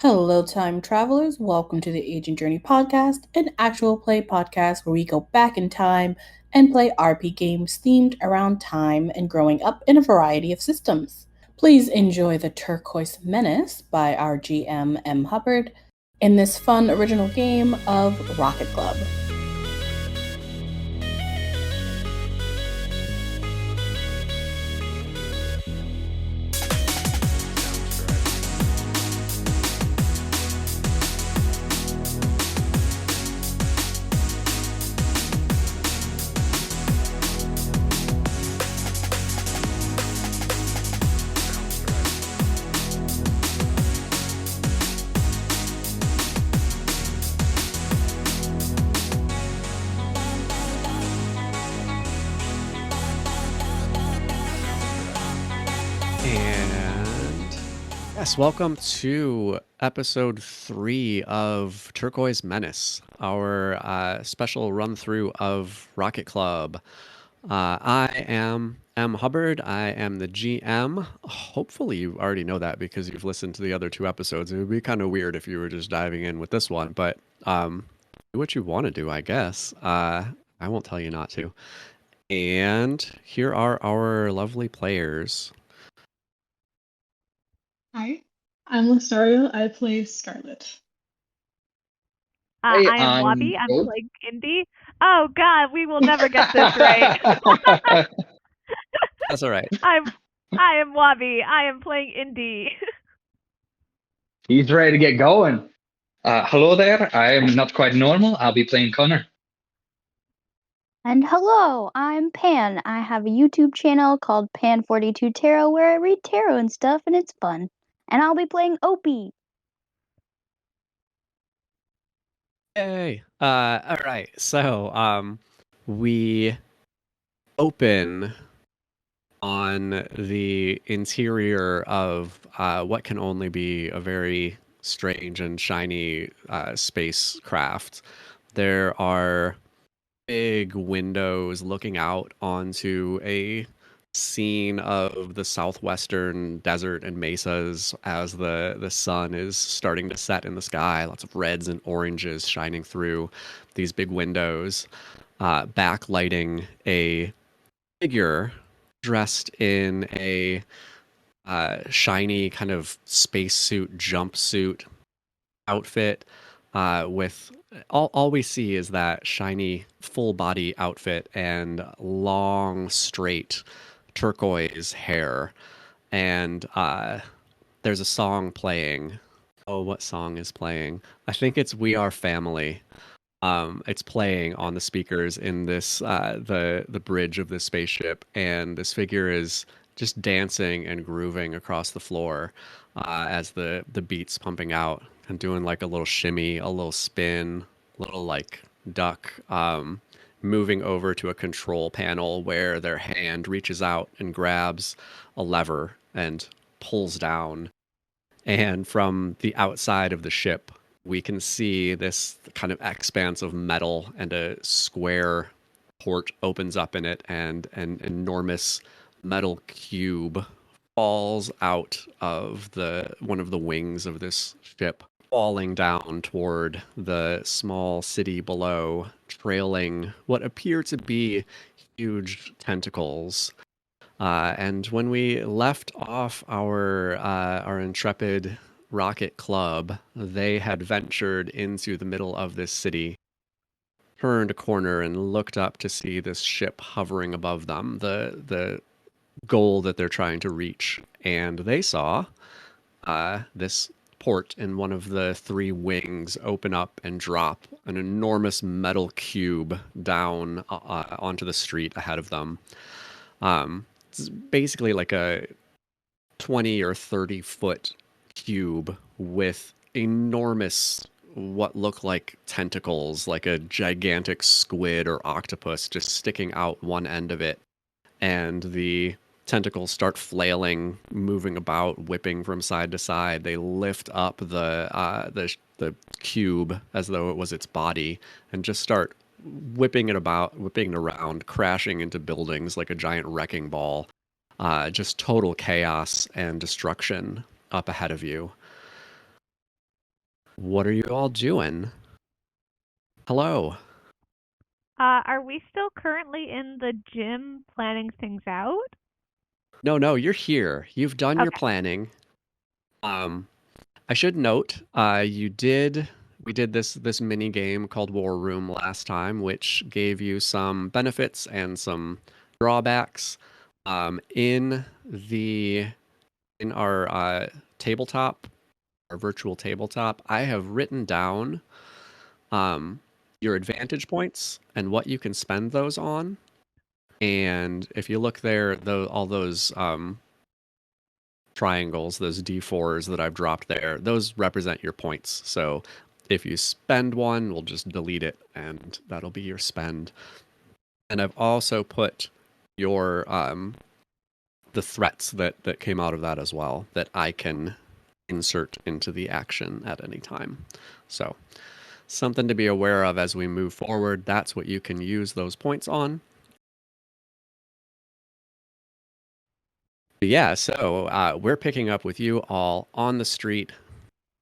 Hello, time travelers. Welcome to the Aging Journey podcast, an actual play podcast where we go back in time and play RP games themed around time and growing up in a variety of systems. Please enjoy the Turquoise Menace by our GM M. Hubbard in this fun original game of Rocket Club. Welcome to episode 3 of Turquoise Menace, our special run-through of Rocket Club. I am M. Hubbard. I am the GM. Hopefully you already know that because you've listened to the other 2 episodes. It would be kind of weird if you were just diving in with this one, but do what you want to do, I guess. I won't tell you not to. And here are our lovely players. Hi, I'm Listario. I play Scarlett. I am Wabi. I'm playing Indy. Oh God, we will never get this right. That's all right. I am Wabi. I am playing Indy. He's ready to get going. Hello there. I am not quite normal. I'll be playing Connor. And hello, I'm Pan. I have a YouTube channel called Pan42 Tarot where I read tarot and stuff, and it's fun. And I'll be playing Opey. Yay. All right. So, we open on the interior of what can only be a very strange and shiny spacecraft. There are big windows looking out onto a scene of the southwestern desert and mesas as the sun is starting to set in the sky. Lots of reds and oranges shining through these big windows, backlighting a figure dressed in a shiny kind of spacesuit jumpsuit outfit with all we see is that shiny full body outfit and long straight turquoise hair, and there's a song playing. Oh, what song is playing? I think it's "We Are Family." It's playing on the speakers in this the bridge of this spaceship, and this figure is just dancing and grooving across the floor as the beat's pumping out and doing like a little shimmy, a little spin, a little like duck. Moving over to a control panel where their hand reaches out and grabs a lever and pulls down. And from the outside of the ship, we can see this kind of expanse of metal, and a square port opens up in it, and an enormous metal cube falls out of one of the wings of this ship, falling down toward the small city below, trailing what appear to be huge tentacles. And when we left off our intrepid Rocket Club, they had ventured into the middle of this city, turned a corner, and looked up to see this ship hovering above them, the goal that they're trying to reach. And they saw this port in one of the 3 wings open up and drop an enormous metal cube down onto the street ahead of them. It's basically like a 20 or 30 foot cube with enormous, what look like tentacles, like a gigantic squid or octopus just sticking out one end of it. And the tentacles start flailing, moving about, whipping from side to side. They lift up the cube as though it was its body and just start whipping it around, crashing into buildings like a giant wrecking ball. Just total chaos and destruction up ahead of you. What are you all doing? Hello. Are we still currently in the gym planning things out? No, you're here. You've done your Okay. planning. I should note, we did this mini game called War Room last time, which gave you some benefits and some drawbacks. In our tabletop, our virtual tabletop, I have written down your advantage points and what you can spend those on. And if you look there, all those triangles, those D4s that I've dropped there, those represent your points. So if you spend one, we'll just delete it and that'll be your spend. And I've also put your the threats that came out of that as well that I can insert into the action at any time. So something to be aware of as we move forward. That's what you can use those points on. But yeah, so we're picking up with you all on the street.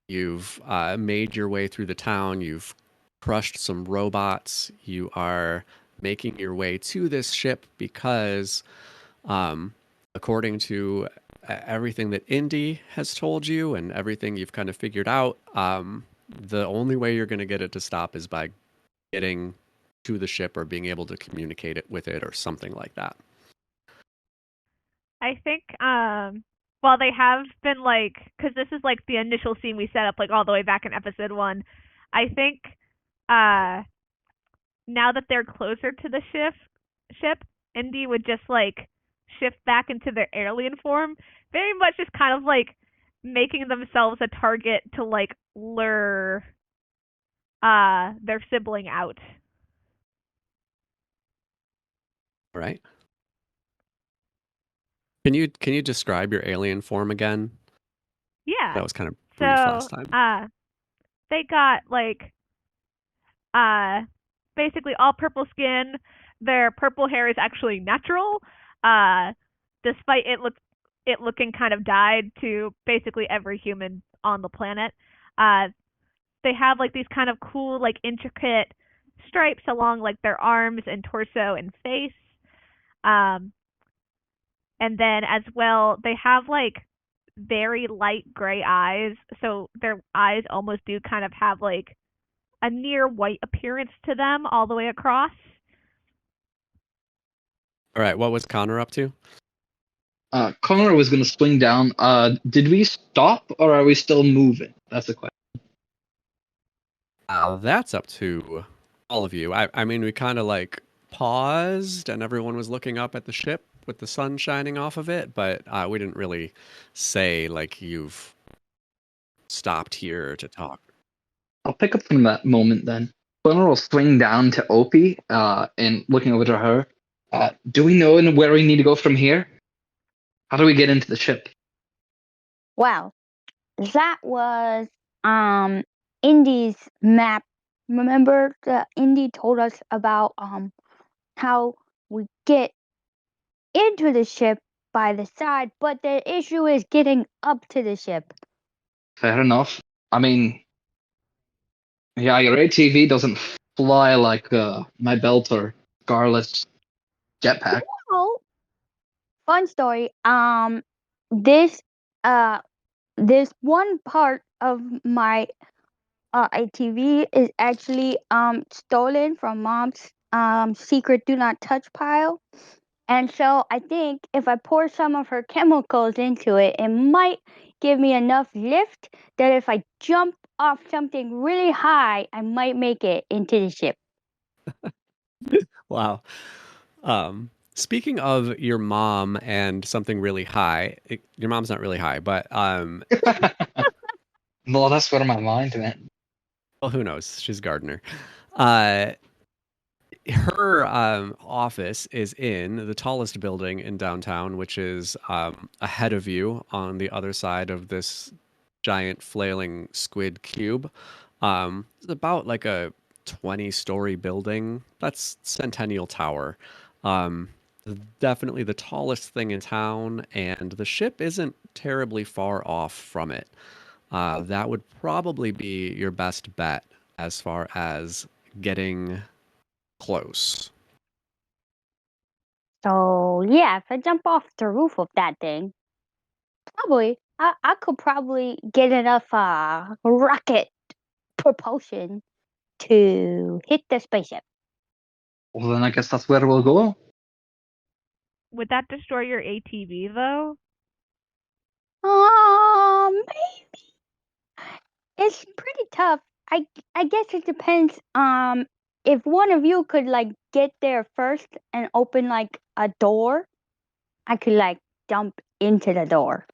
You've made your way through the town. You've crushed some robots. You are making your way to this ship because, according to everything that Indy has told you and everything you've kind of figured out, the only way you're going to get it to stop is by getting to the ship or being able to communicate it with it or something like that. I think while they have been like, because this is like the initial scene we set up like all the way back in episode 1, I think now that they're closer to the ship, Indy would just like shift back into their alien form, very much just kind of like making themselves a target to like lure their sibling out. All right. Can you describe your alien form again? Yeah. That was kind of brief last time. They got like basically all purple skin. Their purple hair is actually natural, despite it looking kind of dyed to basically every human on the planet. They have like these kind of cool, like intricate stripes along like their arms and torso and face. And then as well, they have like very light gray eyes, so their eyes almost do kind of have like a near white appearance to them all the way across. All right, what was Connor up to? Connor was going to swing down. Did we stop or are we still moving? That's the question. That's up to all of you. I mean, we kind of like paused and everyone was looking up at the ship with the sun shining off of it, but we didn't really say like you've stopped here to talk. I'll pick up from that moment then. Connor will swing down to Opey and looking over to her. Do we know where we need to go from here? How do we get into the ship? Wow, that was Indy's map. Remember that Indy told us about how we get into the ship by the side, but the issue is getting up to the ship. Fair enough. I mean, yeah, your ATV doesn't fly like my belt or Scarlett's jetpack. Well, fun story. This this one part of my ATV is actually stolen from mom's secret do not touch pile. And so I think if I pour some of her chemicals into it, it might give me enough lift that if I jump off something really high, I might make it into the ship. Wow. Speaking of your mom and something really high, your mom's not really high, but Well, that's what my mind went. well, who knows? She's a gardener. Her office is in the tallest building in downtown, which is ahead of you on the other side of this giant flailing squid cube. It's about like a 20-story building. That's Centennial Tower. Definitely the tallest thing in town, and the ship isn't terribly far off from it. that would probably be your best bet as far as getting close. So yeah, if I jump off the roof of that thing, probably I could probably get enough rocket propulsion to hit the spaceship. Well, then I guess that's where we'll go. Would that destroy your ATV though? Maybe it's pretty tough. I guess it depends. If one of you could like get there first and open like a door, I could like jump into the door.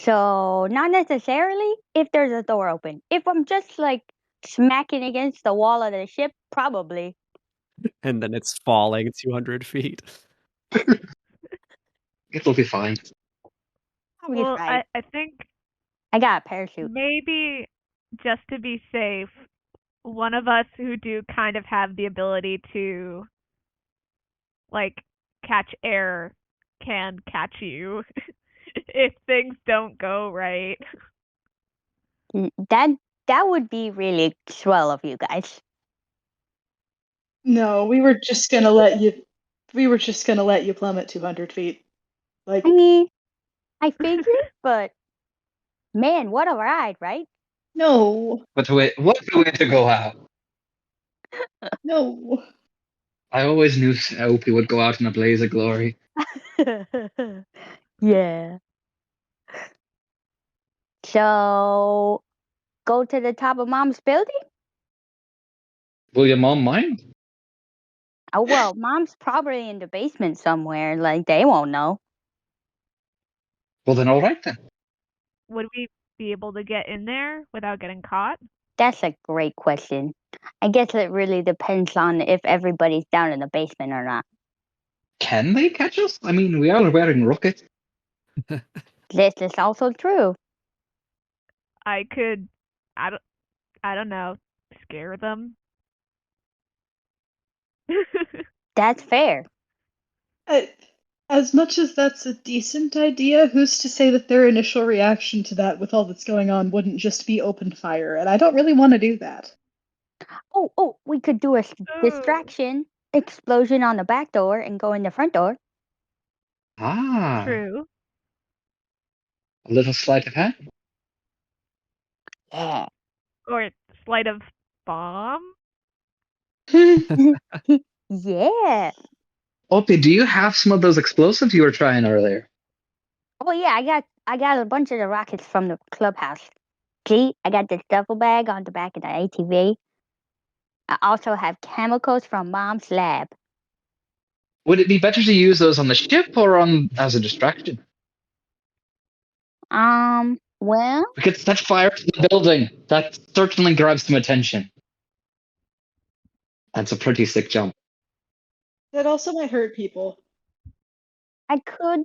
So not necessarily if there's a door open. If I'm just like smacking against the wall of the ship, probably. And then it's falling 200 feet. It'll be fine. I'll be Well, fine. I think I got a parachute. maybe just to be safe, one of us who do kind of have the ability to like catch air can catch you if things don't go right. That would be really swell of you guys. No, we were just gonna let you plummet 200 feet. Like, I mean, I figured, but man, what a ride, right? no, But wait, what a way to go out! no. I always knew Opie would go out in a blaze of glory. Yeah. So go to the top of Mom's building? Will your mom mind? Oh well, Mom's probably in the basement somewhere. Like they won't know. Well, then all right then. Would we be able to get in there without getting caught? That's a great question. I guess it really depends on if everybody's down in the basement or not. Can they catch us? I mean, we are wearing rockets. This is also true. I could I don't know, scare them. That's fair. As much as that's a decent idea, who's to say that their initial reaction to that, with all that's going on, wouldn't just be open fire? And I don't really want to do that. Oh, we could do a Ooh, distraction explosion on the back door and go in the front door. Ah, true. a little sleight of hand. Yeah. Or sleight of bomb? Yeah. Opie, do you have some of those explosives you were trying earlier? Oh yeah, I got a bunch of the rockets from the clubhouse. See, I got this duffel bag on the back of the ATV. I also have chemicals from Mom's lab. Would it be better to use those on the ship or on as a distraction? Well, We could set fire to the building. That certainly grabs some attention. That's a pretty sick jump. That also might hurt people. I could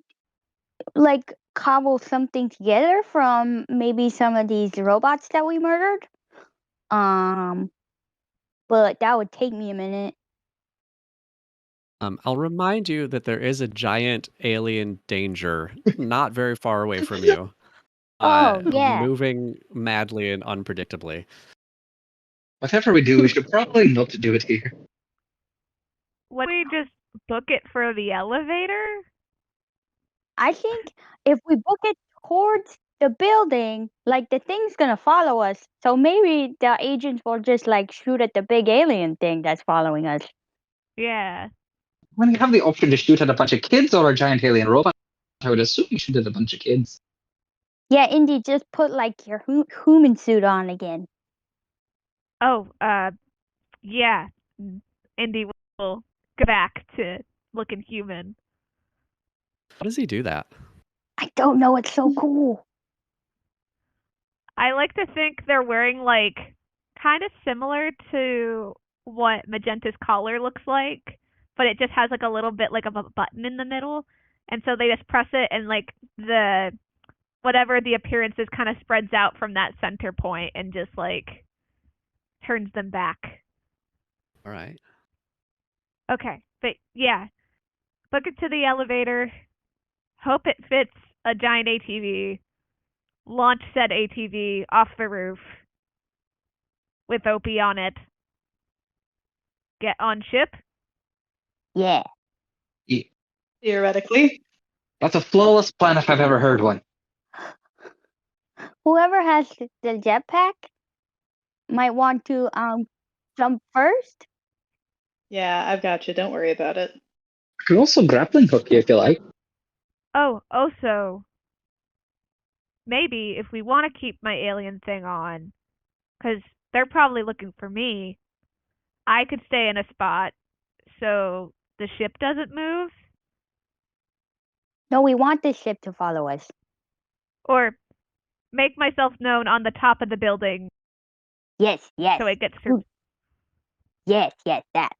like cobble something together from maybe some of these robots that we murdered. But that would take me a minute. I'll remind you that there is a giant alien danger not very far away from you, Oh yeah. moving madly and unpredictably. Whatever we do, we should probably not do it here. What do we just book it for the elevator? I think if we book it towards the building, like the thing's gonna follow us. So maybe the agents will just like shoot at the big alien thing that's following us. Yeah. When you have the option to shoot at a bunch of kids or a giant alien robot, I would assume you shoot at a bunch of kids. Yeah, Indy, just put like your human suit on again. Oh, yeah. Indy will go back to looking human. How does he do that? I don't know. It's so cool. I like to think they're wearing like kind of similar to what Magenta's collar looks like, but it just has like a little bit like of a button in the middle. And so they just press it and like the whatever the appearance is kind of spreads out from that center point and just like turns them back. All right. Okay. But yeah. Book it to the elevator. Hope it fits a giant ATV. launch said ATV off the roof with Opey on it. Get on ship? Yeah. Theoretically. That's a flawless plan if I've ever heard one. Whoever has the jetpack might want to jump first. Yeah, I've got you. Don't worry about it. I could also grappling hook you if you like. Oh, also, maybe if we want to keep my alien thing on, because they're probably looking for me, I could stay in a spot so the ship doesn't move. No, we want the ship to follow us. Or make myself known on the top of the building Yes, yes. so it gets through. Ooh. Yes, that.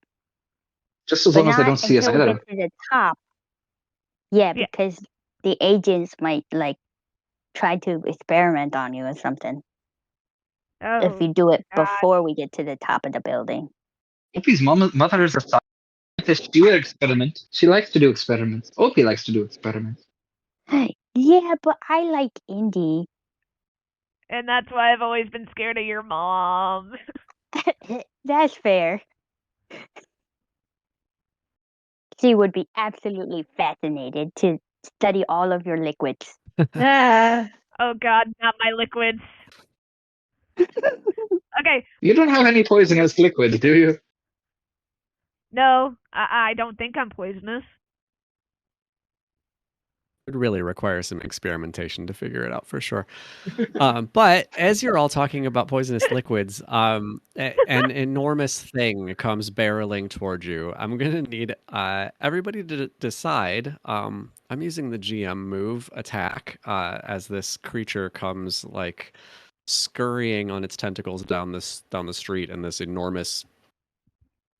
Just as But long as they not don't see us until we either. get to the top. Yeah, Yeah. because the agents might try to experiment on you or something. Oh, If you do it God. before we get to the top of the building. Opie's mother is a scientist. She would experiment. She likes to do experiments. Opie likes to do experiments. Yeah, but I like Indy. And that's why I've always been scared of your mom. That's fair. She would be absolutely fascinated to study all of your liquids. Ah. Oh, God, not my liquids. Okay, You don't have any poisonous liquid, do you? no, I don't think I'm poisonous. It really requires some experimentation to figure it out for sure. But as you're all talking about poisonous liquids, an enormous thing comes barreling toward you. I'm going to need everybody to decide. I'm using the GM move attack as this creature comes like scurrying on its tentacles down the street, and this enormous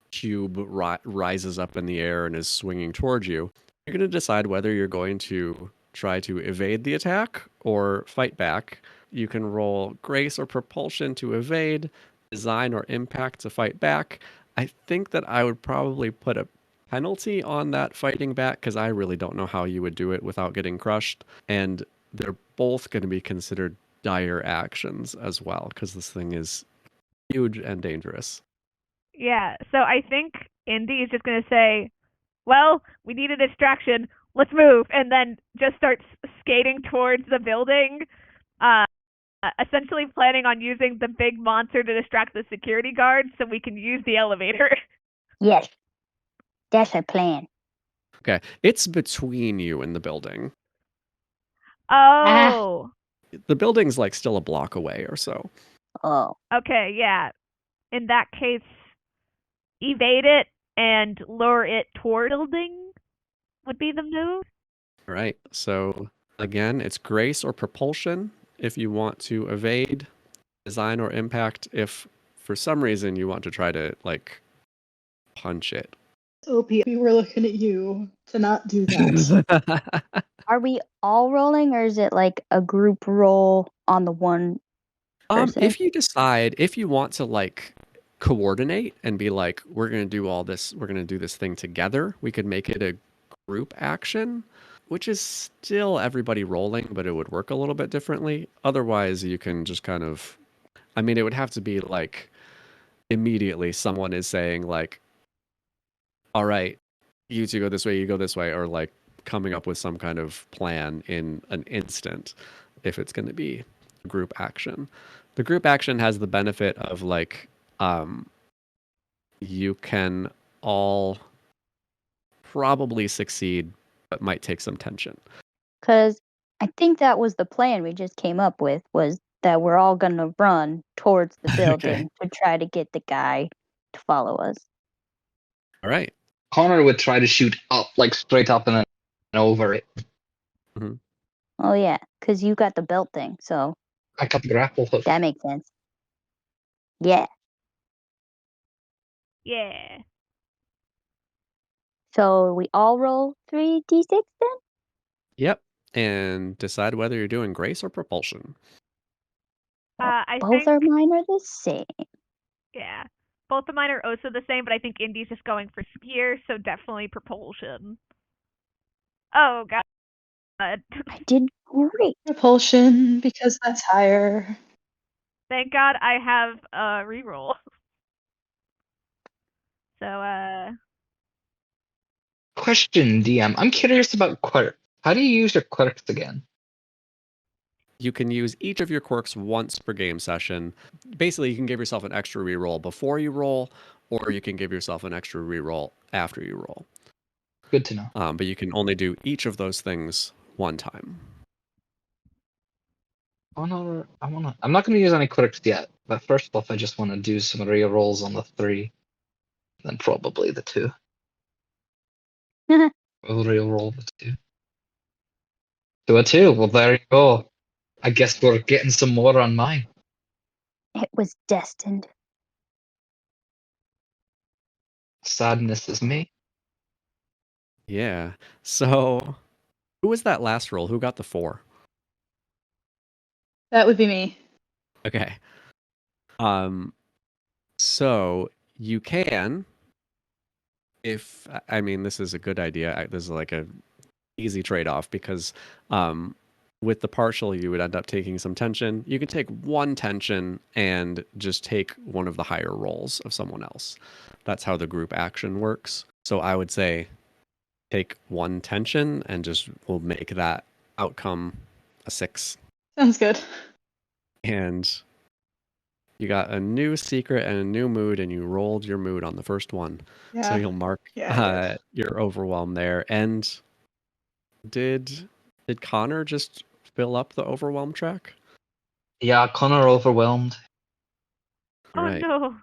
cube rises up in the air and is swinging towards you. You're going to decide whether you're going to try to evade the attack or fight back. You can roll grace or propulsion to evade, design or impact to fight back. I think that I would probably put a penalty on that fighting back because I really don't know how you would do it without getting crushed. And they're both going to be considered dire actions as well because this thing is huge and dangerous. Yeah, so I think Indy is just going to say, well, we need a distraction. Let's move. And then just starts skating towards the building, essentially planning on using the big monster to distract the security guards so we can use the elevator. Yes, that's a plan. Okay, it's between you and the building. Oh. The building's like still a block away or so. Oh. Okay, yeah. In that case, evade it and lure it toward building would be the move. All right. So again, it's grace or propulsion if you want to evade, design or impact if for some reason you want to try to like punch it. Opie, we were looking at you to not do that. Are we all rolling or is it like a group roll on the one person? If you decide if you want to like coordinate and be like, we're gonna do all this, we're gonna do this thing together, we could make it a group action, which is still everybody rolling, but it would work a little bit differently. Otherwise, you can just kind of, I mean, it would have to be like immediately someone is saying like, all right, you two go this way, you go this way, or like coming up with some kind of plan in an instant if it's going to be a group action. The group action has the benefit of like, you can all probably succeed, but might take some tension. Because I think that was the plan we just came up with, was that we're all going to run towards the building to try to get the guy to follow us. All right. Connor would try to shoot up, like straight up and over it. Mm-hmm. Oh, yeah, because you got the belt thing, so I got the grapple hook. that makes sense. Yeah. Yeah. So we all roll 3d6 then? Yep. And decide whether you're doing grace or propulsion. I Both think, are mine are the same. yeah. Both of mine are also the same, but I think Indy's just going for spear, so definitely propulsion. Oh, God. I did great. Repulsion, because that's higher. Thank God I have a reroll. So, Question, DM. I'm curious about quirks. How do you use your quirks again? You can use each of your quirks once per game session. Basically, you can give yourself an extra reroll before you roll, or you can give yourself an extra reroll after you roll. Good to know. But you can only do each of those things one time. I'm not going to use any quirks yet, but first off, I just want to do some rerolls on the 3, then probably the 2. We'll reroll the 2. To a 2. Well, there you go. I guess we're getting some more on mine. It was destined. Sadness is me. Yeah. So, who was that last roll? Who got the 4? That would be me. Okay. So you can, this is a good idea. This is like a easy trade-off because with the partial, you would end up taking some tension. You can take 1 tension and just take one of the higher rolls of someone else. That's how the group action works. So I would say take 1 tension and just we'll make that outcome a 6. Sounds good. And you got a new secret and a new mood, and you rolled your mood on the first one. Yeah. So you'll mark your overwhelm there. And did Connor just fill up the overwhelm track? Yeah, Connor overwhelmed. oh Right. no.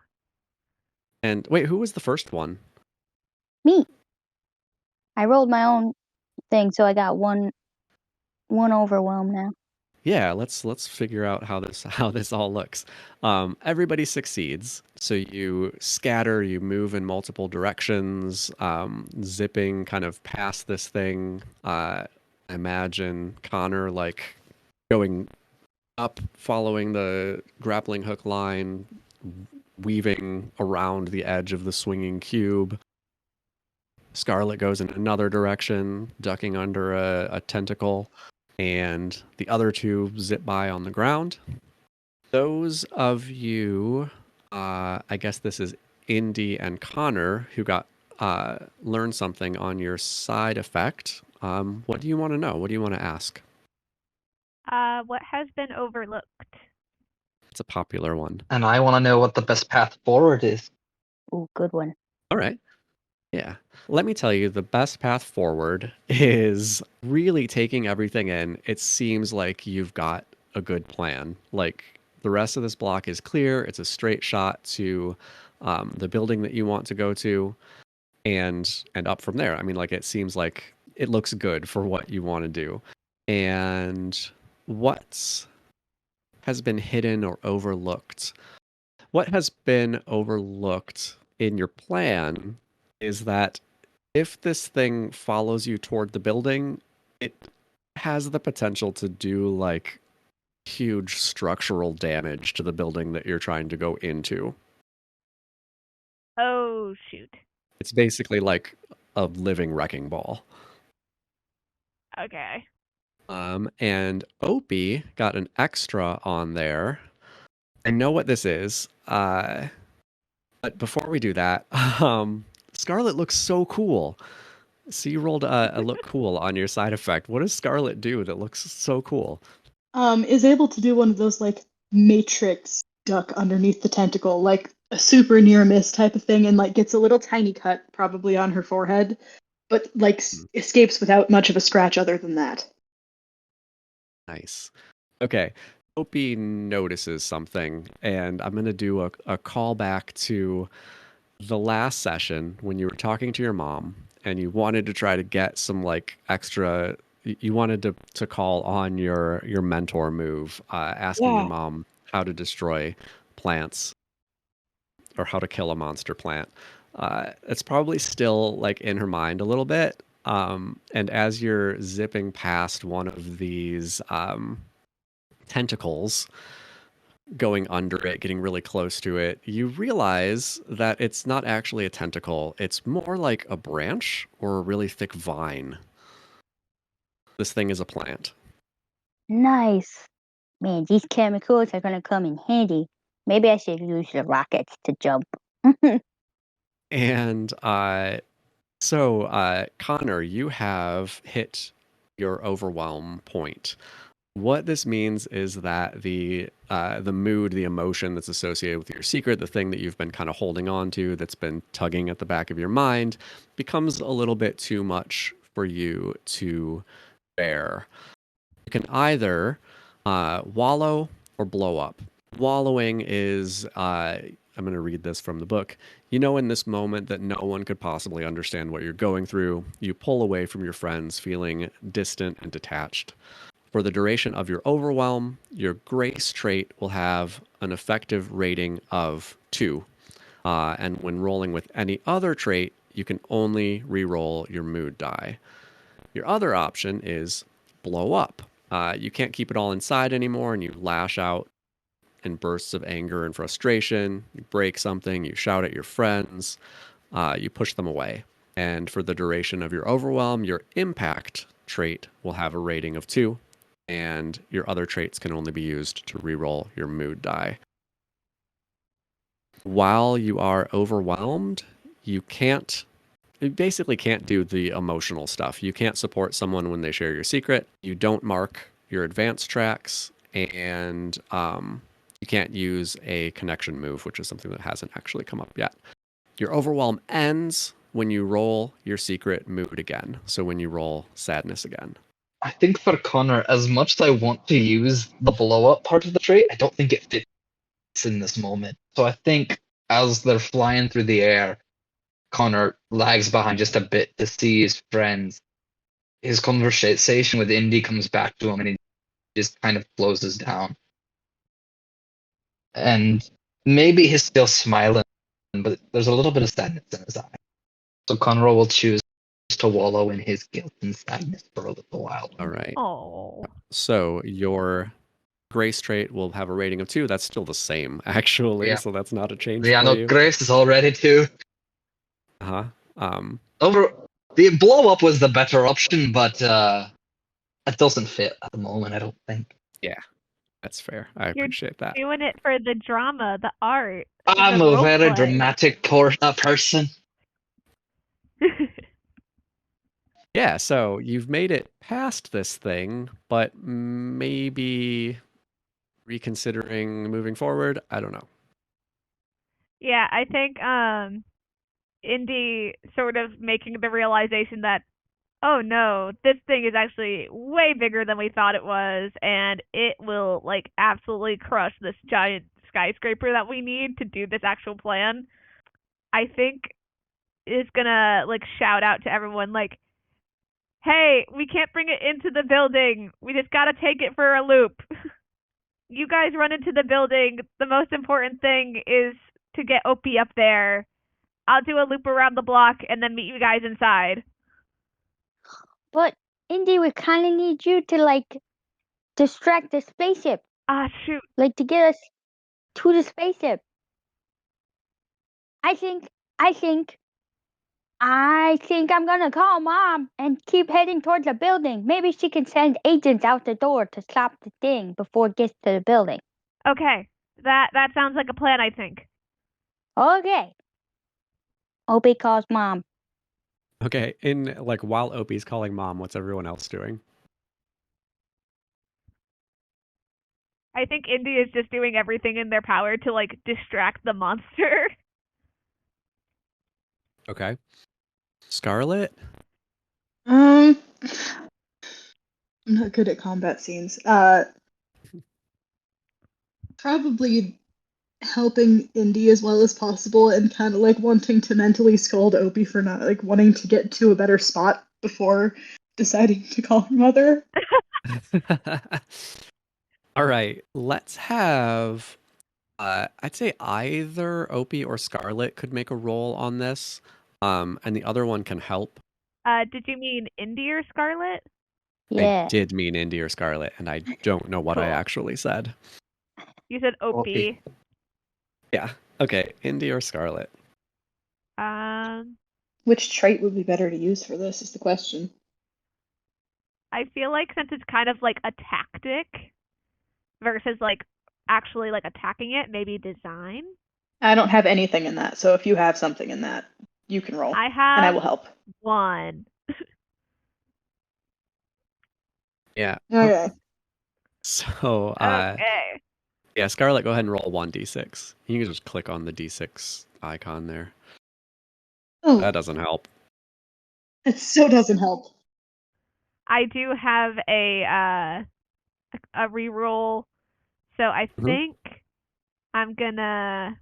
And wait, who was the first one? Me. I rolled my own thing, so I got one overwhelm now. Yeah, let's figure out how this all looks. Everybody succeeds, so you scatter, you move in multiple directions, zipping kind of past this thing. Imagine Connor like going up, following the grappling hook line, weaving around the edge of the swinging cube. Scarlett goes in another direction, ducking under a tentacle. And the other 2 zip by on the ground. Those of you, I guess this is Indy and Connor, who got learned something on your side effect. What do you want to know? What do you want to ask? What has been overlooked? It's a popular one. And I want to know what the best path forward is. Ooh, good one. All right. Yeah. Let me tell you, the best path forward is really taking everything in. It seems like you've got a good plan. Like the rest of this block is clear. It's a straight shot to the building that you want to go to and up from there. I mean, like it seems like it looks good for what you want to do. And what has been hidden or overlooked? What has been overlooked in your plan is that if this thing follows you toward the building, it has the potential to do like huge structural damage to the building that you're trying to go into. Oh shoot. It's basically like a living wrecking ball. Okay. And Opey got an extra on there. I know what this is. But before we do that, Scarlett looks so cool. So you rolled a look cool on your side effect. What does Scarlett do that looks so cool? Is able to do one of those like matrix duck underneath the tentacle, like a super near miss type of thing, and like gets a little tiny cut probably on her forehead, but like escapes without much of a scratch other than that. Nice. Okay. Opie notices something, and I'm going to do a callback to the last session when you were talking to your mom and you wanted to try to get some like extra, you wanted to call on your mentor move, asking your mom how to destroy plants or how to kill a monster plant. It's probably still like in her mind a little bit. And as you're zipping past one of these tentacles, going under it, getting really close to it, you realize that it's not actually a tentacle. It's more like a branch or a really thick vine. This thing is a plant. Nice. Man, these chemicals are gonna come in handy. Maybe I should use the rockets to jump. And Connor, you have hit your overwhelm point. What this means is that the mood, the emotion that's associated with your secret, the thing that you've been kind of holding on to, that's been tugging at the back of your mind, becomes a little bit too much for you to bear. You can either wallow or blow up. Wallowing is, I'm going to read this from the book. You know, in this moment that no one could possibly understand what you're going through, you pull away from your friends, feeling distant and detached. For the duration of your overwhelm, your grace trait will have an effective rating of 2. And when rolling with any other trait, you can only re-roll your mood die. Your other option is blow up. You can't keep it all inside anymore, and you lash out in bursts of anger and frustration. You break something, you shout at your friends, you push them away. And for the duration of your overwhelm, your impact trait will have a rating of 2, and your other traits can only be used to reroll your mood die. While you are overwhelmed, you basically can't do the emotional stuff. You can't support someone when they share your secret. You don't mark your advance tracks, and you can't use a connection move, which is something that hasn't actually come up yet. Your overwhelm ends when you roll your secret mood again. So when you roll sadness again. I think for Connor, as much as I want to use the blow up part of the trait, I don't think it fits in this moment. So I think as they're flying through the air, Connor lags behind just a bit to see his friends. His conversation with Indy comes back to him and he just kind of closes down. And maybe he's still smiling, but there's a little bit of sadness in his eye. So Connor will choose to wallow in his guilt and sadness for a little while. All right. Oh. So your grace trait will have a rating of 2. That's still the same, actually. Yeah. So that's not a change Yeah, for no, you. Grace is already 2. Uh-huh. The blow up was the better option, but it doesn't fit at the moment, I don't think. Yeah, that's fair. I appreciate that. Doing it for the drama, the art. I'm the a very roleplay. dramatic person. Yeah, so you've made it past this thing, but maybe reconsidering moving forward. I don't know. Yeah, I think Indy sort of making the realization that, oh no, this thing is actually way bigger than we thought it was, and it will like absolutely crush this giant skyscraper that we need to do this actual plan. I think is gonna like shout out to everyone like, hey, we can't bring it into the building. We just gotta take it for a loop. You guys run into the building. The most important thing is to get Opey up there. I'll do a loop around the block and then meet you guys inside. But Indy, we kind of need you to like distract the spaceship, Ah, shoot. like to get us to the spaceship. I think I'm gonna call Mom and keep heading towards the building. Maybe she can send agents out the door to stop the thing before it gets to the building. Okay, that sounds like a plan, I think. Okay. Opie calls Mom. Okay, while Opie's calling Mom, what's everyone else doing? I think Indy is just doing everything in their power to like distract the monster. Okay. Scarlett? I'm not good at combat scenes. Probably helping Indy as well as possible and kind of like wanting to mentally scold Opie for not like wanting to get to a better spot before deciding to call her mother. All right, let's have I'd say either Opie or Scarlett could make a roll on this. And the other one can help. Did you mean Indy or Scarlett? Yeah. I did mean Indy or Scarlett, and I don't know what I Cool. actually said. You said Opie. Yeah. Okay, Indy or Scarlett. Which trait would be better to use for this is the question. I feel like since it's kind of like a tactic versus like actually like attacking it, maybe design. I don't have anything in that, so if you have something in that, you can roll, I and I have will help. 1. Yeah. Okay. So, Okay. yeah, Scarlett, go ahead and roll 1d6. You can just click on the d6 icon there. Oh, That doesn't help. it so doesn't help. I do have a reroll, so I Mhm. think I'm gonna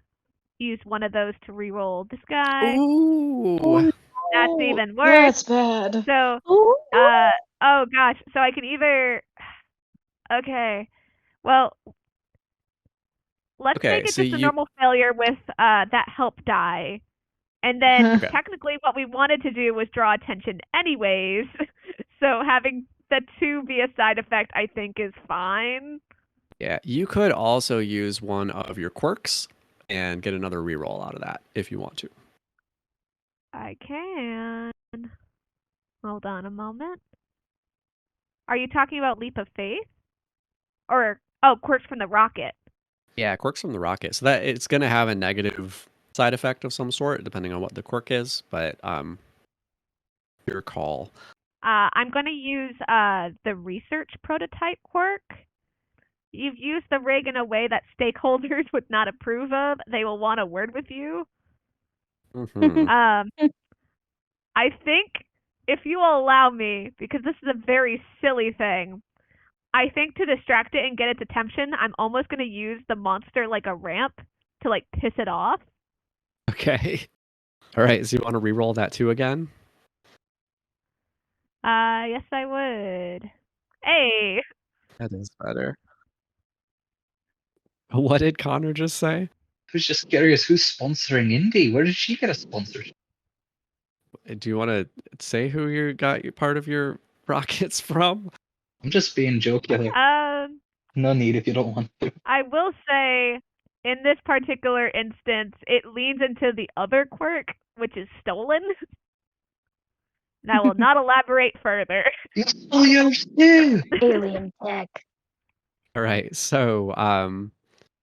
use one of those to reroll this guy. Ooh. That's even worse. That's bad. So, Ooh. oh gosh, so I can either. Okay, well, let's Okay, make it so just a you normal failure with that help die. And then Okay. technically what we wanted to do was draw attention anyways. So having the 2 be a side effect I think is fine. Yeah, you could also use one of your quirks and get another reroll out of that if you want to. I can. Hold on a moment. Are you talking about leap of faith? Or quirks from the rocket. Yeah, quirks from the rocket. So that it's going to have a negative side effect of some sort, depending on what the quirk is. But your call. I'm going to use the research prototype quirk. You've used the rig in a way that stakeholders would not approve of. They will want a word with you. Mhm. I think if you will allow me, because this is a very silly thing, I think to distract it and get its attention, I'm almost going to use the monster like a ramp to like piss it off. Okay. All right. So you want to reroll that 2 again? Yes, I would. Hey, That is better. What did Connor just say? I was just curious who's sponsoring Indy. Where did she get a sponsorship? Do you want to say who you got part of your rockets from? I'm just being joking. No need if you don't want to. I will say, in this particular instance, it leans into the other quirk, which is stolen. And I will not elaborate further. You stole yours too! Alien tech. All right. So,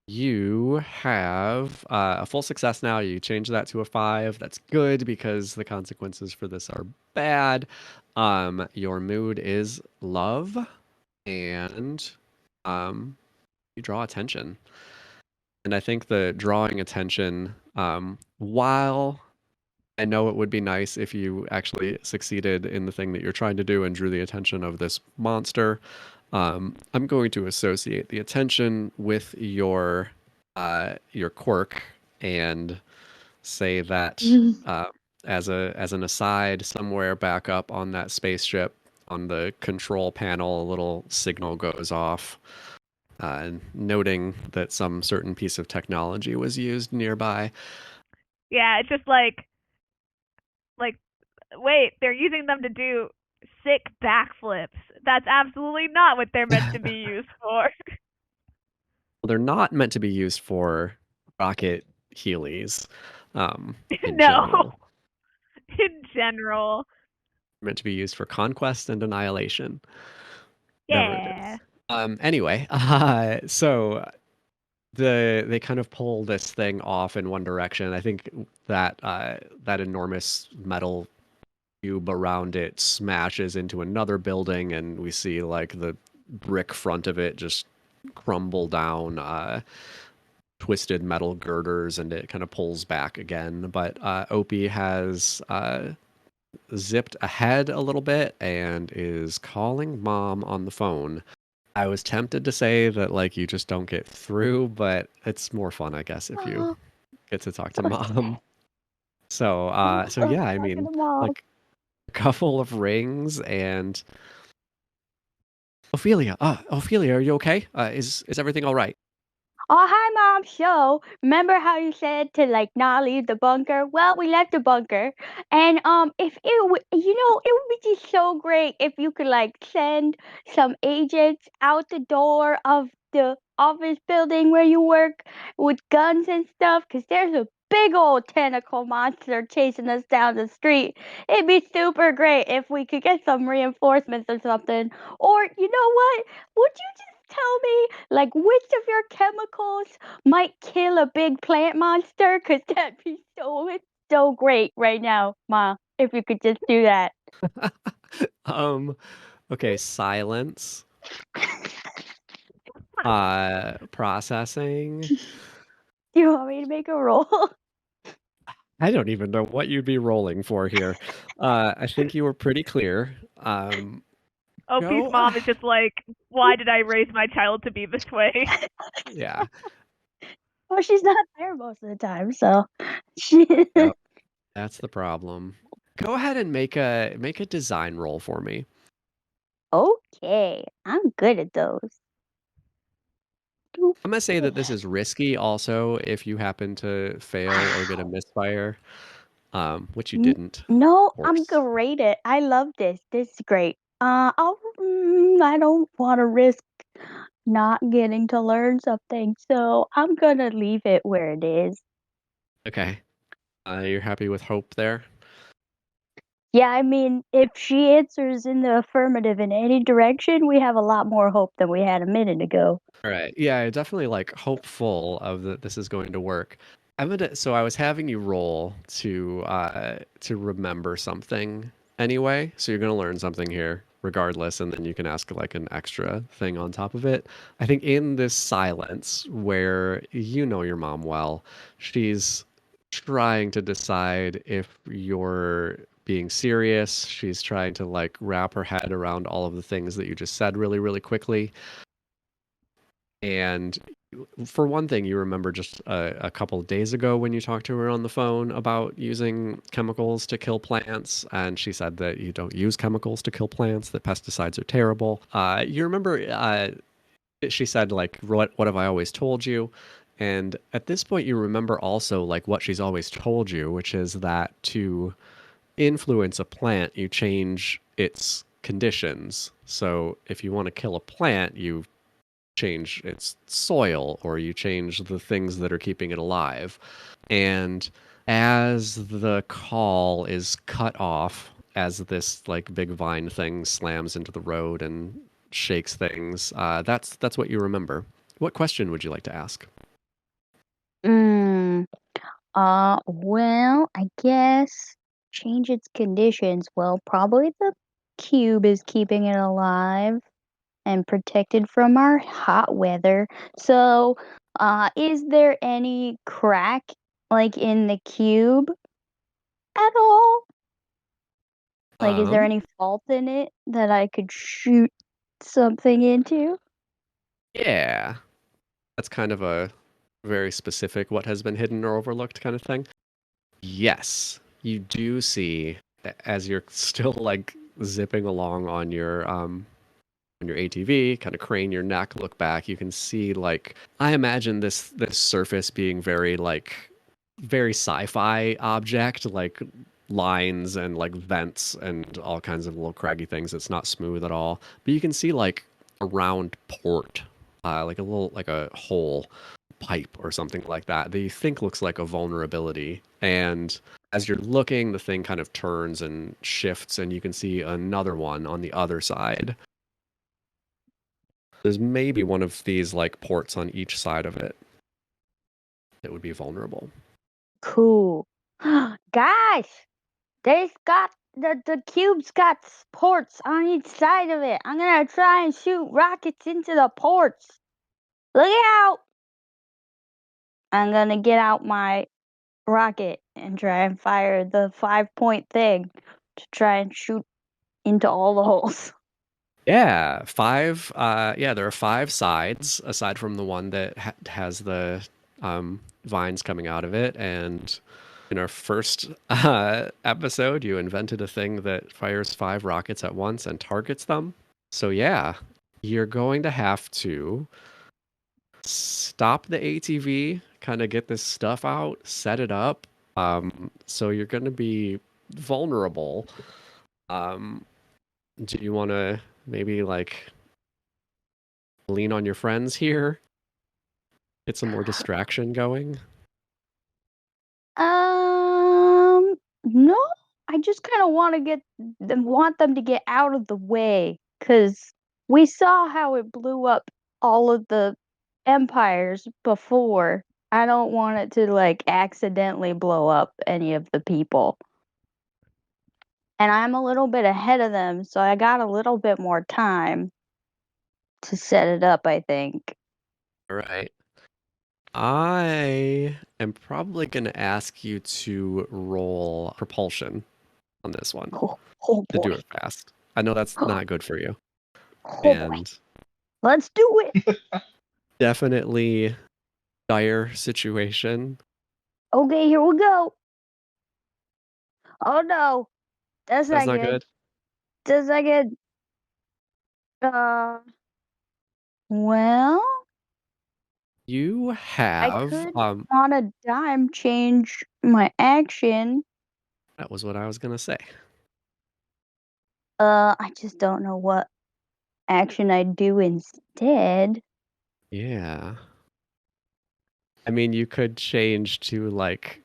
you have a full success now. You change that to a 5. That's good because the consequences for this are bad. Your mood is love, and you draw attention. And I think the drawing attention, while I know it would be nice if you actually succeeded in the thing that you're trying to do and drew the attention of this monster, I'm going to associate the attention with your quirk and say that as an aside, somewhere back up on that spaceship on the control panel, a little signal goes off, noting that some certain piece of technology was used nearby. Yeah, it's just like, wait, they're using them to do sick backflips. That's absolutely not what they're meant to be used for. Well, they're not meant to be used for rocket Heelys. In No. general, In general. they're meant to be used for conquest and annihilation. Never Yeah. this. Anyway, so they kind of pull this thing off in one direction. I think that that enormous metal cube around it smashes into another building, and we see like the brick front of it just crumble down, twisted metal girders, and it kind of pulls back again. But Opie has zipped ahead a little bit and is calling mom on the phone. I was tempted to say that like you just don't get through, but it's more fun, I guess, if you get to talk to mom. So yeah, I mean, like a couple of rings and Ophelia. Ophelia, are you okay? Is everything all right? Oh, hi, Mom. So, remember how you said to like not leave the bunker? Well, we left the bunker, and if it would, it would be just so great if you could like send some agents out the door of the office building where you work with guns and stuff, because there's a big old tentacle monster chasing us down the street. It'd be super great if we could get some reinforcements or something. Or, you know what? Would you just tell me, like, which of your chemicals might kill a big plant monster? Because that'd be so great right now, Ma, if you could just do that. Okay, silence. Processing. Do you want me to make a roll? I don't even know what you'd be rolling for here. I think you were pretty clear. Opie's Go mom is just like, why did I raise my child to be this way? Yeah. Well, she's not there most of the time, so she. Yep. That's the problem. Go ahead and make a design roll for me. Okay, I'm good at those. I'm gonna say that this is risky also if you happen to fail or get a misfire, which you didn't. No, Of I'm course. great at. I love this. This is great. I don't want to risk not getting to learn something, so I'm gonna leave it where it is. Okay. You're happy with hope there? Yeah, I mean, if she answers in the affirmative in any direction, we have a lot more hope than we had a minute ago. All right. Yeah, definitely like hopeful of that this is going to work. So I was having you roll to remember something anyway. So you're gonna learn something here regardless, and then you can ask like an extra thing on top of it. I think in this silence where you know your mom well, she's trying to decide if you're being serious. She's trying to like wrap her head around all of the things that you just said really, really quickly. And for one thing, you remember just a couple of days ago when you talked to her on the phone about using chemicals to kill plants, and she said that you don't use chemicals to kill plants, that pesticides are terrible. You remember she said, like, what have I always told you? And at this point, you remember also, like, what she's always told you, which is that to influence a plant, you change its conditions. So if you want to kill a plant, you change its soil or you change the things that are keeping it alive. And as the call is cut off, as this like big vine thing slams into the road and shakes things, that's what you remember. What question would you like to ask? Mm, well, I guess change its conditions. Well, probably the cube is keeping it alive and protected from our hot weather. So, is there any crack like in the cube at all? Like, is there Um, any fault in it that I could shoot something into? yeah, that's kind of a very specific what has been hidden or overlooked kind of thing. Yes, you do see as you're still like zipping along on your ATV, kind of crane your neck, look back, you can see like I imagine this surface being very like very sci-fi object, like lines and like vents and all kinds of little craggy things. It's not smooth at all. But you can see like a round port, like a little like a hole pipe or something like that you think looks like a vulnerability. And as you're looking, the thing kind of turns and shifts, and you can see another one on the other side. There's maybe one of these like ports on each side of it that would be vulnerable. Cool. Guys, the cube's got ports on each side of it. I'm gonna try and shoot rockets into the ports. Look out! I'm gonna get out my rocket and try and fire the 5-point thing to try and shoot into all the holes. Yeah, five. Yeah, there are five sides aside from the one that has the vines coming out of it. And in our first episode, you invented a thing that fires 5 rockets at once and targets them. So yeah, you're going to have to stop the ATV, kind of get this stuff out, set it up. So you're going to be vulnerable. Um, do you want to maybe like lean on your friends here? Get some more distraction going? No. I just kind of want them to get out of the way, because we saw how it blew up all of the empires before. I don't want it to like accidentally blow up any of the people. And I'm a little bit ahead of them, so I got a little bit more time to set it up, I think. All right. I am probably going to ask you to roll propulsion on this one Oh to do boy. it fast. I know that's not good for you. Oh boy. And Let's do it. definitely dire situation. Okay, here we go. Oh no. That's That's not not good. good. That's not good. Well, You I have could on a dime change my action. that was what I was going to say. I just don't know what action I'd do instead. Yeah. I mean, you could change to like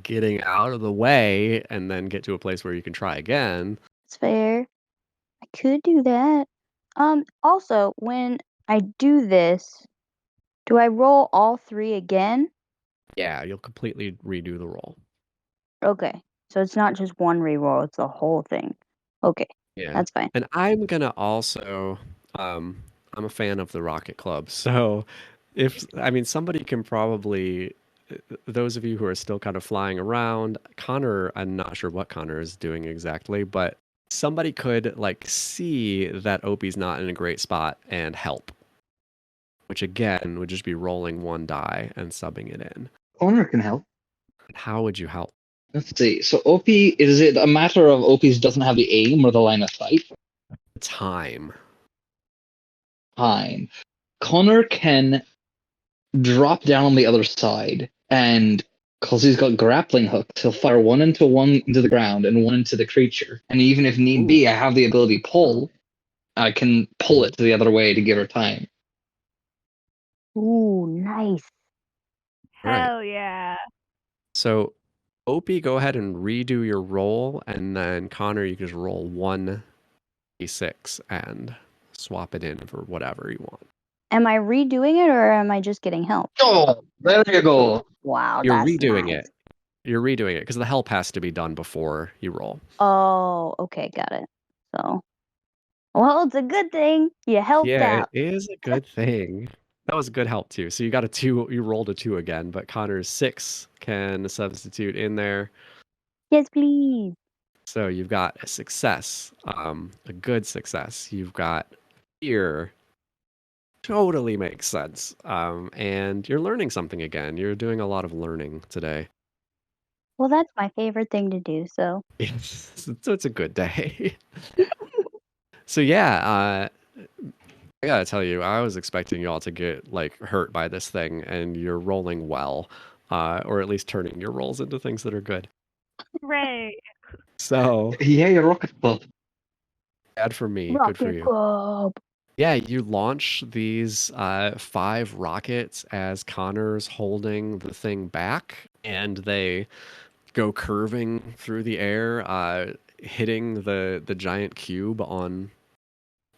getting out of the way and then get to a place where you can try again. It's fair. I could do that. Also, when I do this, do I roll all 3 again? Yeah, you'll completely redo the roll. Okay. So it's not just one reroll, it's the whole thing. Okay. Yeah. That's fine. And I'm gonna also I'm a fan of the Rocket Club. So somebody can probably those of you who are still kind of flying around, Connor, I'm not sure what Connor is doing exactly, but somebody could like see that Opie's not in a great spot and help. Which again would just be rolling one die and subbing it in. Connor can help. How would you help? Let's see. So Opie, is it a matter of Opie's doesn't have the aim or the line of sight? Time. Fine. Connor can drop down on the other side, and because he's got grappling hooks, he'll fire one into the ground and one into the creature. And even if need be, I have the ability pull. I can pull it to the other way to give her time. Ooh, nice. Right. Hell yeah. So, Opie, go ahead and redo your roll, and then Connor, you can just roll 1d6 and swap it in for whatever you want. Am I redoing it or am I just getting help? Oh, there you go. Wow, You're that's redoing nice. it. You're redoing it because the help has to be done before you roll. Oh, okay, got it. So, well, it's a good thing you helped Yeah, out. it is a good thing. That was a good help too. So you got a 2, you rolled a 2 again, but Connor's 6 can substitute in there. Yes, please. So you've got a success, a good success. You've got fear. Totally makes sense. And you're learning something again. You're doing a lot of learning today. Well, that's my favorite thing to do, so. So it's a good day. So yeah, I gotta tell you, I was expecting y'all to get like hurt by this thing, and you're rolling well, or at least turning your rolls into things that are good. Hooray. So Yeah, your rocket club. bad for me, good for Rocket you. Club. Yeah, you launch these 5 rockets as Connor's holding the thing back, and they go curving through the air, hitting the giant cube on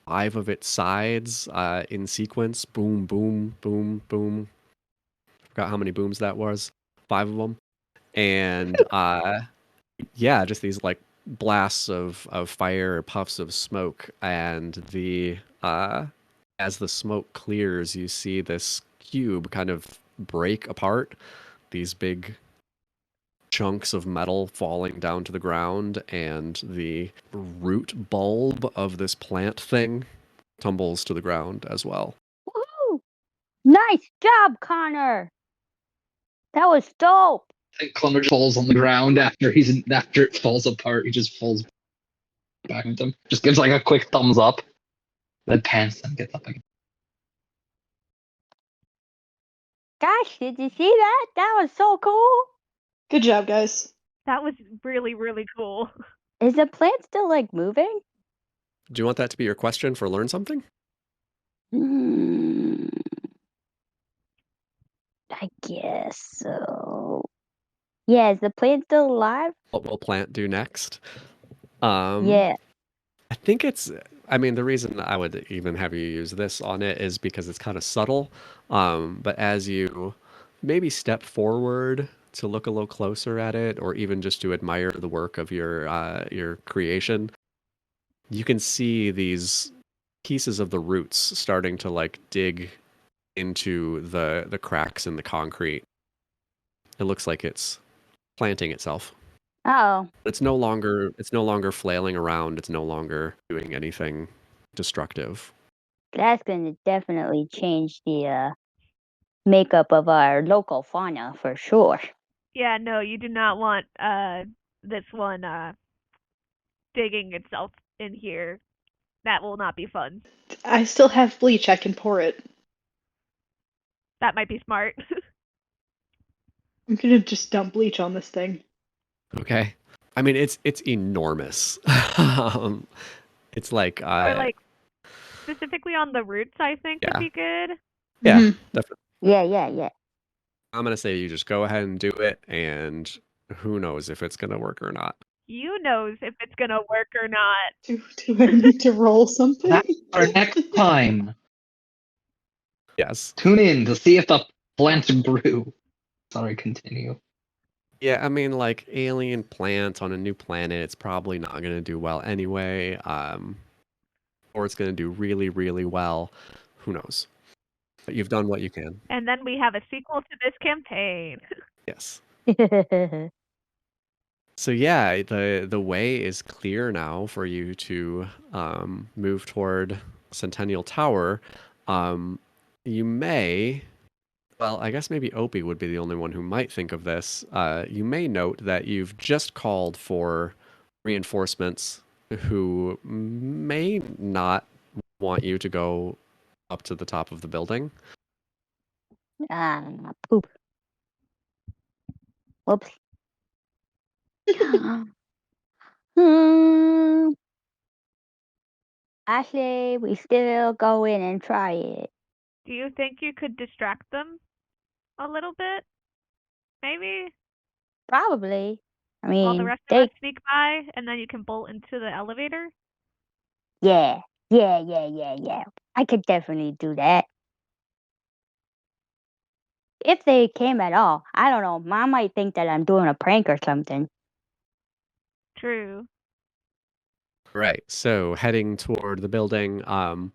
5 of its sides in sequence. Boom, boom, boom, boom. Forgot how many booms that was. 5 of them. And yeah, just these like blasts of fire, puffs of smoke, and the as the smoke clears, you see this cube kind of break apart. These big chunks of metal falling down to the ground, and the root bulb of this plant thing tumbles to the ground as well. Woo! Nice job, Connor. That was dope. I think Connor falls on the ground after it falls apart. He just falls back with them. Just gives like a quick thumbs up, then pants and gets up again. Gosh, did you see that? That was so cool. Good job, guys. That was really, really cool. Is the plant still like moving? Do you want that to be your question for Learn Something? I guess so. Yeah, is the plant still alive? What will Plant do next? Um, Yeah. I think I mean, the reason I would even have you use this on it is because it's kind of subtle. But as you maybe step forward to look a little closer at it, or even just to admire the work of your creation, you can see these pieces of the roots starting to like dig into the cracks in the concrete. It looks like it's planting itself. Oh, It's no longer flailing around. It's no longer doing anything destructive. that's gonna definitely change the makeup of our local fauna for sure. Yeah, no, you do not want this one digging itself in here. That will not be fun. I still have bleach. I can pour it. That might be smart. I'm gonna just dump bleach on this thing. Okay. I mean, it's enormous. It's like Or like specifically on the roots, I think Yeah. would be good. yeah, Mhm. definitely. Yeah. I'm gonna say you just go ahead and do it, and who knows if it's gonna work or not. You knows if it's gonna work or not. Do I need to roll something? That's our next time. Yes. Tune in to see if the plant grew. Sorry, continue. Yeah, I mean, like alien plants on a new planet, it's probably not gonna do well anyway. Or it's gonna do really, really well. Who knows? But you've done what you can. And then we have a sequel to this campaign. Yes. Yeah. So yeah, the way is clear now for you to move toward Centennial Tower. You may, well, I guess maybe Opie would be the only one who might think of this. You may note that you've just called for reinforcements who may not want you to go up to the top of the building. Poop. Whoops. Hmm. Actually, we still go in and try it. Do you think you could distract them a little bit? Maybe? Probably. I While the mean, rest of us sneak by and then you can bolt into the elevator? yeah. I could definitely do that. If they came at all. I don't know. Mom might think that I'm doing a prank or something. True. Right. So heading toward the building, I'm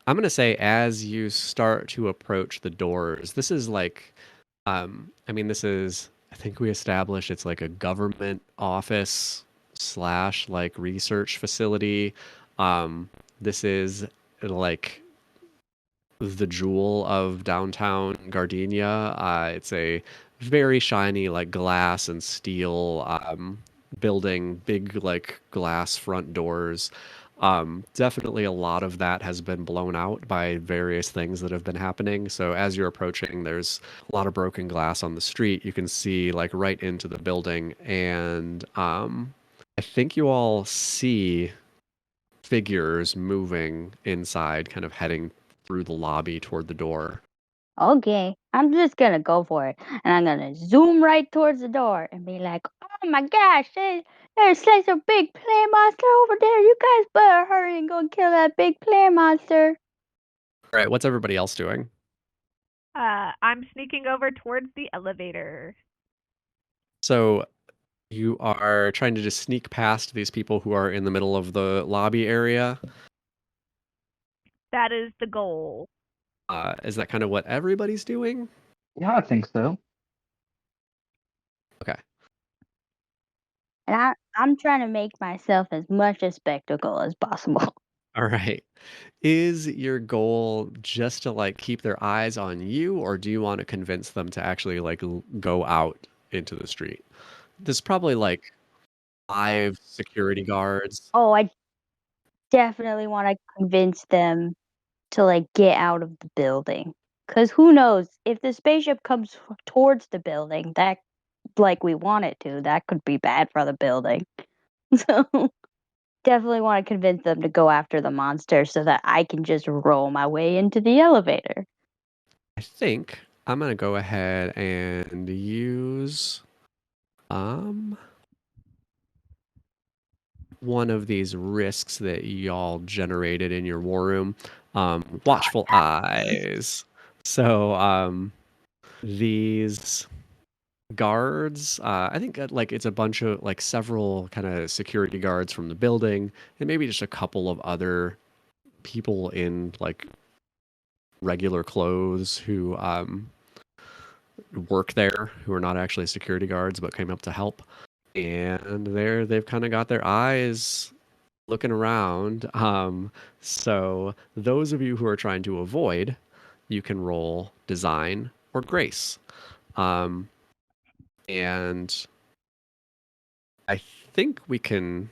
gonna say as you start to approach the doors, this is like, I mean, this is, I think we established it's like a government office slash like research facility. This is like the jewel of downtown Gardenia. It's a very shiny, like glass and steel building, big like glass front doors. Definitely a lot of that has been blown out by various things that have been happening. So as you're approaching, there's a lot of broken glass on the street. You can see like right into the building, and I think you all see figures moving inside, kind of heading through the lobby toward the door. Okay, I'm just gonna go for it. And I'm gonna zoom right towards the door and be like, oh my gosh, there's like a big play monster over there. You guys better hurry and go kill that big play monster. All right, what's everybody else doing? I'm sneaking over towards the elevator. So you are trying to just sneak past these people who are in the middle of the lobby area. That is the goal. Is that kind of what everybody's doing? Yeah, I think so. Okay. And I'm trying to make myself as much a spectacle as possible. All right. Is your goal just to like keep their eyes on you, or do you want to convince them to actually like go out into the street? There's probably like 5 security guards. Oh, I definitely want to convince them to like get out of the building. Cause who knows if the spaceship comes towards the building, that like we want it to, that could be bad for the building. So definitely want to convince them to go after the monster so that I can just roll my way into the elevator. I think I'm gonna go ahead and use one of these risks that y'all generated in your war room. Watchful eyes. So these guards, I think like it's a bunch of like several kind of security guards from the building, and maybe just a couple of other people in like regular clothes who work there, who are not actually security guards but came up to help. And they've kind of got their eyes looking around. So those of you who are trying to avoid, you can roll design or grace. And I think we can.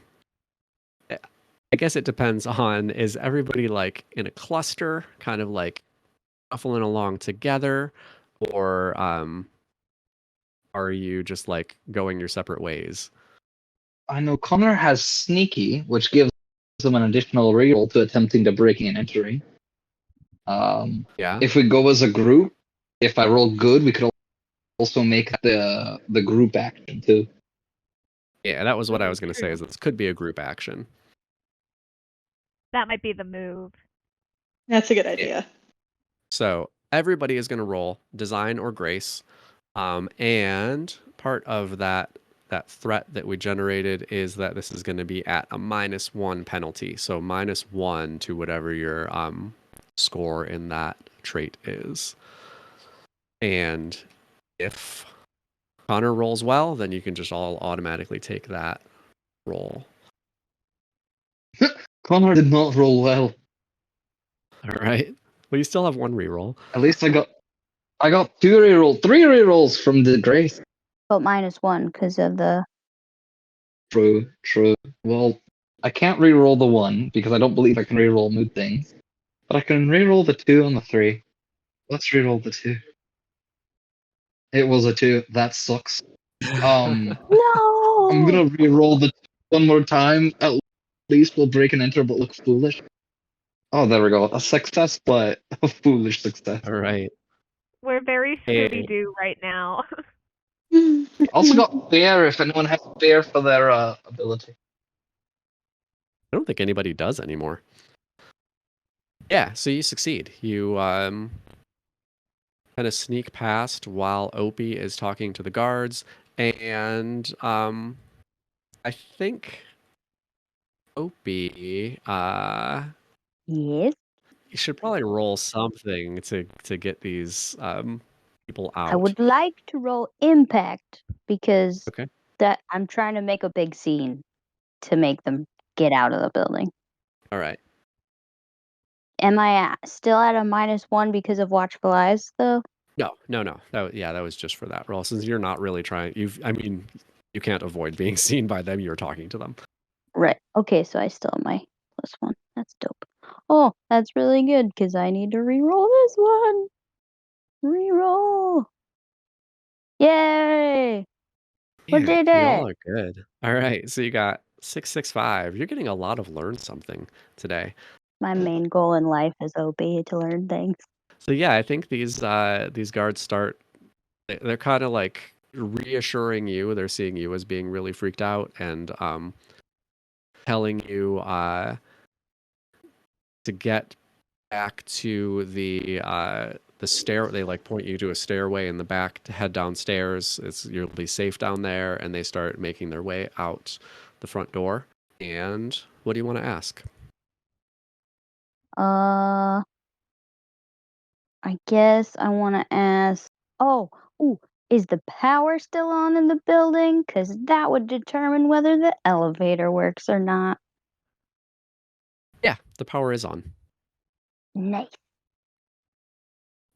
I guess it depends on, is everybody like in a cluster, kind of like shuffling along together, or are you just like going your separate ways? I know Connor has sneaky, which gives him an additional reroll to attempting to breaking and entering. Yeah. If we go as a group, if I roll good, we could also make the group action too. Yeah, that was what I was going to say, True. is this could be a group action. That might be the move. That's a good idea. So everybody is going to roll design or grace. And part of that threat that we generated is that this is going to be at a -1 penalty. So -1 to whatever your score in that trait is. And if Connor rolls well, then you can just all automatically take that roll. Connor did not roll well. All right. Well, you still have one reroll. At least I got 3 rerolls from the grace. But -1 because of the. True. Well, I can't reroll the 1 because I don't believe I can reroll mood things. But I can reroll the 2 on the 3. Let's reroll the 2. It was a 2. That sucks. I'm No! gonna reroll the 2 one more time. At least we'll break and enter but look foolish. Oh, there we go. A success, but a foolish success. All right. We're very Hey. Scooby-Doo right now. Also got fair if anyone has fair for their ability. I don't think anybody does anymore. Yeah, so you succeed. You kind of sneak past while Opey is talking to the guards, and I think Opey, Yes. you should probably roll something to get these people out. I would like to roll impact because Okay. that I'm trying to make a big scene to make them get out of the building. All right. Am I still at a -1 because of watchful eyes though? No. That was just for that roll. Since you're not really trying, you can't avoid being seen by them. You're talking to them. Right. Okay, so I still have my +1. That's dope. Oh, that's really good because I need to re-roll this one. Reroll. Yay! We Yeah, did you all it. are good. All right, so you got 665. You're getting a lot of learn something today. My main goal in life is OB to learn things. So yeah, I think these guards start. They're kind of like reassuring you. They're seeing you as being really freaked out and telling you to get back to the stair. They like point you to a stairway in the back to head downstairs. You'll be safe down there, and they start making their way out the front door. And what do you want to ask? I guess I want to ask. Is the power still on in the building? Because that would determine whether the elevator works or not. Yeah, the power is on. Nice.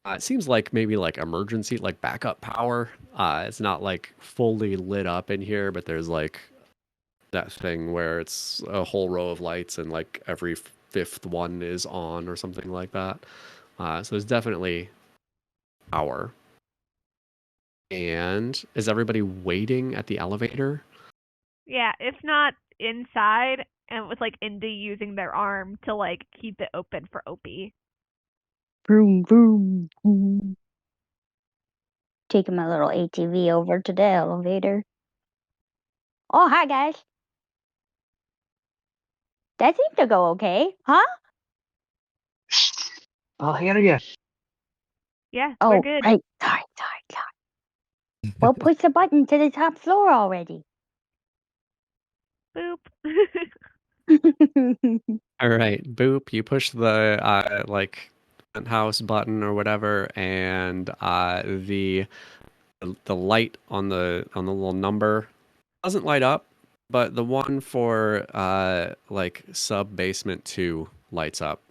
It seems like maybe like emergency, like backup power. It's not like fully lit up in here, but there's like that thing where it's a whole row of lights and like every fifth one is on or something like that. So there's definitely power. And is everybody waiting at the elevator? Yeah, if not inside, and with like Indy using their arm to like keep it open for Opey. Vroom, vroom, vroom. Taking my little ATV over to the elevator. Oh, hi guys. That seemed to go okay, huh? I'll hear you. Yeah, we're Oh, good. right. Sorry. Well, push the button to the top floor already. Boop. All right, boop. You push the like penthouse button or whatever, and the light on the little number doesn't light up, but the one for like sub basement 2 lights up,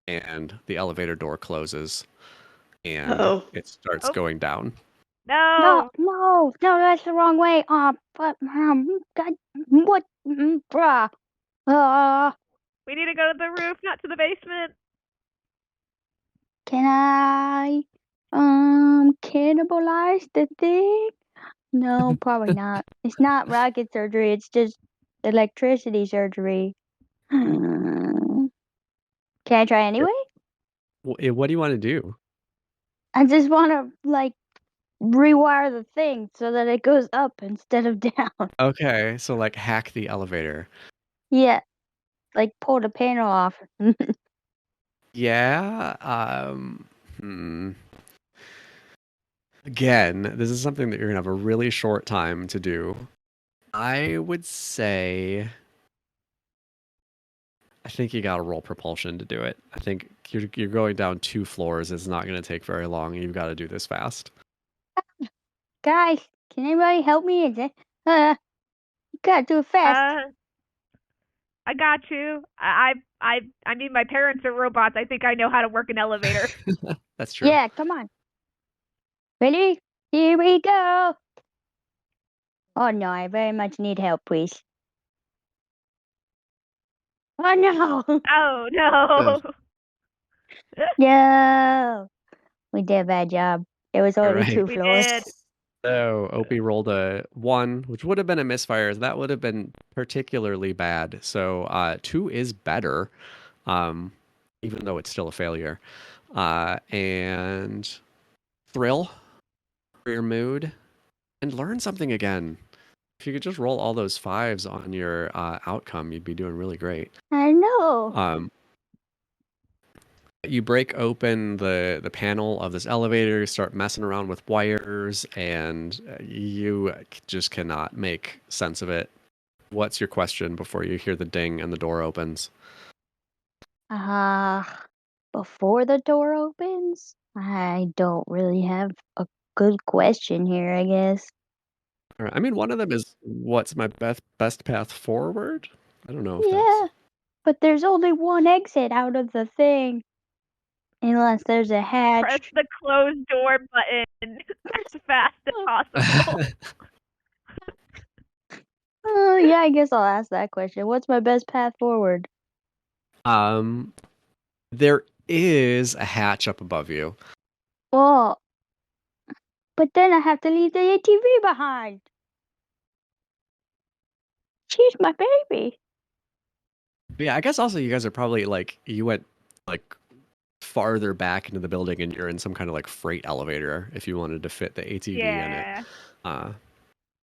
and the elevator door closes, and Uh-oh. it starts Oh. going down. No, No. that's the wrong way. But God, what, bruh? We need to go to the roof, not to the basement. Can I, cannibalize the thing? No, probably not. It's not rocket surgery. It's just electricity surgery. Can I try anyway? What do you want to do? I just want to like rewire the thing so that it goes up instead of down. Okay, so like hack the elevator. Yeah, like pull the panel off. Yeah. Again, this is something that you're gonna have a really short time to do. I would say I think you gotta roll propulsion to do it. I think you're going down 2 floors. It's not gonna take very long. You've got to do this fast. Guys, can anybody help me? You gotta do it fast. I got you. I mean, my parents are robots. I think I know how to work an elevator. That's true. Yeah, come on. Ready? Here we go. Oh no, I very much need help, please. Oh no! Oh no. No! We did a bad job. It was only right. 2 We floors. did. So Opie rolled a 1, which would have been a misfire. That would have been particularly bad. So 2 is better, even though it's still a failure. And thrill for your mood and learn something again. If you could just roll all those 5s on your outcome, you'd be doing really great. I know. You break open the panel of this elevator, start messing around with wires, and you just cannot make sense of it. What's your question before you hear the ding and the door opens? Before the door opens? I don't really have a good question here, I guess. All right. I mean, one of them is what's my best path forward? I don't know if Yeah, that's but there's only one exit out of the thing. Unless there's a Press hatch. the closed door button as fast as possible. Oh, yeah, I guess I'll ask that question. What's my best path forward? There is a hatch up above you. Oh, but then I have to leave the ATV behind. She's my baby. But yeah, I guess also you guys are probably like you went like farther back into the building and you're in some kind of like freight elevator if you wanted to fit the ATV in it. Yeah.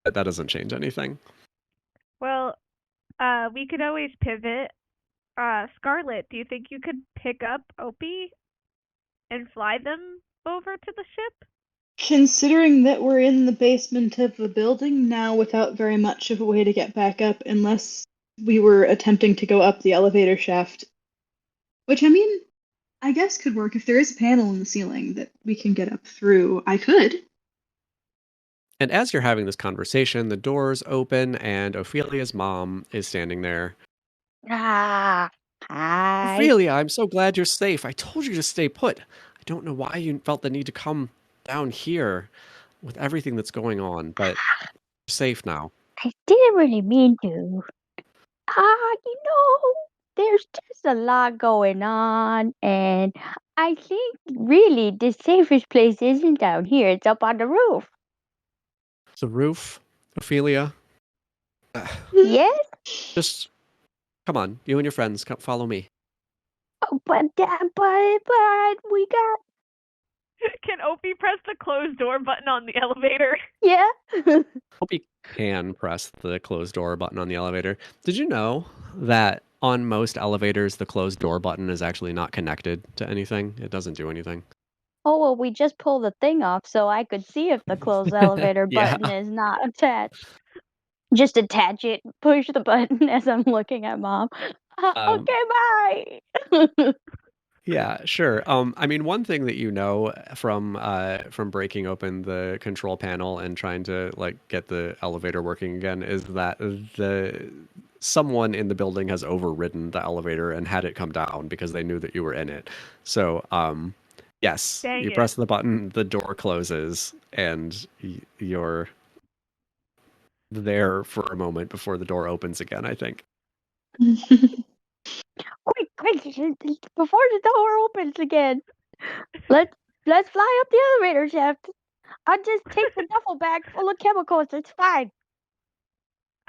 But that doesn't change anything. Well, we could always pivot. Scarlett, do you think you could pick up Opie and fly them over to the ship? Considering that we're in the basement of the building now without very much of a way to get back up unless we were attempting to go up the elevator shaft, which I mean, I guess could work if there is a panel in the ceiling that we can get up through. I could. And as you're having this conversation, the doors open and Ophelia's mom is standing there. Hi. Ophelia, I'm so glad you're safe. I told you to stay put. I don't know why you felt the need to come down here with everything that's going on, but you're safe now. I didn't really mean to. There's just a lot going on, and I think really the safest place isn't down here. It's up on the roof. The roof, Ophelia. Yes? Just come on, you and your friends, come follow me. Oh, but we got Can Opie press the closed door button on the elevator? Yeah. Hope you can press the closed door button on the elevator. Did you know that on most elevators, the closed door button is actually not connected to anything? It doesn't do anything. Oh, well, we just pulled the thing off so I could see if the closed elevator Yeah. button is not attached. Just attach it, push the button as I'm looking at Mom. Okay, bye. Yeah, sure. I mean, one thing that you know from breaking open the control panel and trying to like get the elevator working again is that someone in the building has overridden the elevator and had it come down because they knew that you were in it. So, yes, Dang you it. press the button, the door closes, and you're there for a moment before the door opens again, I think. Quick, before the door opens again. Let's fly up the elevator shaft. I'll just take the duffel bag full of chemicals. It's fine.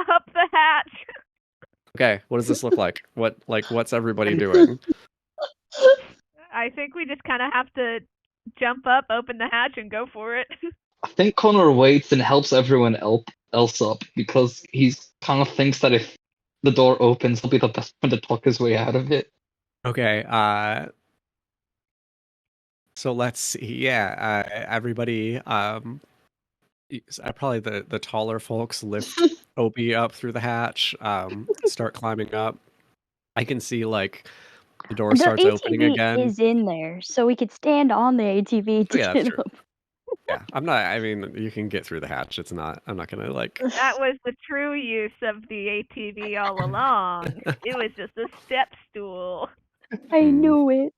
Up the hatch. Okay, what does this look like? What's everybody doing? I think we just kind of have to jump up, open the hatch, and go for it. I think Connor waits and helps everyone else up because he kind of thinks that if the door opens, he'll be the best one to talk his way out of it. Okay, so let's see. Yeah, everybody. Probably the taller folks lift Opie up through the hatch. Start climbing up. I can see like the door The starts opening ATV again. is in there, so we could stand on the ATV to Oh, yeah, that's get true. up. Yeah, I'm not. I mean, you can get through the hatch. It's not. I'm not gonna like. That was the true use of the ATV all along. It was just a step stool. I knew it.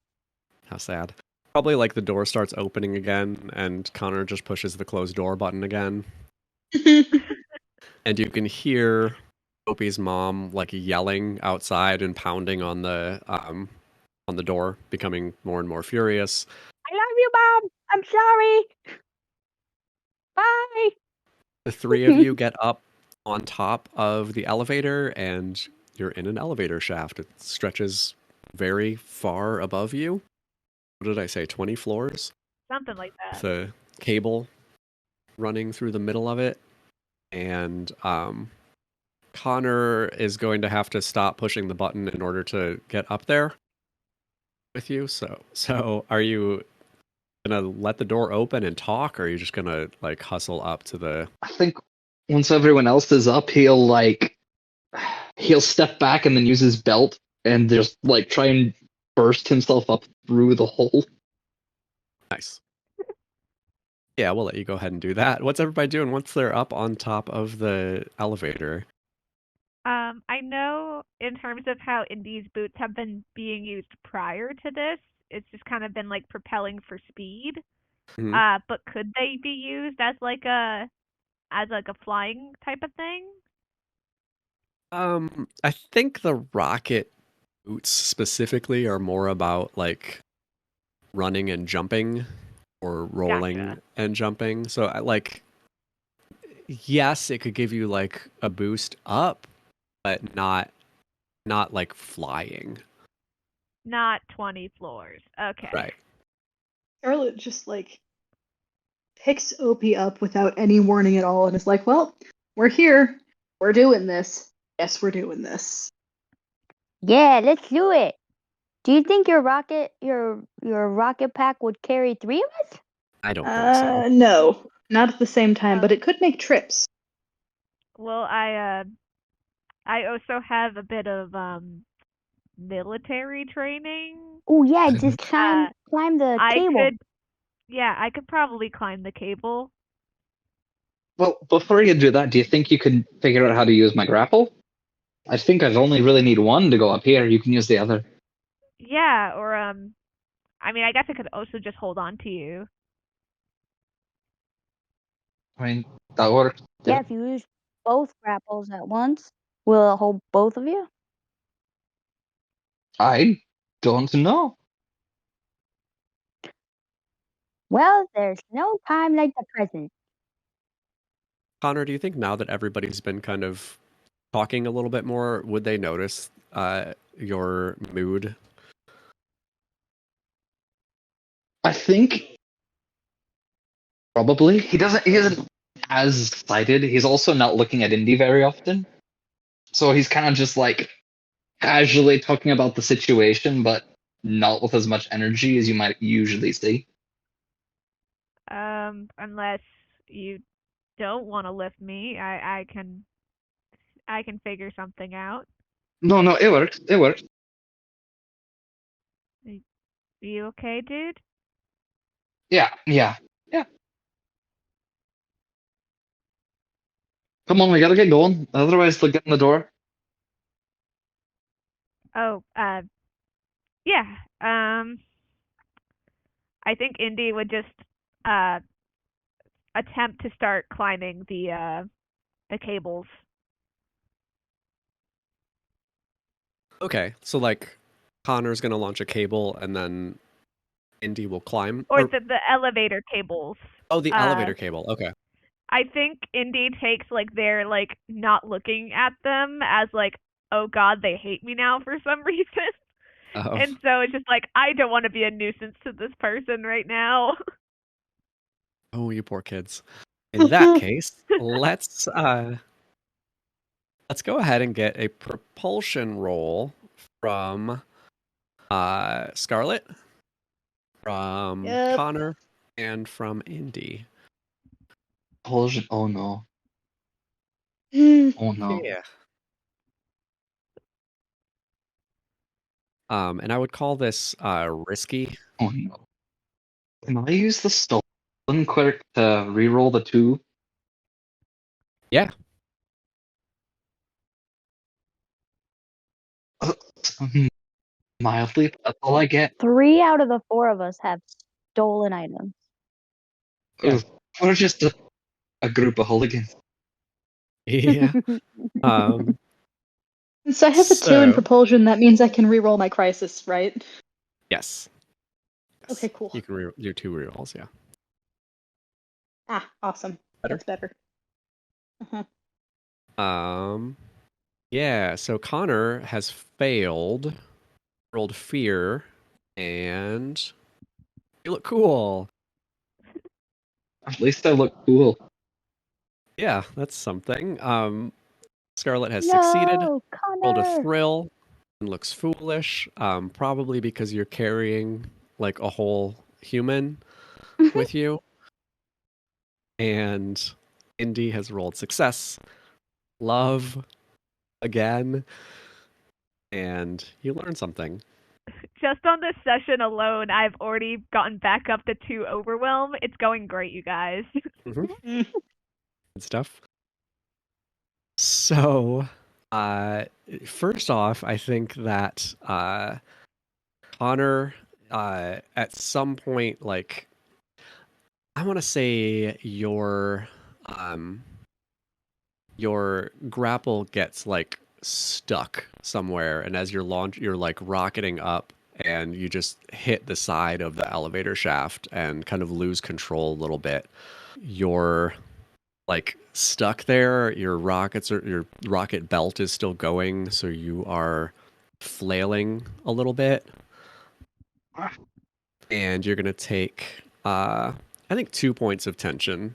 How sad. Probably like the door starts opening again, and Connor just pushes the closed door button again, and you can hear Opie's mom like yelling outside and pounding on the door, becoming more and more furious. I love you, Mom. I'm sorry. Bye. The three of you get up on top of the elevator, and you're in an elevator shaft. It stretches very far above you. What did I say? 20 floors? Something like that. With a cable running through the middle of it. And Connor is going to have to stop pushing the button in order to get up there with you. So are you gonna let the door open and talk, or are you just gonna like hustle up to the... I think once everyone else is up, he'll step back and then use his belt and just like try and burst himself up through the hole. Nice. Yeah, we'll let you go ahead and do that. What's everybody doing once they're up on top of the elevator? I know in terms of how Indy's boots have been being used prior to this, it's just kind of been like propelling for speed. Mhm. But could they be used as like a flying type of thing? I think the rocket boots specifically are more about like running and jumping or rolling Gotcha. and jumping. So yes, it could give you like a boost up, but not like flying. Not 20 floors. Okay. Right. Scarlett just like picks Opie up without any warning at all and is like, "Well, we're here. We're doing this. Yes, we're doing this." Yeah, let's do it. Do you think your rocket pack would carry 3 of us? I don't think so. No, not at the same time, but it could make trips. Well, I also have a bit of military training. Oh yeah, just climb the cable. I could probably climb the cable. Well, before you do that, do you think you can figure out how to use my grapple? I think I've only really need one to go up here. You can use the other. Yeah, or I mean, I guess I could also just hold on to you. I mean, that works. Yeah, if you use both grapples at once, will it hold both of you? I don't know. Well, there's no time like the present. Connor, do you think now that everybody's been kind of talking a little bit more, would they notice your mood? I think Probably. He isn't as excited. He's also not looking at Indy very often. So he's kind of just like casually talking about the situation, but not with as much energy as you might usually see. Unless you don't want to lift me, I can figure something out. No, it works. It works. Are you okay, dude? Yeah. Come on, we gotta get going. Otherwise, they'll get in the door. Oh, yeah. I think Indy would just uh attempt to start climbing the cables. Okay, so like Connor's gonna launch a cable and then Indy will climb. Or the elevator cables. Oh, the elevator cable. Okay. I think Indy takes like their like not looking at them as like, oh god, they hate me now for some reason. Oh. And so it's just like, I don't want to be a nuisance to this person right now. Oh, you poor kids. In that case, let's go ahead and get a propulsion roll from Scarlett, from Yep. Connor, and from Indy. Propulsion. Oh no. Oh no. Yeah. And I would call this risky. Oh no. Can I use the stolen quirk to reroll the 2? Yeah. Mildly, that's all I get. 3 out of the 4 of us have stolen items. Yeah. We're just a group of hooligans. Yeah. So I have a 2 in So- propulsion. That means I can reroll my crisis, right? Yes. Okay, cool. You can do 2 rerolls, yeah. Ah, awesome. Better? That's better. Yeah, so Connor has failed, rolled fear, and you look cool. At least I look cool. Yeah, that's something. Scarlett has succeeded, No, rolled a Connor! thrill, and looks foolish, probably because you're carrying like a whole human with you. And Indy has rolled success, love, again, and you learn something. Just on this session alone, I've already gotten back up to 2 overwhelm. It's going great, you guys. Good stuff. So, first off, I think that Connor, at some point, like, I want to say your grapple gets like stuck somewhere, and as you're like rocketing up, and you just hit the side of the elevator shaft and kind of lose control a little bit. You're like stuck there. Your rocket belt is still going, so you are flailing a little bit, and you're gonna take I think 2 points of tension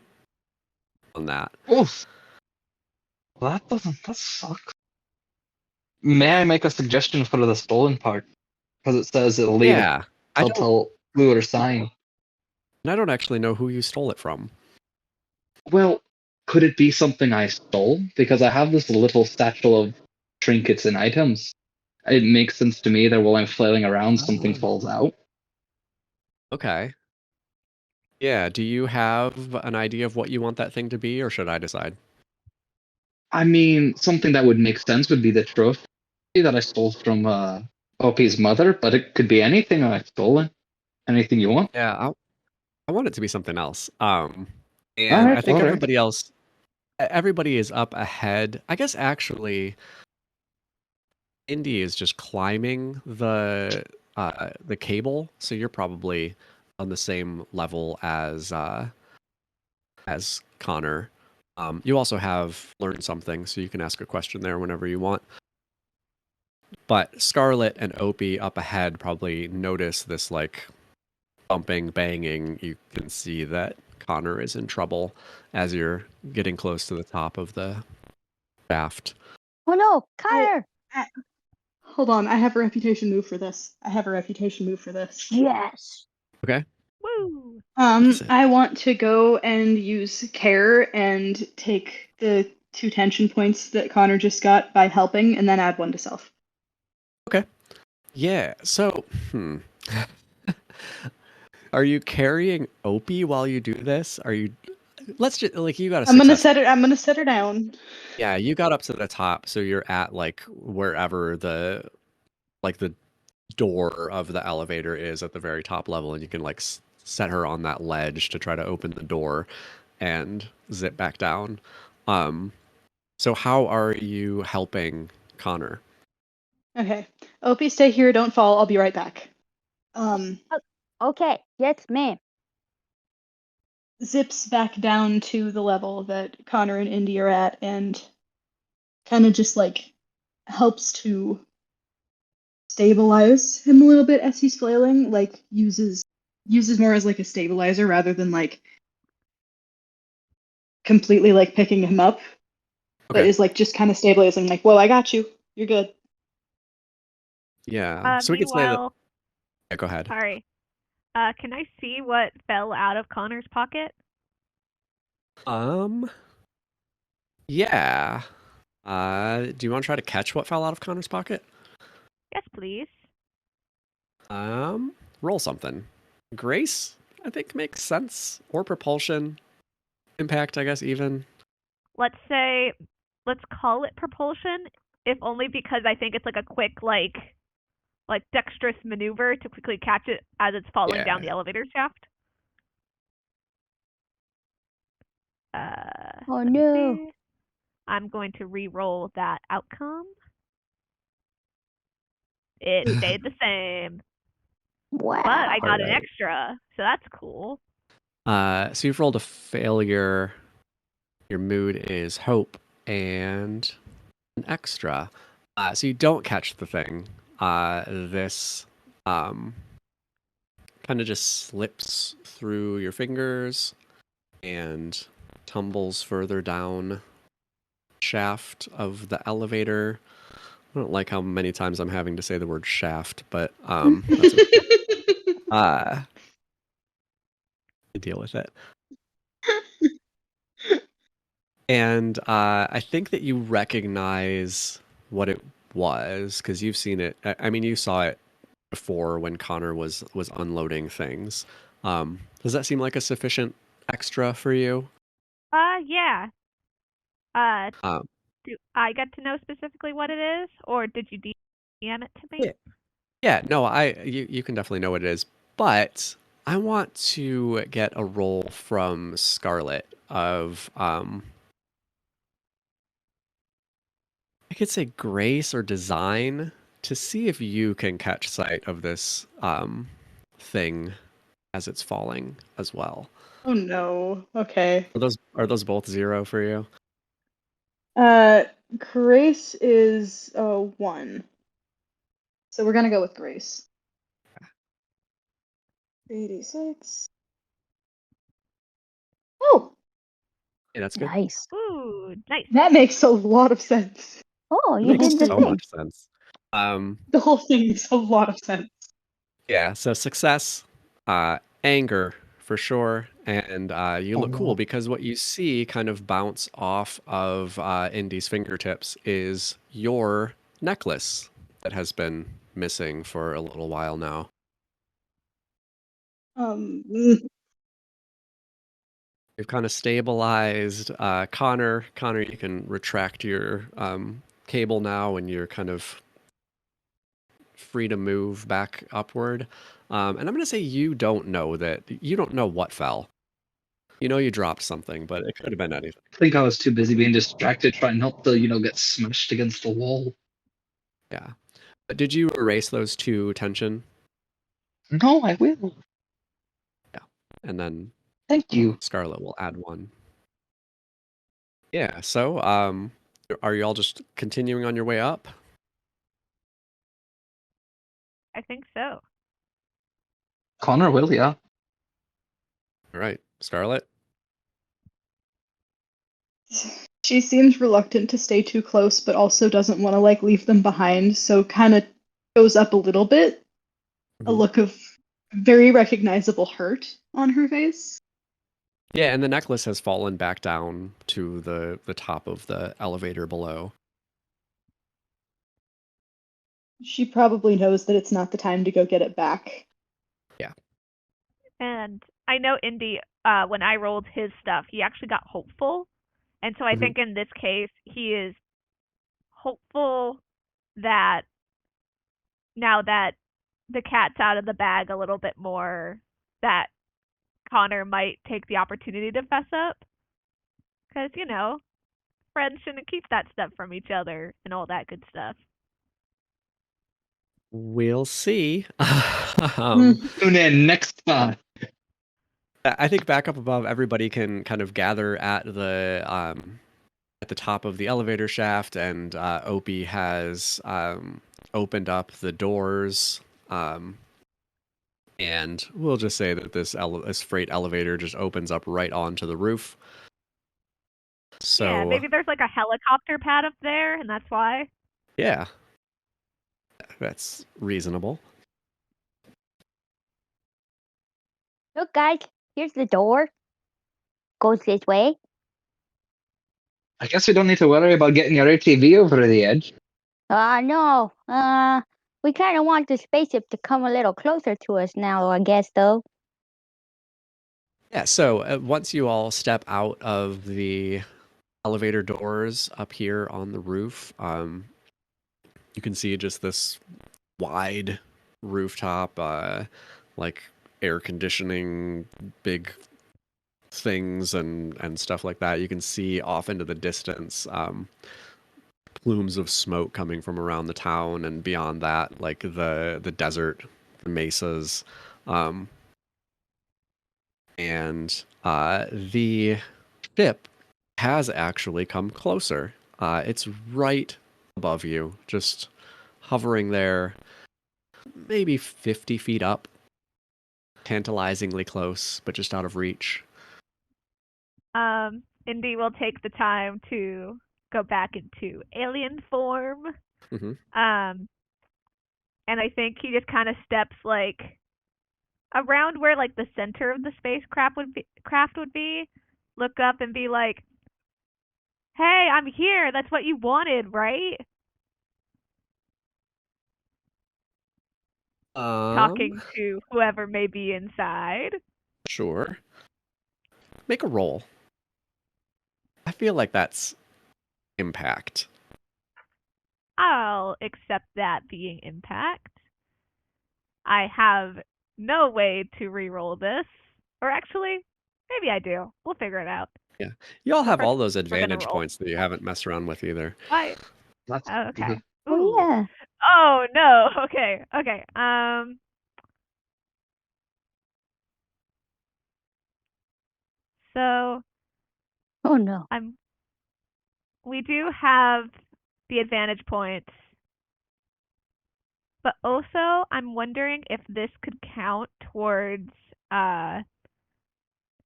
on that. Oof. Well, that sucks. May I make a suggestion for the stolen part? Because it says it'll leave Yeah, a telltale clue or sign. and I don't actually know who you stole it from. Well, could it be something I stole? Because I have this little satchel of trinkets and items. It makes sense to me that while I'm flailing around, something falls out. Okay. Yeah, do you have an idea of what you want that thing to be, or should I decide? I mean, something that would make sense would be the trophy that I stole from Opey's mother, but it could be anything I've stolen. Anything you want. Yeah, I want it to be something else. And Alright, I think alright. everybody is up ahead. I guess actually, Indy is just climbing the cable, so you're probably on the same level as Connor. You also have learned something, so you can ask a question there whenever you want. But Scarlett and Opey up ahead probably notice this like bumping, banging. You can see that Connor is in trouble as you're getting close to the top of the shaft. Oh no, Connor! Hold on, I have a reputation move for this. Yes. Okay. Woo! Is it? I want to go and use care and take the 2 tension points that Connor just got by helping, and then add 1 to self. Okay. Yeah. So, are you carrying Opey while you do this? Are you? Let's just like you got a I'm gonna success. I'm gonna set her down. Yeah, you got up to the top, so you're at like wherever the door of the elevator is at the very top level, and you can like set her on that ledge to try to open the door and zip back down. So how are you helping Connor? Okay. Opie, stay here, don't fall, I'll be right back. Okay, yes, ma'am. Zips back down to the level that Connor and Indy are at and kind of just like helps to stabilize him a little bit as he's flailing, like uses more as like a stabilizer rather than like completely like picking him up, but Okay. is like just kind of stabilizing, like, whoa, I got you. You're good. Yeah. So we could say that. Meanwhile, Yeah, go ahead. sorry. Can I see what fell out of Connor's pocket? Yeah. Do you want to try to catch what fell out of Connor's pocket? Yes, please. Roll something. Grace, I think makes sense. Or propulsion. Impact, I guess, even. Let's call it propulsion, if only because I think it's like a quick like dexterous maneuver to quickly catch it as it's falling down the elevator shaft. Oh Let me no. see. I'm going to re-roll that outcome. It stayed the same, Wow. but I got an Alright. extra, so that's cool. So you've rolled a failure. Your mood is hope and an extra. So you don't catch the thing. This kind of just slips through your fingers and tumbles further down shaft of the elevator. I don't like how many times I'm having to say the word shaft, but that's okay. Deal with it. And I think that you recognize what it was because you've seen it. I mean, you saw it before when Connor was unloading things. Does that seem like a sufficient extra for you? Yeah. Um, Do I get to know specifically what it is, or did you DM it to me? yeah. Yeah, no, you can definitely know what it is, but I want to get a roll from Scarlett of I could say grace or design to see if you can catch sight of this thing as it's falling as well. Oh no. Okay. Are those both 0 for you? Grace is 1. So we're gonna go with Grace. 86. Oh, Yeah, that's good. Nice. Ooh, nice. that makes a lot of sense. Oh, It you makes did the so thing. much sense. The whole thing makes a lot of sense. Yeah, so success, anger for sure, and you Oh, look cool no. because what you see kind of bounce off of Indy's fingertips is your necklace that has been missing for a little while now. Mm, You've kind of stabilized Connor. Connor, you can retract your cable now, and you're kind of free to move back upward. And I'm going to say you don't know what fell. You know you dropped something, but it could have been anything. I think I was too busy being distracted trying not to, get smashed against the wall. Yeah. But did you erase those 2 tension? No, I will. Yeah. And then Thank you. Scarlett will add 1. Yeah. So, are you all just continuing on your way up? I think so. Connor will, yeah. All right, Scarlett. She seems reluctant to stay too close, but also doesn't want to like leave them behind, so kind of goes up a little bit, a Mhm. look of very recognizable hurt on her face. Yeah, and the necklace has fallen back down to the top of the elevator below. She probably knows that it's not the time to go get it back. Yeah. And I know Indy, when I rolled his stuff, he actually got hopeful. And so I Mhm. think in this case, he is hopeful that now that the cat's out of the bag a little bit more, that Connor might take the opportunity to fess up. Because, friends shouldn't keep that stuff from each other and all that good stuff. We'll see. Tune in next time. I think back up above, everybody can kind of gather at the top of the elevator shaft, and Opie has opened up the doors. And we'll just say that this freight elevator just opens up right onto the roof. So Yeah, maybe there's like a helicopter pad up there, and that's why. yeah, that's reasonable. Look, guys, here's the door. Goes this way. I guess we don't need to worry about getting your ATV over the edge. No. We kind of want the spaceship to come a little closer to us now, I guess, though. Yeah, so once you all step out of the elevator doors up here on the roof, you can see just this wide rooftop, like air conditioning, big things and stuff like that. You can see off into the distance plumes of smoke coming from around the town, and beyond that, like the desert, the mesas, and the ship has actually come closer. It's right above you, just hovering there, maybe 50 feet up, tantalizingly close, but just out of reach. Indy will take the time to go back into alien form. Mm-hmm. And I think he just kind of steps like around where like the center of the spacecraft would be, look up and be like, "Hey, I'm here. That's what you wanted, right?" Talking to whoever may be inside. Sure. Make a roll. I feel like that's impact. I'll accept that being impact. I have no way to re-roll this. Or actually, maybe I do. We'll figure it out. Yeah. You all But have first, all those we're gonna advantage roll. points that you haven't messed around with either. Why? That's Oh, okay. Oh, Ooh. yeah. Oh no. Okay. Okay. So Oh, no. we do have the advantage points, but also I'm wondering if this could count towards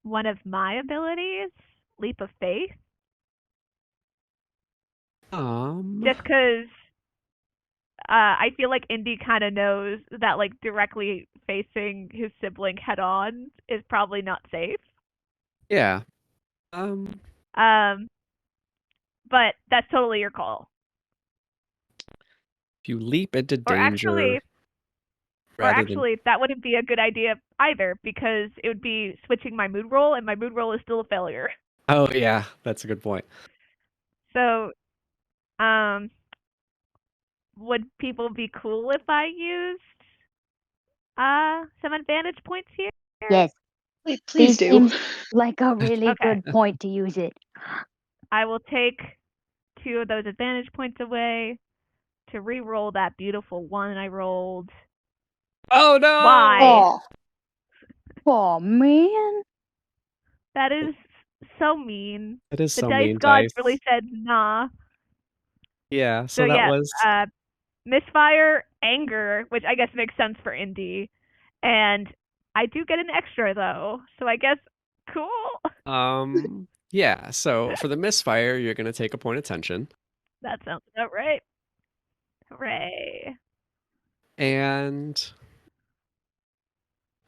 one of my abilities, Leap of Faith. Just because I feel like Indy kind of knows that like directly facing his sibling head on is probably not safe. Yeah. Um, but that's totally your call. If you leap into Or danger rather than actually, that wouldn't be a good idea either because it would be switching my mood roll, and my mood roll is still a failure. Oh yeah, that's a good point. So, would people be cool if I used some advantage points here? Yes. Please do. Seems like a really Okay. good point to use it. I will take 2 of those advantage points away to re-roll that beautiful one I rolled. Oh no! Why? Oh, Oh, man. That is so mean. That is The so dice mean, gods dice. really said nah. Yeah, So that yes, was misfire, anger, which I guess makes sense for Indy, and I do get an extra though. So I guess cool. Yeah, so for the misfire, you're going to take a point of tension. That sounds about right. Hooray. And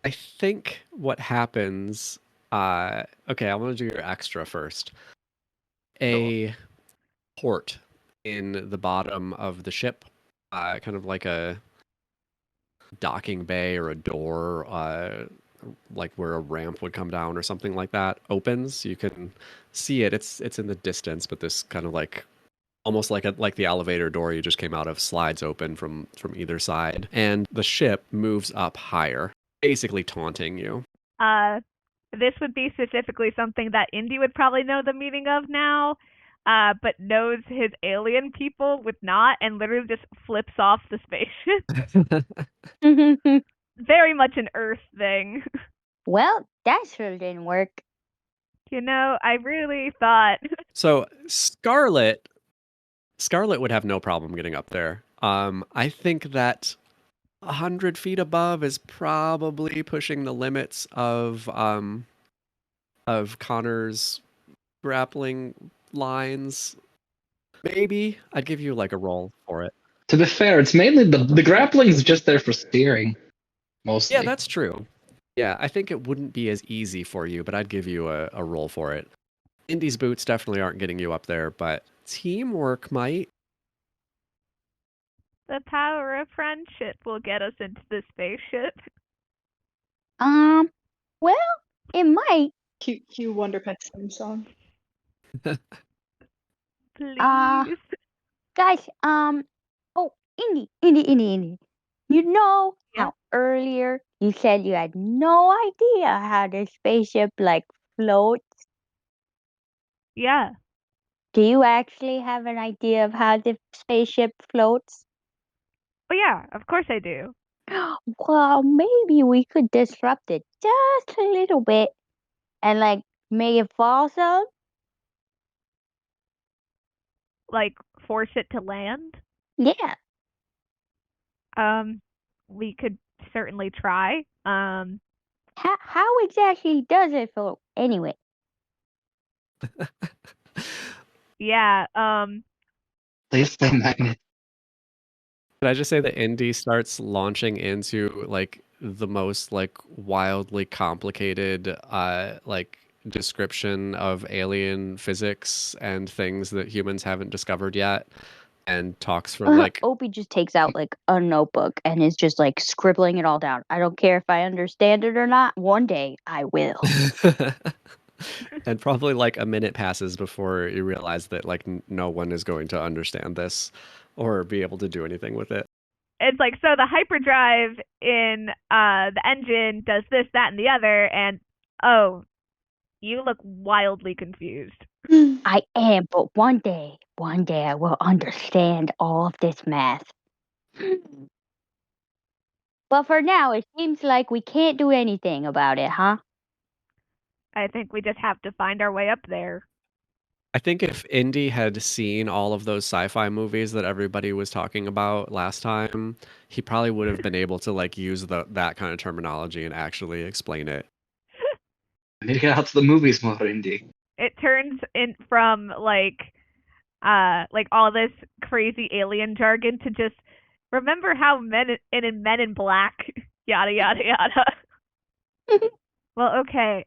I think what happens, okay, I want to do your extra first. A port in the bottom of the ship, kind of like a docking bay or a door, like where a ramp would come down or something like that, opens. You can see it. It's in the distance, but this kind of like almost like the elevator door you just came out of slides open from either side, and the ship moves up higher, basically taunting you. This would be specifically something that Indy would probably know the meaning of now, but knows his alien people would not, and literally just flips off the spaceship. Very much an Earth thing. Well, that sure didn't work. You know, I really thought. So Scarlett would have no problem getting up there. I think that 100 feet above is probably pushing the limits of Connor's grappling lines. Maybe I'd give you like a roll for it. To be fair, it's mainly the grappling's just there for steering, mostly. Yeah, that's true. Yeah, I think it wouldn't be as easy for you, but I'd give you a roll for it. Indy's boots definitely aren't getting you up there, but teamwork might. The power of friendship will get us into the spaceship. Well, it might. Cue Wonder Pet's theme song. Please. Guys, oh, Indy. You know Yeah. how earlier you said you had no idea how the spaceship like floats? Yeah. Do you actually have an idea of how the spaceship floats? Oh yeah, of course I do. Well, maybe we could disrupt it just a little bit and like make it fall some. Like force it to land. Yeah. We could certainly try. How exactly does it float anyway? Yeah. Place the magnet. Could I just say that Indy starts launching into like the most like wildly complicated like description of alien physics and things that humans haven't discovered yet, and talks for like Opie just takes out like a notebook and is just like scribbling it all down. I don't care if I understand it or not. One day I will. and probably like a minute passes before you realize that like no one is going to understand this or be able to do anything with it. It's like, so the hyperdrive in the engine does this, that, and the other, and oh, you look wildly confused. I am, but one day I will understand all of this math. But for now, it seems like we can't do anything about it, huh? I think we just have to find our way up there. I think if Indy had seen all of those sci-fi movies that everybody was talking about last time, he probably would have been able to like use that kind of terminology and actually explain it. Maybe get out to the movies more, Indy. It turns in from like all this crazy alien jargon to just remember how Men in Black yada yada yada. Well, okay.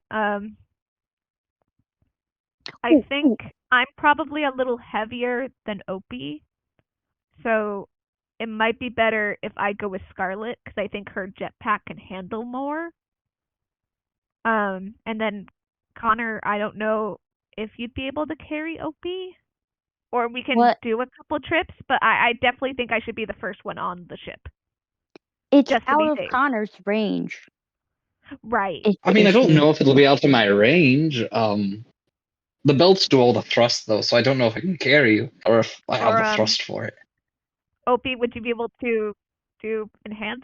I think I'm probably a little heavier than Opie, so it might be better if I go with Scarlett because I think her jetpack can handle more. And then Connor, I don't know if you'd be able to carry Opie, or we can do a couple trips, but I definitely think I should be the first one on the ship. It's Just to out be of safe. Connor's range. Right. I mean, I don't know if it'll be out of my range. The belts do all the thrust though, so I don't know if I can carry you or if I have the thrust for it. Opie, would you be able to enhance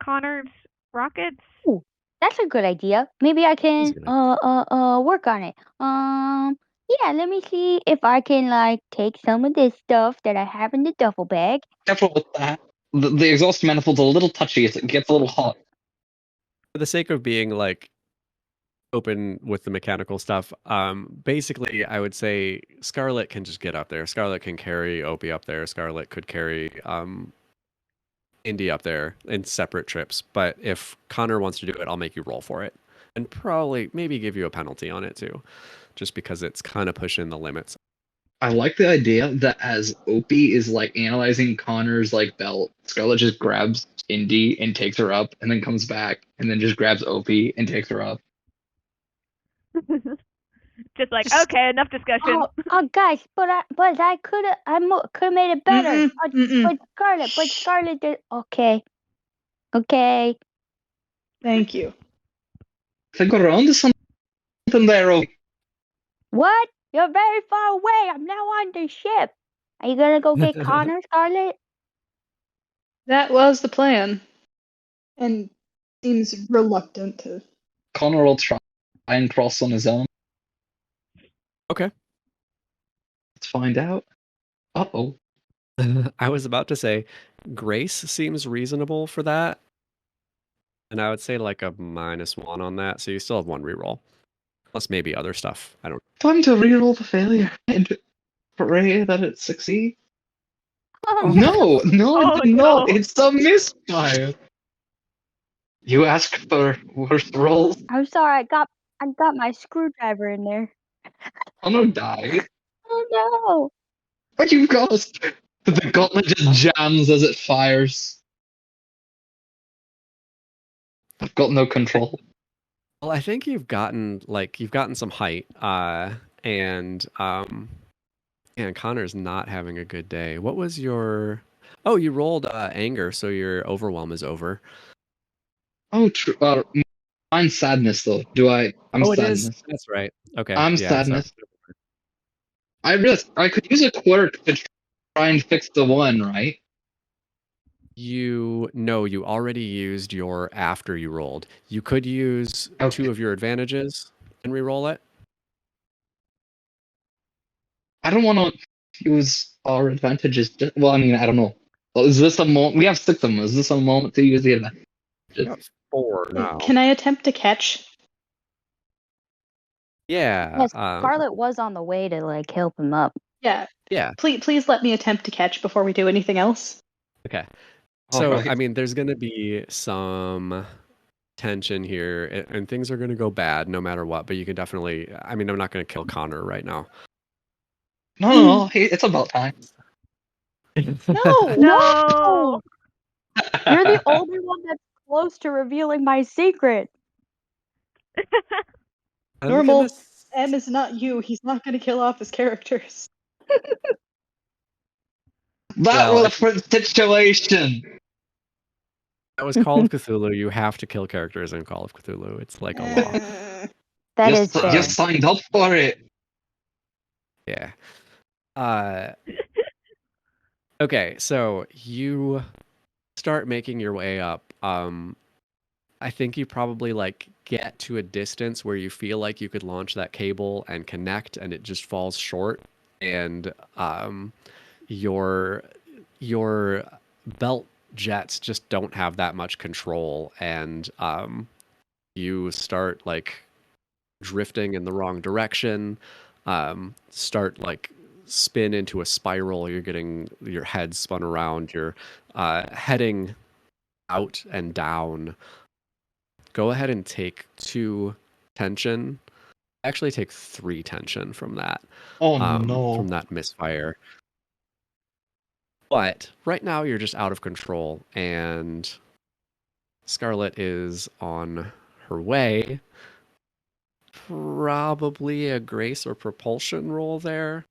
Connor's rockets? Ooh, that's a good idea. Maybe I can work on it. Yeah, let me see if I can like take some of this stuff that I have in the duffel bag. Careful with that. The exhaust manifold's a little touchy. It gets a little hot. For the sake of being like open with the mechanical stuff. Basically, I would say Scarlett can just get up there. Scarlett can carry Opie up there. Scarlett could carry Indy up there in separate trips. But if Connor wants to do it, I'll make you roll for it. And probably maybe give you a penalty on it too, just because it's kind of pushing the limits. I like the idea that as Opie is like analyzing Connor's like belt, Scarlett just grabs Indy and takes her up, and then comes back and then just grabs Opie and takes her up. Just like, okay, enough discussion. Guys, but I could have made it better. Mm-mm. But Scarlett did. Okay. Thank you. I think we're on to something there, Opie. What? You're very far away. I'm now on the ship. Are you gonna go get Connor, Scarlett? That was the plan. And seems reluctant to. Connor will try and cross on his own. Okay. Let's find out. Uh-oh. I was about to say Grace seems reasonable for that. And I would say like a -1 on that. So you still have 1 reroll. Plus maybe other stuff. I don't Time to reroll the failure and pray that it succeeds. No, Oh, no, no. it's a misfire. You ask for worse rolls. I'm sorry. I got my screwdriver in there. Connor died. Oh no! But you caused the gauntlet just jams as it fires. I've got no control. Well, I think you've gotten some height, and Connor's not having a good day. What was your? Oh, you rolled anger, so your overwhelm is over. Oh, true. Mine's sadness though. I'm Oh, it sadness. is. That's right. Okay. I'm yeah, sadness. so- I realized I could use a quirk to try and fix the 1, right? You already used your after you rolled. You could use Okay. 2 of your advantages and re-roll it. I don't want to use our advantages. Well, I mean, I don't know. Well, is this a moment? We have 6 of them. Is this a moment to use the advantages? You got 4 now. Can I attempt to catch? Yeah. Yes, Scarlett was on the way to like help him up. Yeah. Yeah. Please let me attempt to catch before we do anything else. Okay. So, Alright. I mean, there's going to be some tension here, and things are going to go bad no matter what, but you can definitely, I mean, I'm not going to kill Connor right now. No. Hey, it's about time. No! No. You're the only one that's close to revealing my secret. I'm Normal. gonna s- M is not you. He's not going to kill off his characters. That Well, was a different situation. That was Call of Cthulhu. You have to kill characters in Call of Cthulhu. It's like a law. That is fair. You signed up for it. Yeah. Okay, so you start making your way up. I think you probably like get to a distance where you feel like you could launch that cable and connect, and it just falls short. And your belt jets just don't have that much control, and you start like drifting in the wrong direction. Start like spin into a spiral. You're getting your head spun around. You're heading out and down. Go ahead and take 2 tension. Actually, take 3 tension from that. Oh no. From that misfire. But right now you're just out of control, and Scarlett is on her way. Probably a grace or propulsion roll there.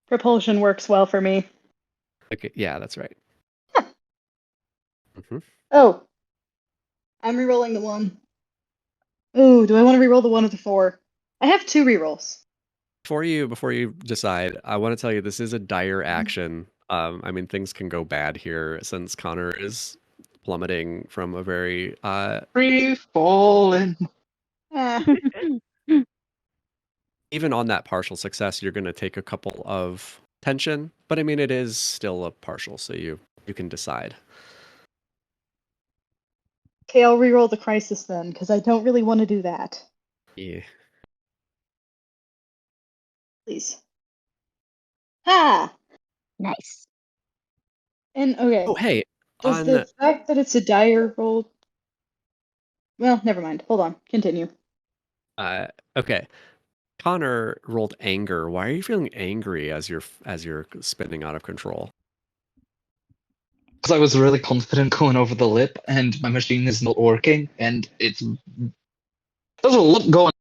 Propulsion works well for me. Okay, yeah, that's right. Mhm. Oh. I'm rerolling the 1. Ooh, do I want to reroll the 1 or the 4? I have 2 rerolls. Before you decide, I want to tell you this is a dire action. I mean, things can go bad here since Connor is plummeting from a very Free falling. even on that partial success, you're going to take a couple of tension, but I mean, it is still a partial, so you can decide. Okay, I'll reroll the crisis then, because I don't really want to do that. Yeah. Please. Ha! Nice. And okay, Oh, hey, does the fact that it's a dire roll? Well, never mind. Hold on. Continue. okay. Connor rolled anger. Why are you feeling angry as you're spinning out of control? Because I was really confident going over the lip, and my machine is not working, and there's a lot going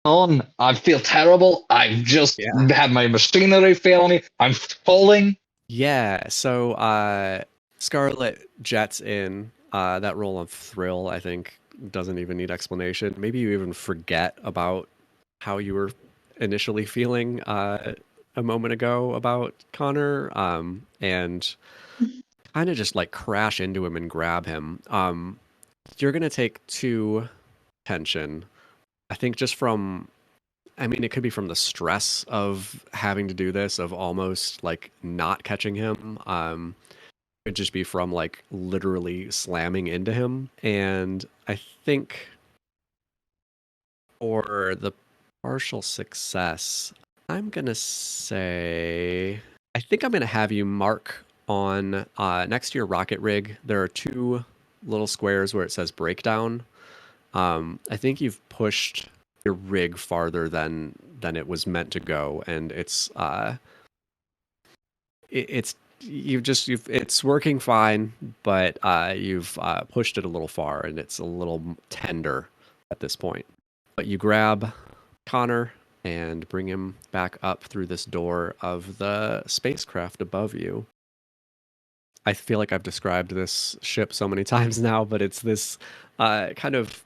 on. I feel terrible. I've just Yeah. had my machinery fail on me. I'm falling. Yeah. So Scarlett jets in. That roll of thrill, I think, doesn't even need explanation. Maybe you even forget about how you were initially feeling a moment ago about Connor, and kind of just like crash into him and grab him. You're gonna take 2 tension. I think just from, I mean, it could be from the stress of having to do this, of almost like not catching him. It could just be from like literally slamming into him. And I think for the partial success, I'm gonna say, I think I'm gonna have you mark on next to your rocket rig. There are 2 little squares where it says breakdown. I think you've pushed your rig farther than it was meant to go, and it's you've it's working fine, but you've pushed it a little far, and it's a little tender at this point. But you grab Connor and bring him back up through this door of the spacecraft above you. I feel like I've described this ship so many times now, but it's this kind of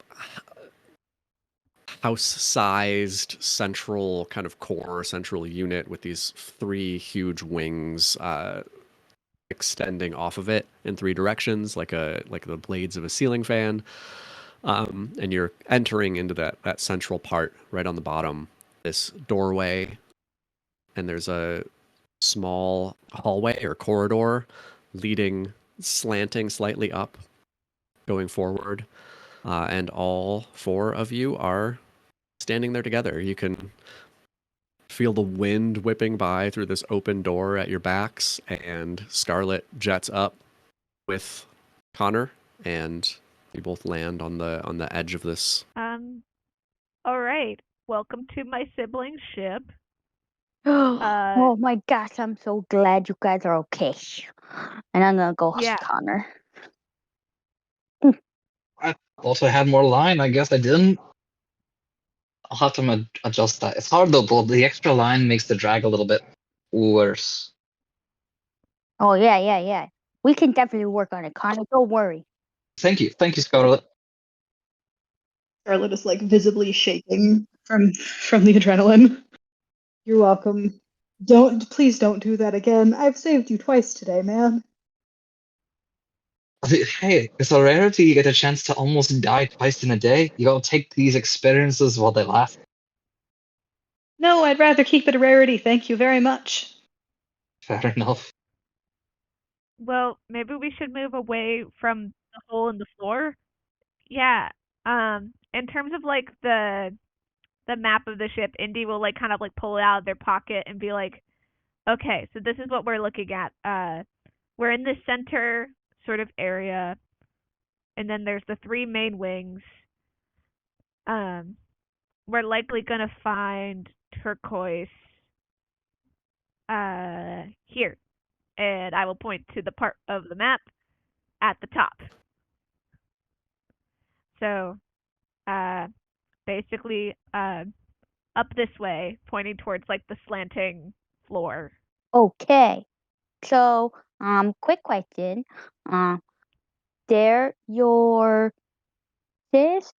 house-sized central kind of core, central unit with these 3 huge wings extending off of it in 3 directions, like the blades of a ceiling fan. And you're entering into that central part right on the bottom, this doorway, and there's a small hallway or corridor leading slanting slightly up, going forward, and all 4 of you are standing there together. You can feel the wind whipping by through this open door at your backs, and Scarlett jets up with Connor, and you both land on the edge of this. All right. Welcome to my sibling's ship. Oh my gosh, I'm so glad you guys are okay. And I'm gonna go Yeah. hush Connor. I also had more line. I guess I didn't. I'll have to adjust that. It's hard though, but the extra line makes the drag a little bit worse. Oh yeah. We can definitely work on it, Connor. Don't worry. Thank you, Scarlett. Scarlett is like visibly shaking from the adrenaline. You're welcome. Please don't do that again. I've saved you twice today, man. Hey, it's a rarity you get a chance to almost die twice in a day. You gotta take these experiences while they last. No, I'd rather keep it a rarity. Thank you very much. Fair enough. Well, maybe we should move away from the hole in the floor. Yeah. In terms of like the map of the ship, Indy will like kind of like pull it out of their pocket and be like, "Okay, so this is what we're looking at. We're in the center sort of area, and then there's the 3 main wings. Um, we're likely gonna find turquoise here." And I will point to the part of the map at the top. So, basically, up this way, pointing towards like the slanting floor. Okay. So, quick question. They're your sister?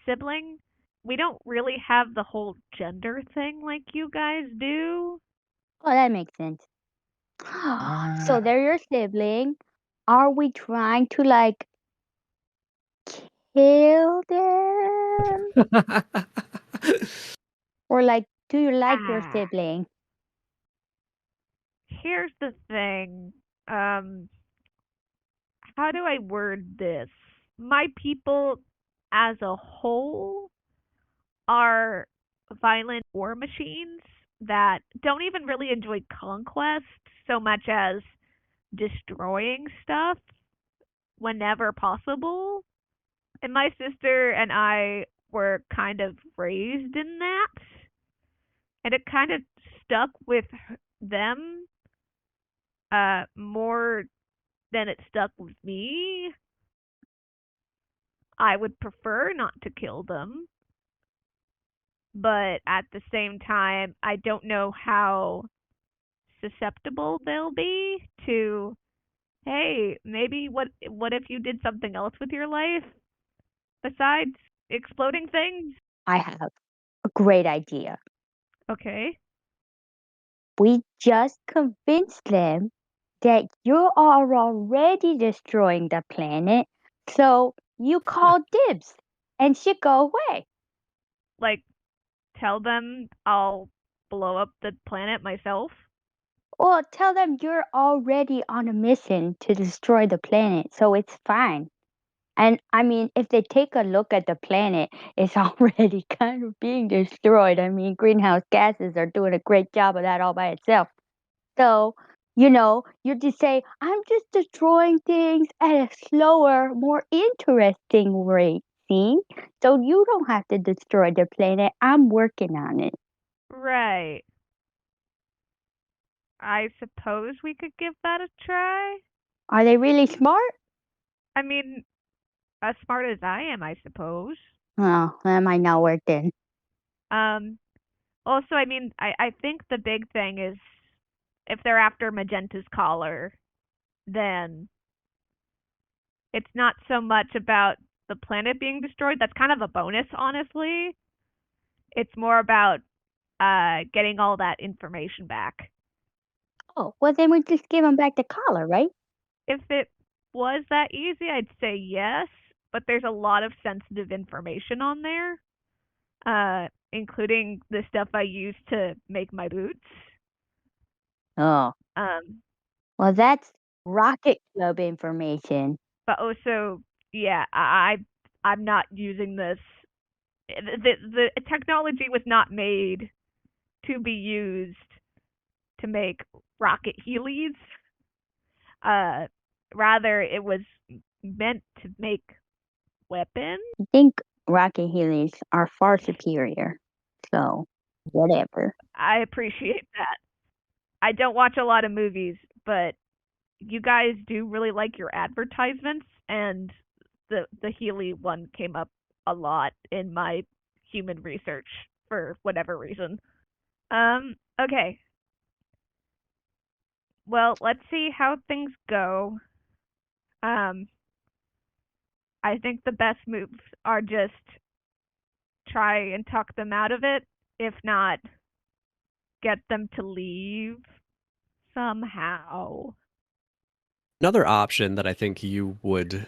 Sibling. We don't really have the whole gender thing like you guys do. Oh, that makes sense. So they're your sibling. Are we trying to like kill them? Or like, do you like your sibling? Here's the thing. How do I word this? My people as a whole are violent war machines that don't even really enjoy conquest so much as destroying stuff whenever possible. And my sister and I were kind of raised in that. And it kind of stuck with them more than it stuck with me. I would prefer not to kill them, but at the same time, I don't know how susceptible they'll be to, hey, maybe what if you did something else with your life besides exploding things? I have a great idea. Okay. We just convinced them that you are already destroying the planet, so you call dibs and should go away. Like, tell them I'll blow up the planet myself? Or tell them you're already on a mission to destroy the planet, so it's fine. And I mean, if they take a look at the planet, it's already kind of being destroyed. I mean, greenhouse gases are doing a great job of that all by itself. So, you just say, I'm just destroying things at a slower, more interesting rate. See? So you don't have to destroy the planet. I'm working on it. Right. I suppose we could give that a try. Are they really smart? I mean, as smart as I am, I suppose. Oh, that might not work then. Um, Also, I mean, I think the big thing is if they're after Magenta's collar, then it's not so much about the planet being destroyed. That's kind of a bonus, honestly. It's more about getting all that information back. Oh, well, then we just give them back the collar, right? If it was that easy, I'd say yes, but there's a lot of sensitive information on there, including the stuff I use to make my boots. Oh, Um, well, that's Rocket Club information. but also, yeah, I'm not using this. The technology was not made to be used to make rocket heelys. Rather, it was meant to make weapons. I think Rocket Heelys are far superior. So, whatever. I appreciate that. I don't watch a lot of movies, but you guys do really like your advertisements, and the Healy one came up a lot in my human research for whatever reason. Okay. Well, let's see how things go. Um, I think the best moves are just try and talk them out of it. If not, get them to leave somehow. Another option that I think you would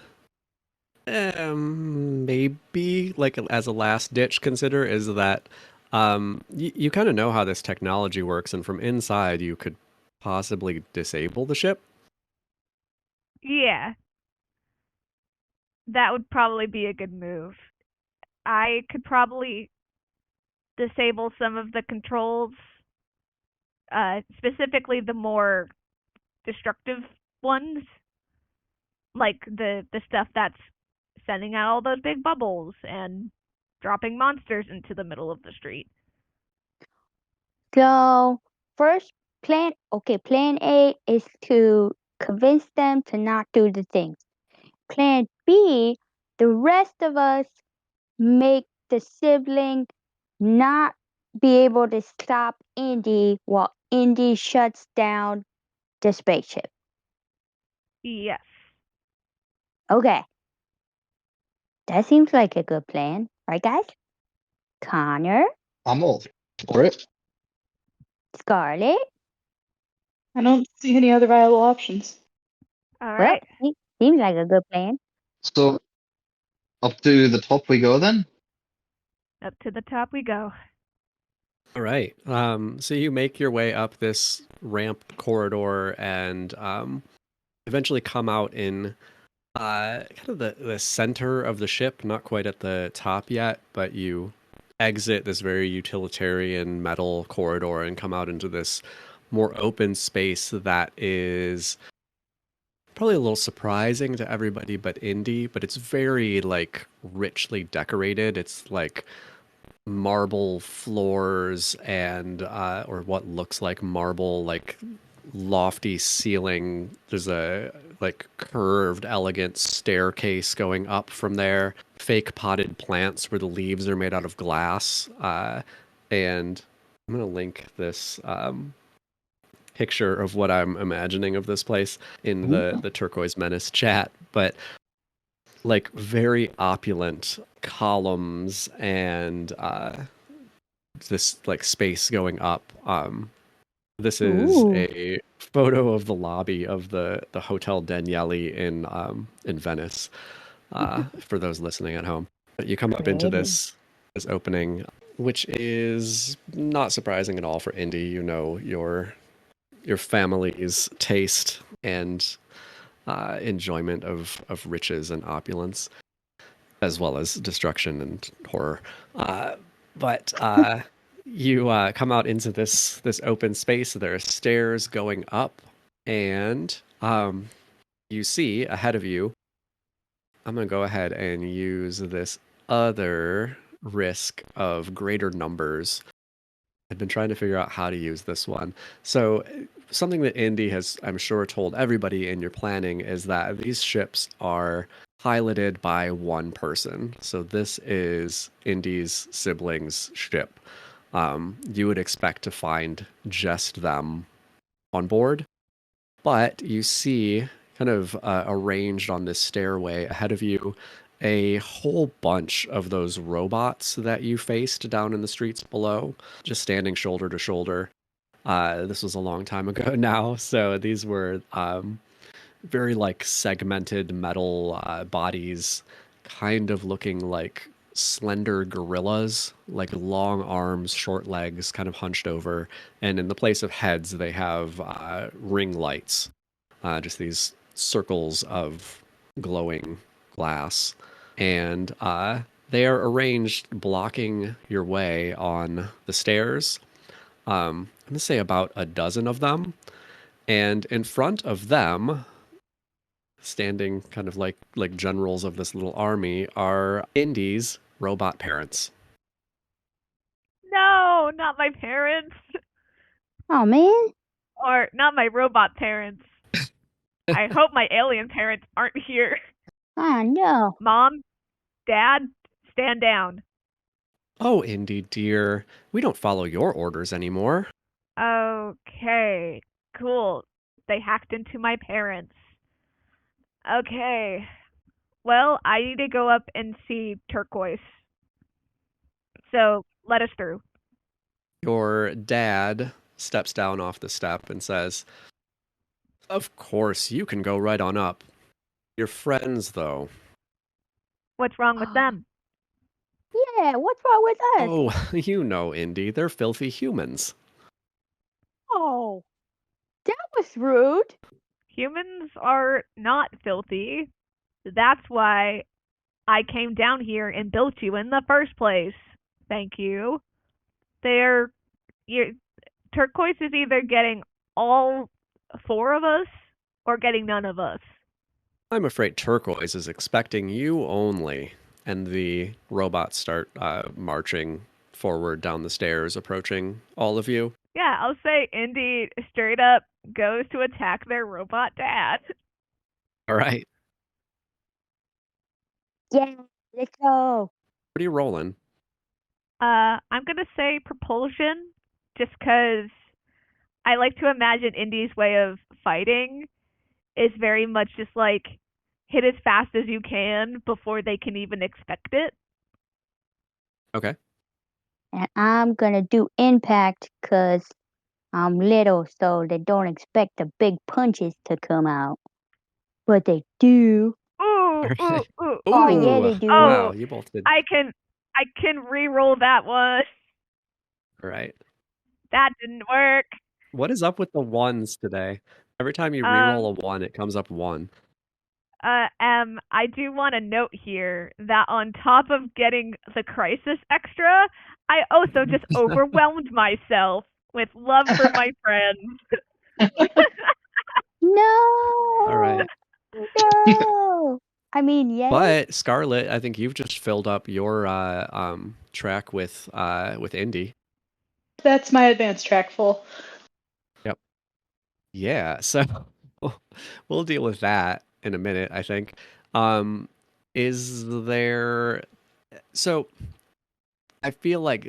maybe like as a last ditch consider is that you kind of know how this technology works, and from inside you could possibly disable the ship. Yeah, that would probably be a good move. I could probably disable some of the controls, specifically the more destructive ones, like the stuff that's sending out all those big bubbles and dropping monsters into the middle of the street. So, first, plan A is to convince them to not do the things. Plan B, the rest of us make the sibling not be able to stop Indy while Indy shuts down the spaceship. Yes. Okay. That seems like a good plan, right, guys? Connor, I'm all for it. Scarlett. I don't see any other viable options. All Well, right. seems like a good plan. So up to the top we go then. Up to the top we go. All right. So you make your way up this ramp corridor and eventually come out in kind of the center of the ship, not quite at the top yet, but you exit this very utilitarian metal corridor and come out into this more open space that is probably a little surprising to everybody but Indy, but it's very like richly decorated. It's like marble floors and or what looks like marble, like lofty ceiling. There's a like curved elegant staircase going up from there, fake potted plants where the leaves are made out of glass, and I'm gonna link this picture of what I'm imagining of this place in the Turquoise Menace chat, but like very opulent columns and this like space going up. This is Ooh. a photo of the lobby of the Hotel Danieli in Venice. For those listening at home, but you come up into Pretty. this opening, which is not surprising at all for Indy. You know your family's taste and enjoyment of riches and opulence, as well as destruction and horror. But you come out into this open space. There are stairs going up, and you see ahead of you. I'm gonna go ahead and use this other risk of greater numbers. I've been trying to figure out how to use this one. So something that Indy has, I'm sure, told everybody in your planning is that these ships are piloted by one person. So this is Indy's siblings' ship. You would expect to find just them on board, but you see kind of arranged on this stairway ahead of you a whole bunch of those robots that you faced down in the streets below, just standing shoulder to shoulder. This was a long time ago now, so these were very like segmented metal bodies, kind of looking like slender gorillas, like long arms, short legs, kind of hunched over. And in the place of heads, they have ring lights, just these circles of glowing glass. And they are arranged blocking your way on the stairs. I'm going to say about a dozen of them. And in front of them, standing kind of like generals of this little army, are Indy's robot parents. No, not my parents. Oh man. Or not my robot parents. I hope my alien parents aren't here. Oh no. Mom, Dad, stand down. Oh, Indy dear, we don't follow your orders anymore. Okay, cool. They hacked into my parents. Okay. Well, I need to go up and see Turquoise. So let us through. Your dad steps down off the step and says, "Of course, you can go right on up. Your friends, though." What's wrong with them? Yeah, what's wrong with us? Oh, you know, Indy, they're filthy humans. Oh, that was rude. Humans are not filthy. That's why I came down here and built you in the first place. Thank you. They're Turquoise is either getting all four of us or getting none of us. I'm afraid Turquoise is expecting you only. And the robots start marching forward down the stairs, approaching all of you. Yeah, I'll say Indy straight up goes to attack their robot dad. All right. Yeah, let's go. What are you rolling? I'm gonna say propulsion, just because I like to imagine Indy's way of fighting is very much just like hit as fast as you can before they can even expect it. Okay. And I'm gonna do impact because I'm little, so they don't expect the big punches to come out. But they do. Ooh, All ooh, right. ooh. Oh yeah, Ooh, they do. wow, Oh, you both did. I can re-roll that one. All right. That didn't work. What is up with the ones today? Every time you Um, re-roll a one, it comes up one. I do want to note here that on top of getting the crisis extra, I also just overwhelmed myself with love for my friends. No. All right. No. I mean, yay. But Scarlett, I think you've just filled up your track with Indy. That's my advanced track full. Yep. Yeah. So we'll deal with that in a minute, I think. Is there? So I feel like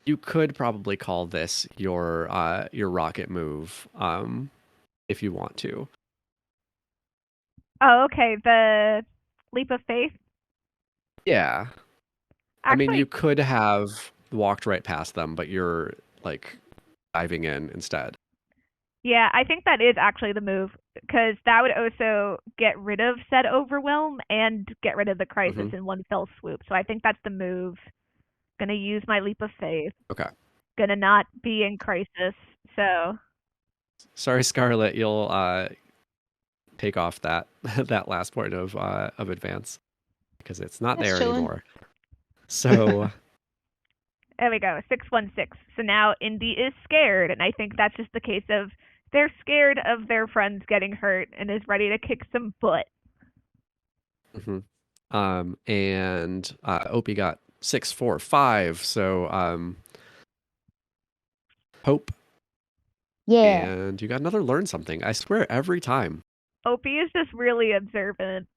you could probably call this your rocket move, if you want to. Oh, okay. The leap of faith. Yeah. I mean, Actually, you could have walked right past them, but you're like diving in instead. yeah, I think that is actually the move because that would also get rid of said overwhelm and get rid of the crisis Mhm. in one fell swoop. So I think that's the move. Gonna use my leap of faith. Okay. Gonna not be in crisis. So Sorry, Scarlett, you'll take off that that last point of advance because it's not That's there chillin'. anymore. So there we go. 616. So now Indy is scared, and I think that's just the case of they're scared of their friends getting hurt and is ready to kick some butt. mhm. And Opie got 645. So Hope, Yeah. and you got another learn something. I swear every time. Opie is just really observant.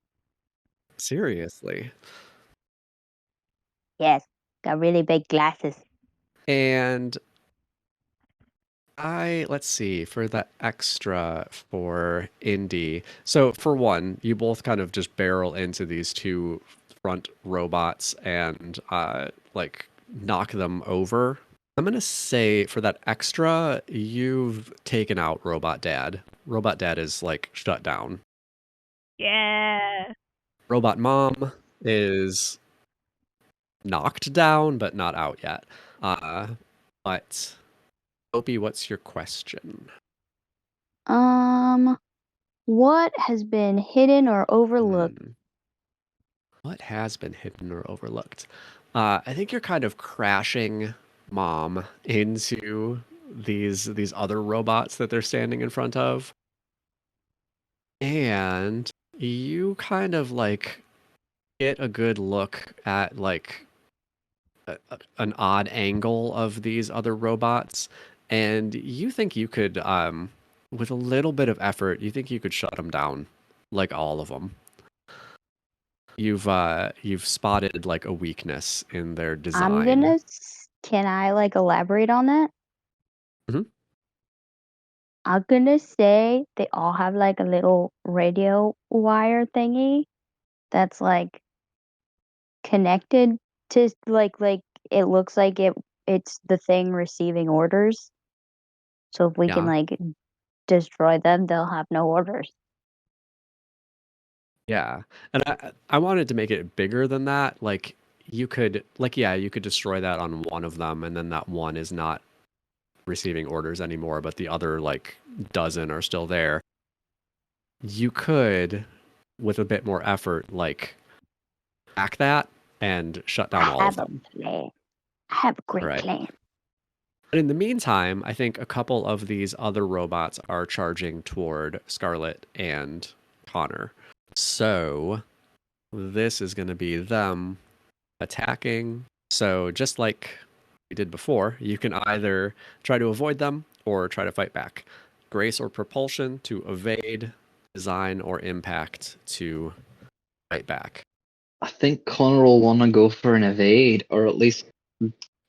Seriously. Yes. Got really big glasses. And let's see, for the extra for Indy. So for one, you both kind of just barrel into these two front robots and like knock them over. I'm gonna say for that extra, you've taken out Robot Dad. Robot Dad is like shut down. Yeah. Robot Mom is knocked down, but not out yet. But Opie, what's your question? What has been hidden or overlooked? What has been hidden or overlooked? I think you're kind of crashing Mom into these other robots that they're standing in front of. And you kind of like get a good look at like an odd angle of these other robots, and you think you could with a little bit of effort, you think you could shut them down, like all of them. You've spotted like a weakness in their design. Can I like elaborate on that? Mhm. I'm gonna say they all have like a little radio wire thingy that's like connected to like it looks like it's the thing receiving orders. So if we can Yeah. like destroy them, they'll have no orders. Yeah. And I wanted to make it bigger than that. Like you could like yeah, you could destroy that on one of them and then that one is not receiving orders anymore, but the other like dozen are still there. You could, with a bit more effort, like hack that and shut down all of them. Plan. I have a great Right. plan. But in the meantime, I think a couple of these other robots are charging toward Scarlett and Connor. So this is going to be them attacking. So just like we did before, you can either try to avoid them or try to fight back. Grace or propulsion to evade, design or impact to fight back. I think Connor will want to go for an evade, or at least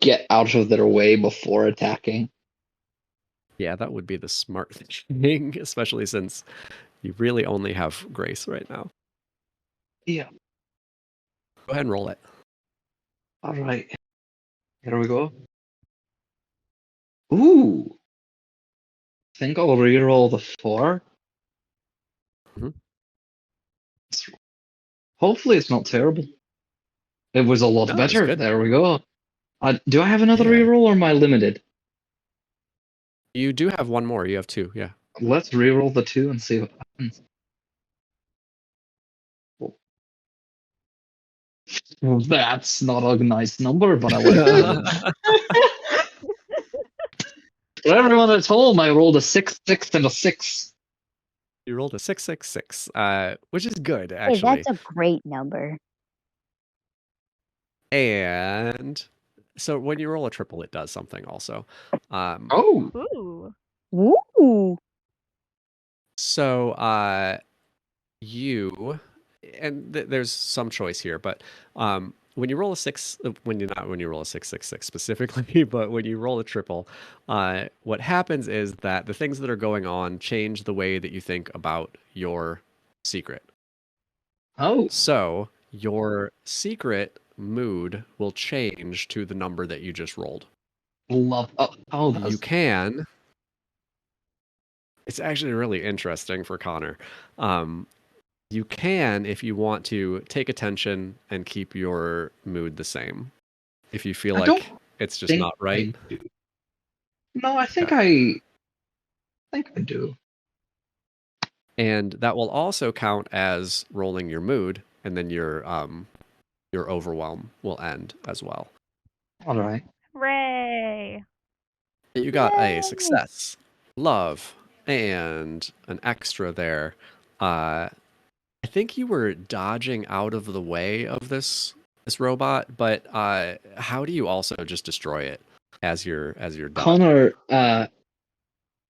get out of their way before attacking. Yeah, that would be the smart thing, especially since you really only have Grace right now. Yeah. Go ahead and roll it. All right. Here we go. Ooh. I think I'll reroll the 4. Mhm. Hopefully it's not terrible. It was a lot No, it's better. good. There we go. Do I have another Yeah. reroll or am I limited? You do have one more. You have 2, yeah. Let's reroll the 2 and see what happens. Well, that's not a nice number, but I like it. For everyone at home, I rolled a 6, 6, and a 6. You rolled a 666, which is good Hey, actually. that's a great number. And so when you roll a triple, it does something also. Oh, Ooh. Ooh. So you and there's some choice here, but when you roll a six, when you roll a 666 specifically, but when you roll a triple, what happens is that the things that are going on change the way that you think about your secret. oh, So your secret mood will change to the number that you just rolled. love. Oh, You that's can. It's actually really interesting for Connor. You can, if you want to, take attention and keep your mood the same. If you feel I don't like it's just think not right. I do. No, I think Okay. I do. And that will also count as rolling your mood, and then your overwhelm will end as well. All right. Hooray. You got a Yay. success, love, and an extra there. I think you were dodging out of the way of this robot, but how do you also just destroy it as you're dodging? Connor,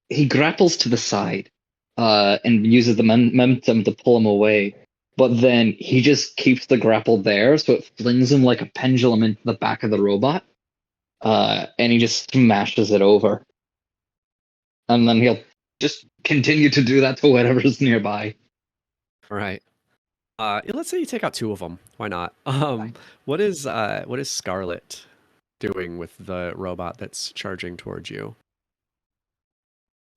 he grapples to the side, and uses the momentum to pull him away. But then he just keeps the grapple there, so it flings him like a pendulum into the back of the robot. And he just smashes it over. And then he'll just continue to do that to whatever's nearby. All right. Let's say you take out two of them. Why not? What is Scarlett doing with the robot that's charging towards you?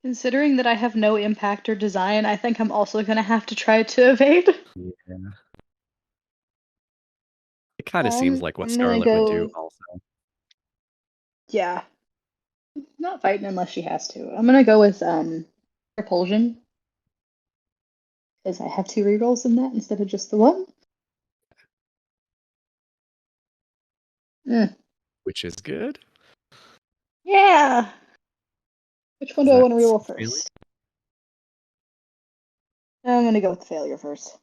Considering that I have no impact or design, I think I'm also going to have to try to evade. Yeah. It kind of seems like what I'm gonna Scarlett would go. do also. Yeah, not fighting unless she has to. I'm gonna go with repulsion because I have 2 rerolls in that instead of just the one. Which is good. Yeah. Which one do I want to reroll first? I'm gonna go with the failure first.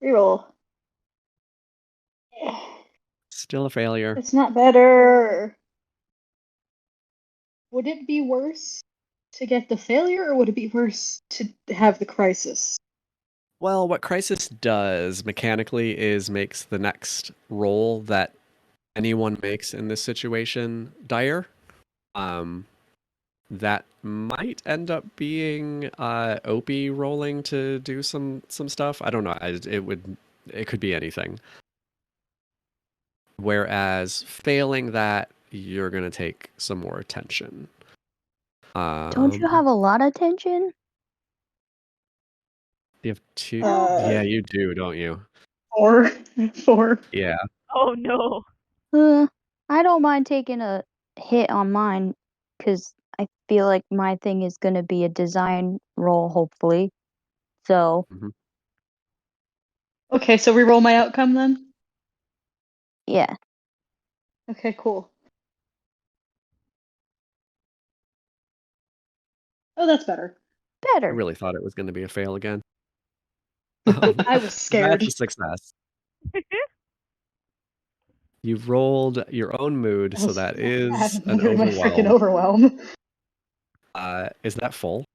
Reroll. Still a failure. It's not better. Would it be worse to get the failure, or would it be worse to have the crisis? Well, what Crisis does mechanically is makes the next roll that anyone makes in this situation dire. That might end up being Opey rolling to do some stuff. I don't know. It could be anything. Whereas failing that, you're gonna take some more attention. Don't you have a lot of tension? You have 2? Yeah, you do, don't you? 4. 4. Yeah. Oh no. I don't mind taking a hit on mine because I feel like my thing is going to be a design roll, hopefully. So, Mhm. Okay, so reroll my outcome then? yeah, Okay, cool. Oh, that's better. I better. really thought it was going to be a fail again. I was scared. That's a success. You've rolled your own mood, so that is an my freaking overwhelm. overwhelm. Is that full?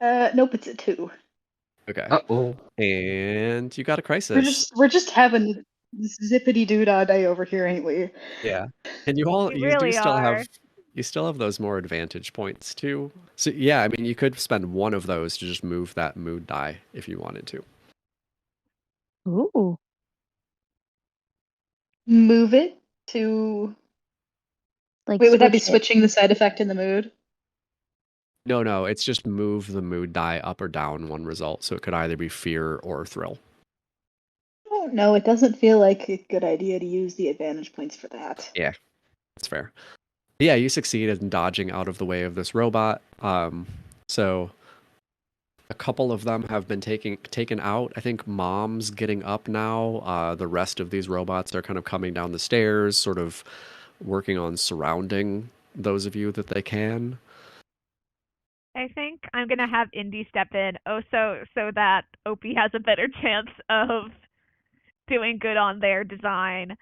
Nope, it's a 2. Okay. Uh-oh. And you got a crisis. We're just having zippity doo-dah day over here, ain't we? Yeah. And You you do really still are. have those more advantage points too. So yeah, I mean you could spend one of those to just move that mood die if you wanted to. Ooh. Move it to. Like, Wait, would that be switch it. switching the side effect in the mood? No, it's just move the mood die up or down one result. So it could either be fear or thrill. Oh, no, it doesn't feel like a good idea to use the advantage points for that. Yeah, that's fair. Yeah, you succeeded in dodging out of the way of this robot. So A couple of them have been taken out. I think Mom's getting up now. The rest of these robots are kind of coming down the stairs, sort of working on surrounding those of you that they can. I think I'm gonna have Indy step in, so that Opie has a better chance of doing good on their design.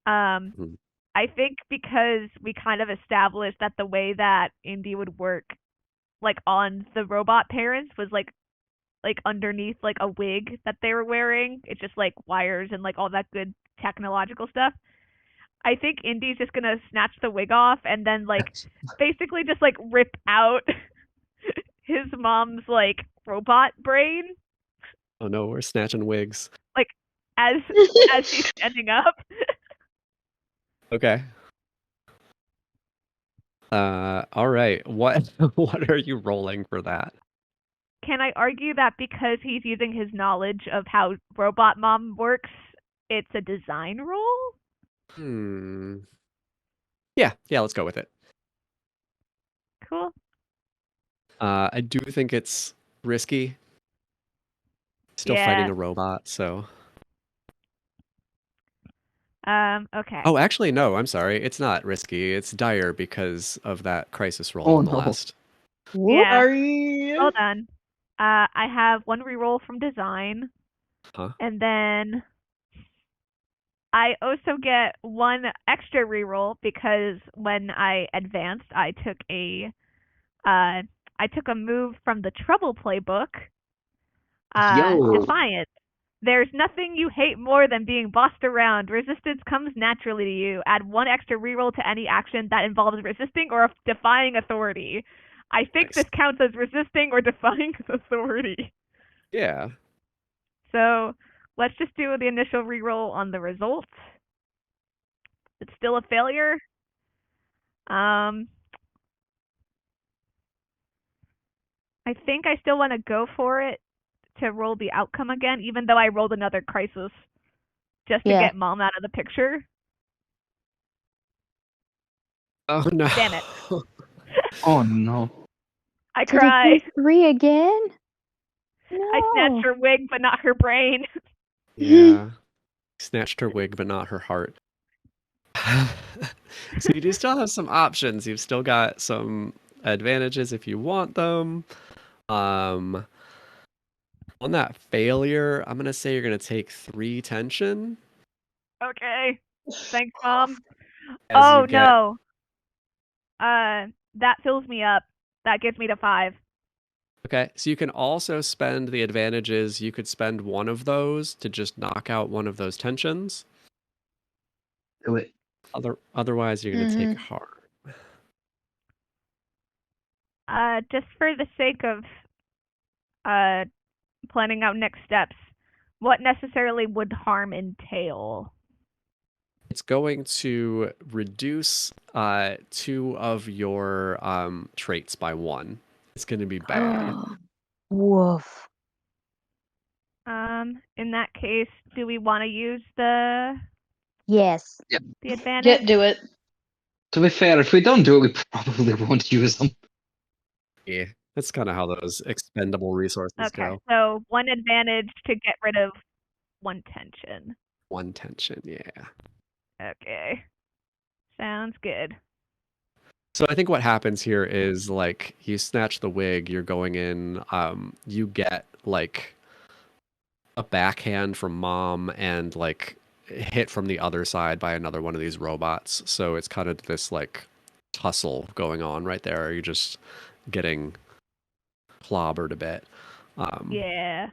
Mhm. I think because we kind of established that the way that Indy would work, like on the robot parents, was like underneath like a wig that they were wearing. It's just like wires and like all that good technological stuff. I think Indy's just gonna snatch the wig off and then like basically just like rip out his mom's like robot brain, Oh no, we're snatching wigs. like as as she's standing up. Okay. All right. What what are you rolling for that? Can I argue that because he's using his knowledge of how robot mom works, it's a design role? Hmm. Yeah, let's go with it. Cool. I do think it's risky. Still fighting Yeah. a robot, so. Okay. Oh, actually, no, I'm sorry. It's not risky. It's dire because of that crisis roll Oh, in the no. last. Yeah. Sorry. Hold on. I have one reroll from design, Huh? and then I also get one extra reroll because when I advanced, I took a move from the Trouble playbook, Yo. Defiance. There's nothing you hate more than being bossed around. Resistance comes naturally to you. Add one extra reroll to any action that involves resisting or defying authority. I think Nice. this counts as resisting or defying authority. Yeah. So let's just do the initial reroll on the results. It's still a failure. I think I still want to go for it to roll the outcome again, even though I rolled another crisis just to Yeah. get mom out of the picture. Oh no. Damn it. Oh no. I Did cry. it do 3 again? I snatched No. her wig, but not her brain. Yeah. Snatched her wig, but not her heart. So you do still have some options. You've still got some advantages if you want them. On that failure, I'm gonna say you're gonna take 3 tension Okay. Thanks, mom. as you Oh get. no. That fills me up. That gets me to 5. Okay, so you can also spend the advantages. You could spend one of those to just knock out one of those tensions. Do it. Otherwise, you're gonna take harm. Just for the sake of planning out next steps, what necessarily would harm entail? It's going to reduce 2 of your traits by 1. It's going to be bad. Woof. In that case, do we want to use the Yes. advantage? Yeah, do it. To be fair, if we don't do it, we probably won't use them. Yeah, that's kind of how those expendable resources Okay, go. so 1 advantage to get rid of 1 tension. 1 tension, yeah. Okay. Sounds good. So I think what happens here is like you snatch the wig, you're going in, you get like a backhand from mom and like hit from the other side by another one of these robots. So it's kind of this like tussle going on right there. You're just getting clobbered a bit. Yeah.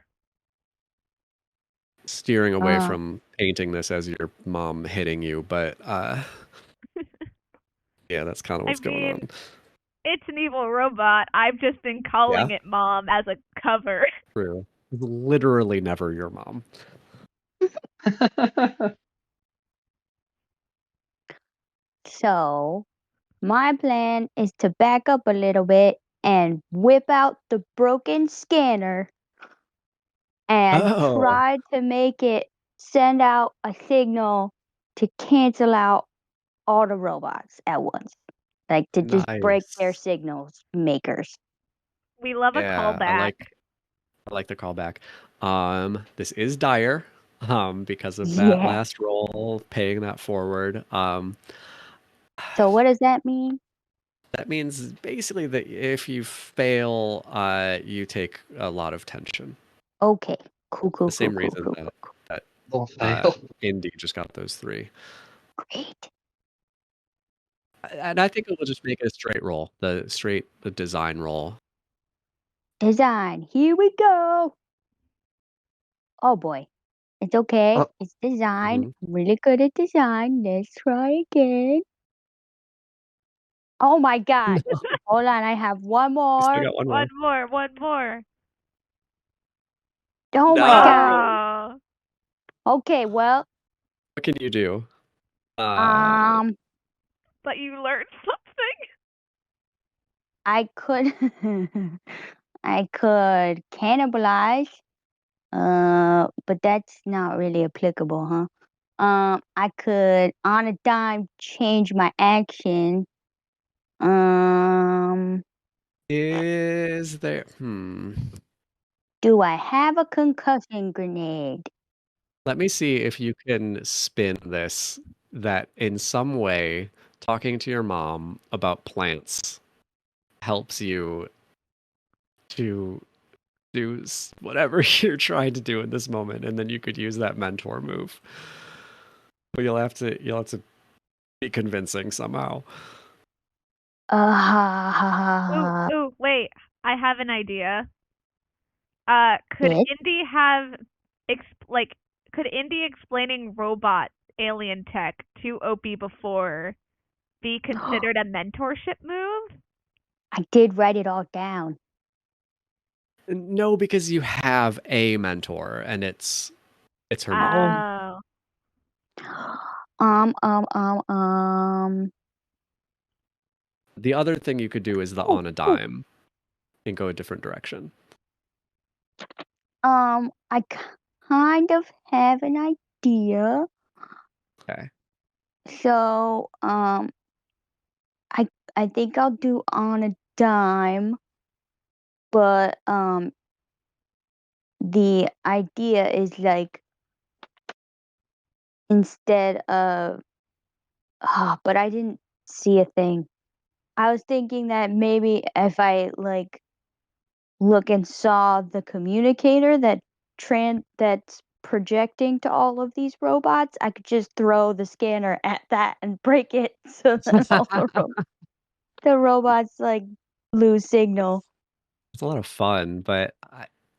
Steering away Ah. from painting this as your mom hitting you, but yeah, that's kind of what's going mean, on. It's an evil robot. I've just been calling it mom as a cover. True. It's literally never your mom. So, my plan is to back up a little bit and whip out the broken scanner and Oh, try to make it send out a signal to cancel out all the robots at once. Like to just break their nice. signals makers. We love a Yeah, callback. I like the callback. This is dire, because of that Yeah. last roll, paying that forward. So what does that mean? That means basically that if you fail, you take a lot of tension. Okay. Cool, cool, The same cool, reason cool, that cool. that Don't fail. Indy just got those 3. Great. And I think it will just make it a straight roll, the design roll. Design. Here we go. Oh boy. It's okay. Oh. It's design. Mhm. Really good at design. Let's try again. Oh my god. Hold on, I have one You still more. got one more. One more. Oh my god. Oh, Okay, well, What can you do? but you learned something. I could I could cannibalize. But that's not really applicable, huh? I could on a dime change my action. Um, Is there? do I have a concussion grenade? Let me see if you can spin this that in some way talking to your mom about plants helps you to do whatever you're trying to do in this moment, and then you could use that mentor move. But you'll have to be convincing somehow. Ooh, wait. I have an idea. Could Yes. Indy have could Indy explaining robot alien tech to Opie before be considered a mentorship move? I did write it all down. No, because you have a mentor, and it's her mom. Oh. The other thing you could do is the on a dime and go a different direction. I kind of have an idea. Okay. So, I think I'll do on a dime, but the idea is like instead of but I didn't see a thing. I was thinking that maybe if I like look and saw the communicator that's projecting to all of these robots, I could just throw the scanner at that and break it so that all the robots like lose signal. It's a lot of fun, but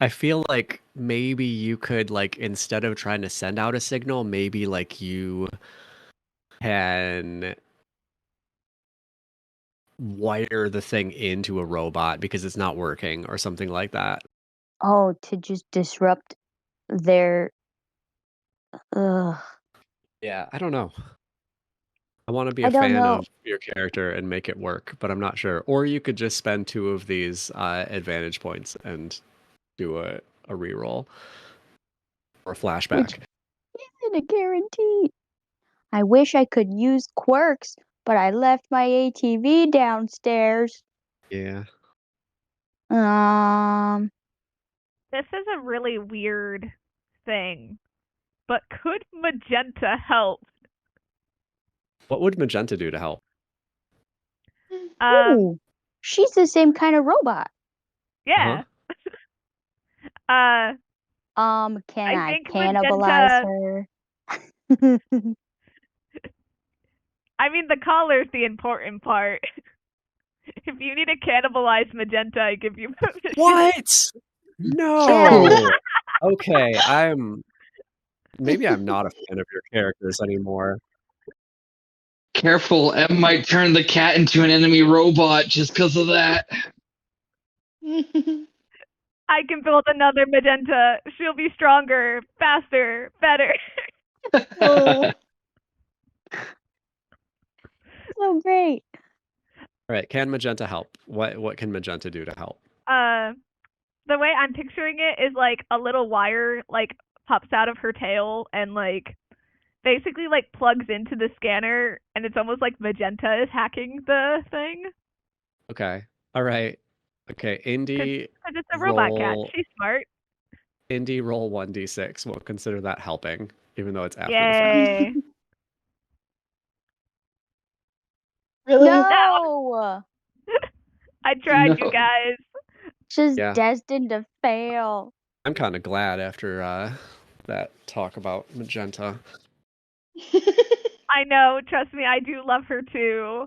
I feel like maybe you could, like, instead of trying to send out a signal, maybe like you can wire the thing into a robot because it's not working or something like that. Oh, to just disrupt their ugh. Yeah, I don't know. I want to be I a don't fan know. of your character and make it work, but I'm not sure. Or you could just spend 2 of these advantage points and do a reroll or a Which flashback. isn't a guarantee. I wish I could use quirks, but I left my ATV downstairs. Yeah. This is a really weird thing. But could magenta help? What would Magenta do to help? Ooh, she's the same kind of robot. Yeah. Uh-huh. Can I think cannibalize magenta. her? I mean, the collar's the important part. If you need to cannibalize magenta, I give you permission. What? No. Okay, maybe I'm not a fan of your characters anymore. Careful, Em might turn the cat into an enemy robot just because of that. I can build another magenta. She'll be stronger, faster, better. Oh, so great. All right, can Magenta help? What can Magenta do to help? The way I'm picturing it is like a little wire like pops out of her tail and like basically like plugs into the scanner, and it's almost like magenta is hacking the thing. Okay. All right. Okay, Indy, Because it's a robot cat. roll. She's smart. Indy, roll 1d6. We'll consider that helping, even though it's after the fact. Yay. Really? No, I tried, you No. guys. just Yeah. destined to fail. I'm kind of glad after that talk about Magenta. I know, trust me, I do love her too.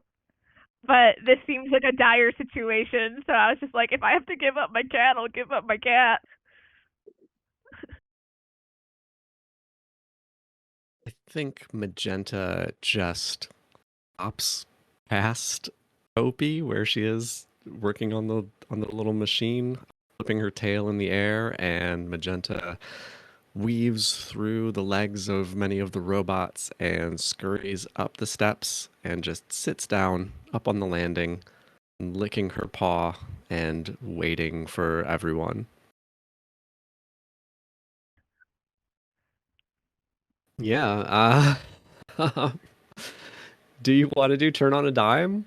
But this seems like a dire situation, so I was just like, if I have to give up my cat, I'll give up my cat. I think Magenta just hops past Opey where she is working on the little machine, flipping her tail in the air, and Magenta weaves through the legs of many of the robots and scurries up the steps and just sits down up on the landing, licking her paw and waiting for everyone. Yeah, do you want to do turn on a dime?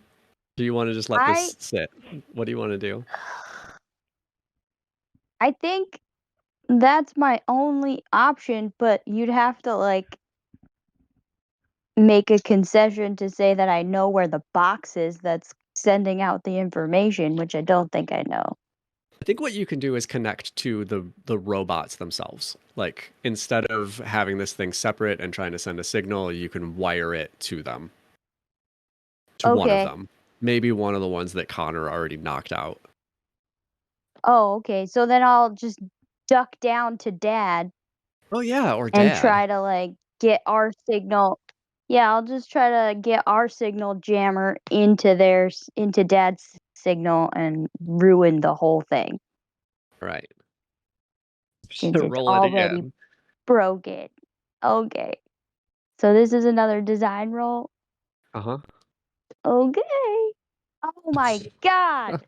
Do you want to just let I this sit? What do you want to do? I think that's my only option, but you'd have to like make a concession to say that I know where the box is that's sending out the information, which I don't think I know. I think what you can do is connect to the robots themselves. Like instead of having this thing separate and trying to send a signal, you can wire it to them. To one of Okay. them. Maybe one of the ones that Connor already knocked out. Oh, okay. So then I'll just duck down to Dad Oh yeah, or and Dad. try to like get our signal. Yeah, I'll just try to get our signal jammer into Dad's signal and ruin the whole thing Right. since it's Roll it already again. broken. Okay. So this is another design roll. Uh-huh. Okay. Oh my god.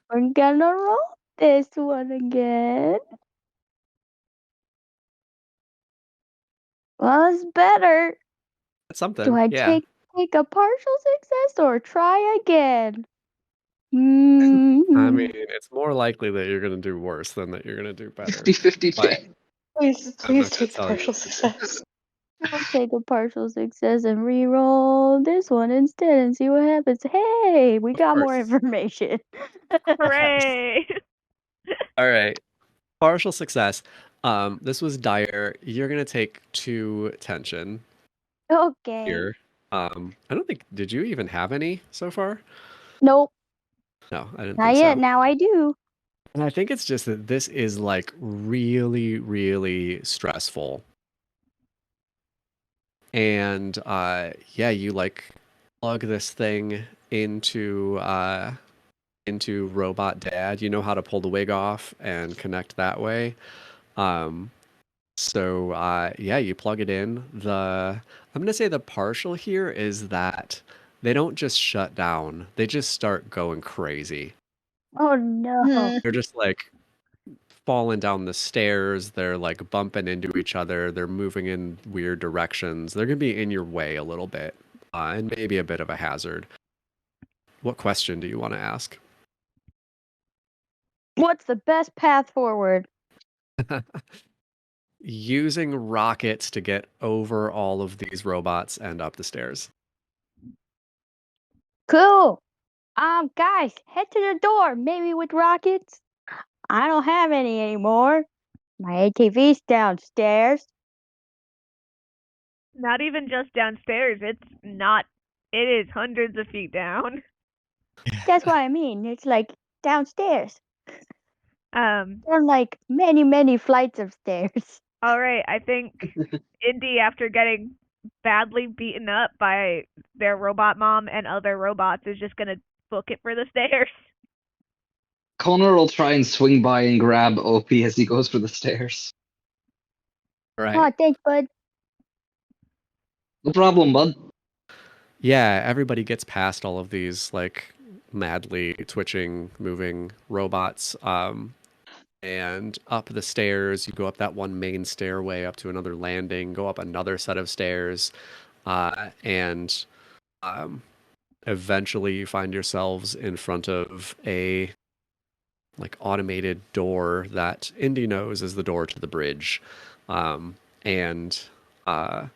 We're gonna roll this one again. Well, it's better. That's something. Do I Yeah. take a partial success or try again? I Mm, mean, it's more likely that you're gonna do worse than that you're gonna do better. 50-50 But chance. Please, I'm please not gonna take the tell you partial what to do. success. I'll take a partial success and re-roll this one instead and see what happens. Hey, we Of got more course. information. Hooray! All right. Partial success. This was dire. You're gonna take 2 tension Okay. here. I don't think did you even have any so far? Nope, No, I didn't not think yet. so. Now I do. And I think it's just that this is like really, really stressful. And yeah, you like plug this thing into Robot Dad. You know how to pull the wig off and connect that way. Um, so yeah, you plug it in. I'm gonna say the partial here is that they don't just shut down; they just start going crazy. Oh no. Hmm. They're just like falling down the stairs. They're like bumping into each other. They're moving in weird directions. They're gonna be in your way a little bit, and maybe a bit of a hazard. What question do you want to ask? What's the best path forward? Using rockets to get over all of these robots and up the stairs. Cool. Guys, head to the door. Maybe with rockets. I don't have any anymore. My ATV's downstairs. Not even just downstairs. It's not. It is hundreds of feet down. That's what I mean. It's like downstairs. Um. There are like many, many flights of stairs. All right. I think Indy, after getting badly beaten up by their robot mom and other robots, is just gonna book it for the stairs. Connor will try and swing by and grab Opie as he goes for the stairs. Right. Oh, thanks, bud. No problem, bud. Yeah, everybody gets past all of these like madly twitching, moving robots. And up the stairs, you go up that one main stairway up to another landing, go up another set of stairs, and eventually you find yourselves in front of a like automated door that Indy knows is the door to the bridge. And I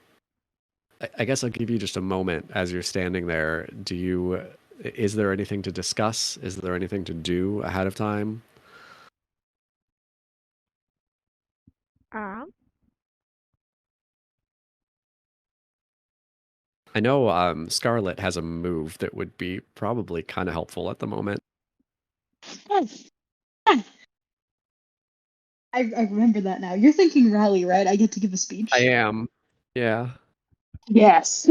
guess I'll give you just a moment as you're standing there. Is there anything to discuss? Is there anything to do ahead of time? I know Scarlett has a move that would be probably kind of helpful at the moment. I remember that now. You're thinking rally, right? I get to give a speech. I am. Yeah. Yes.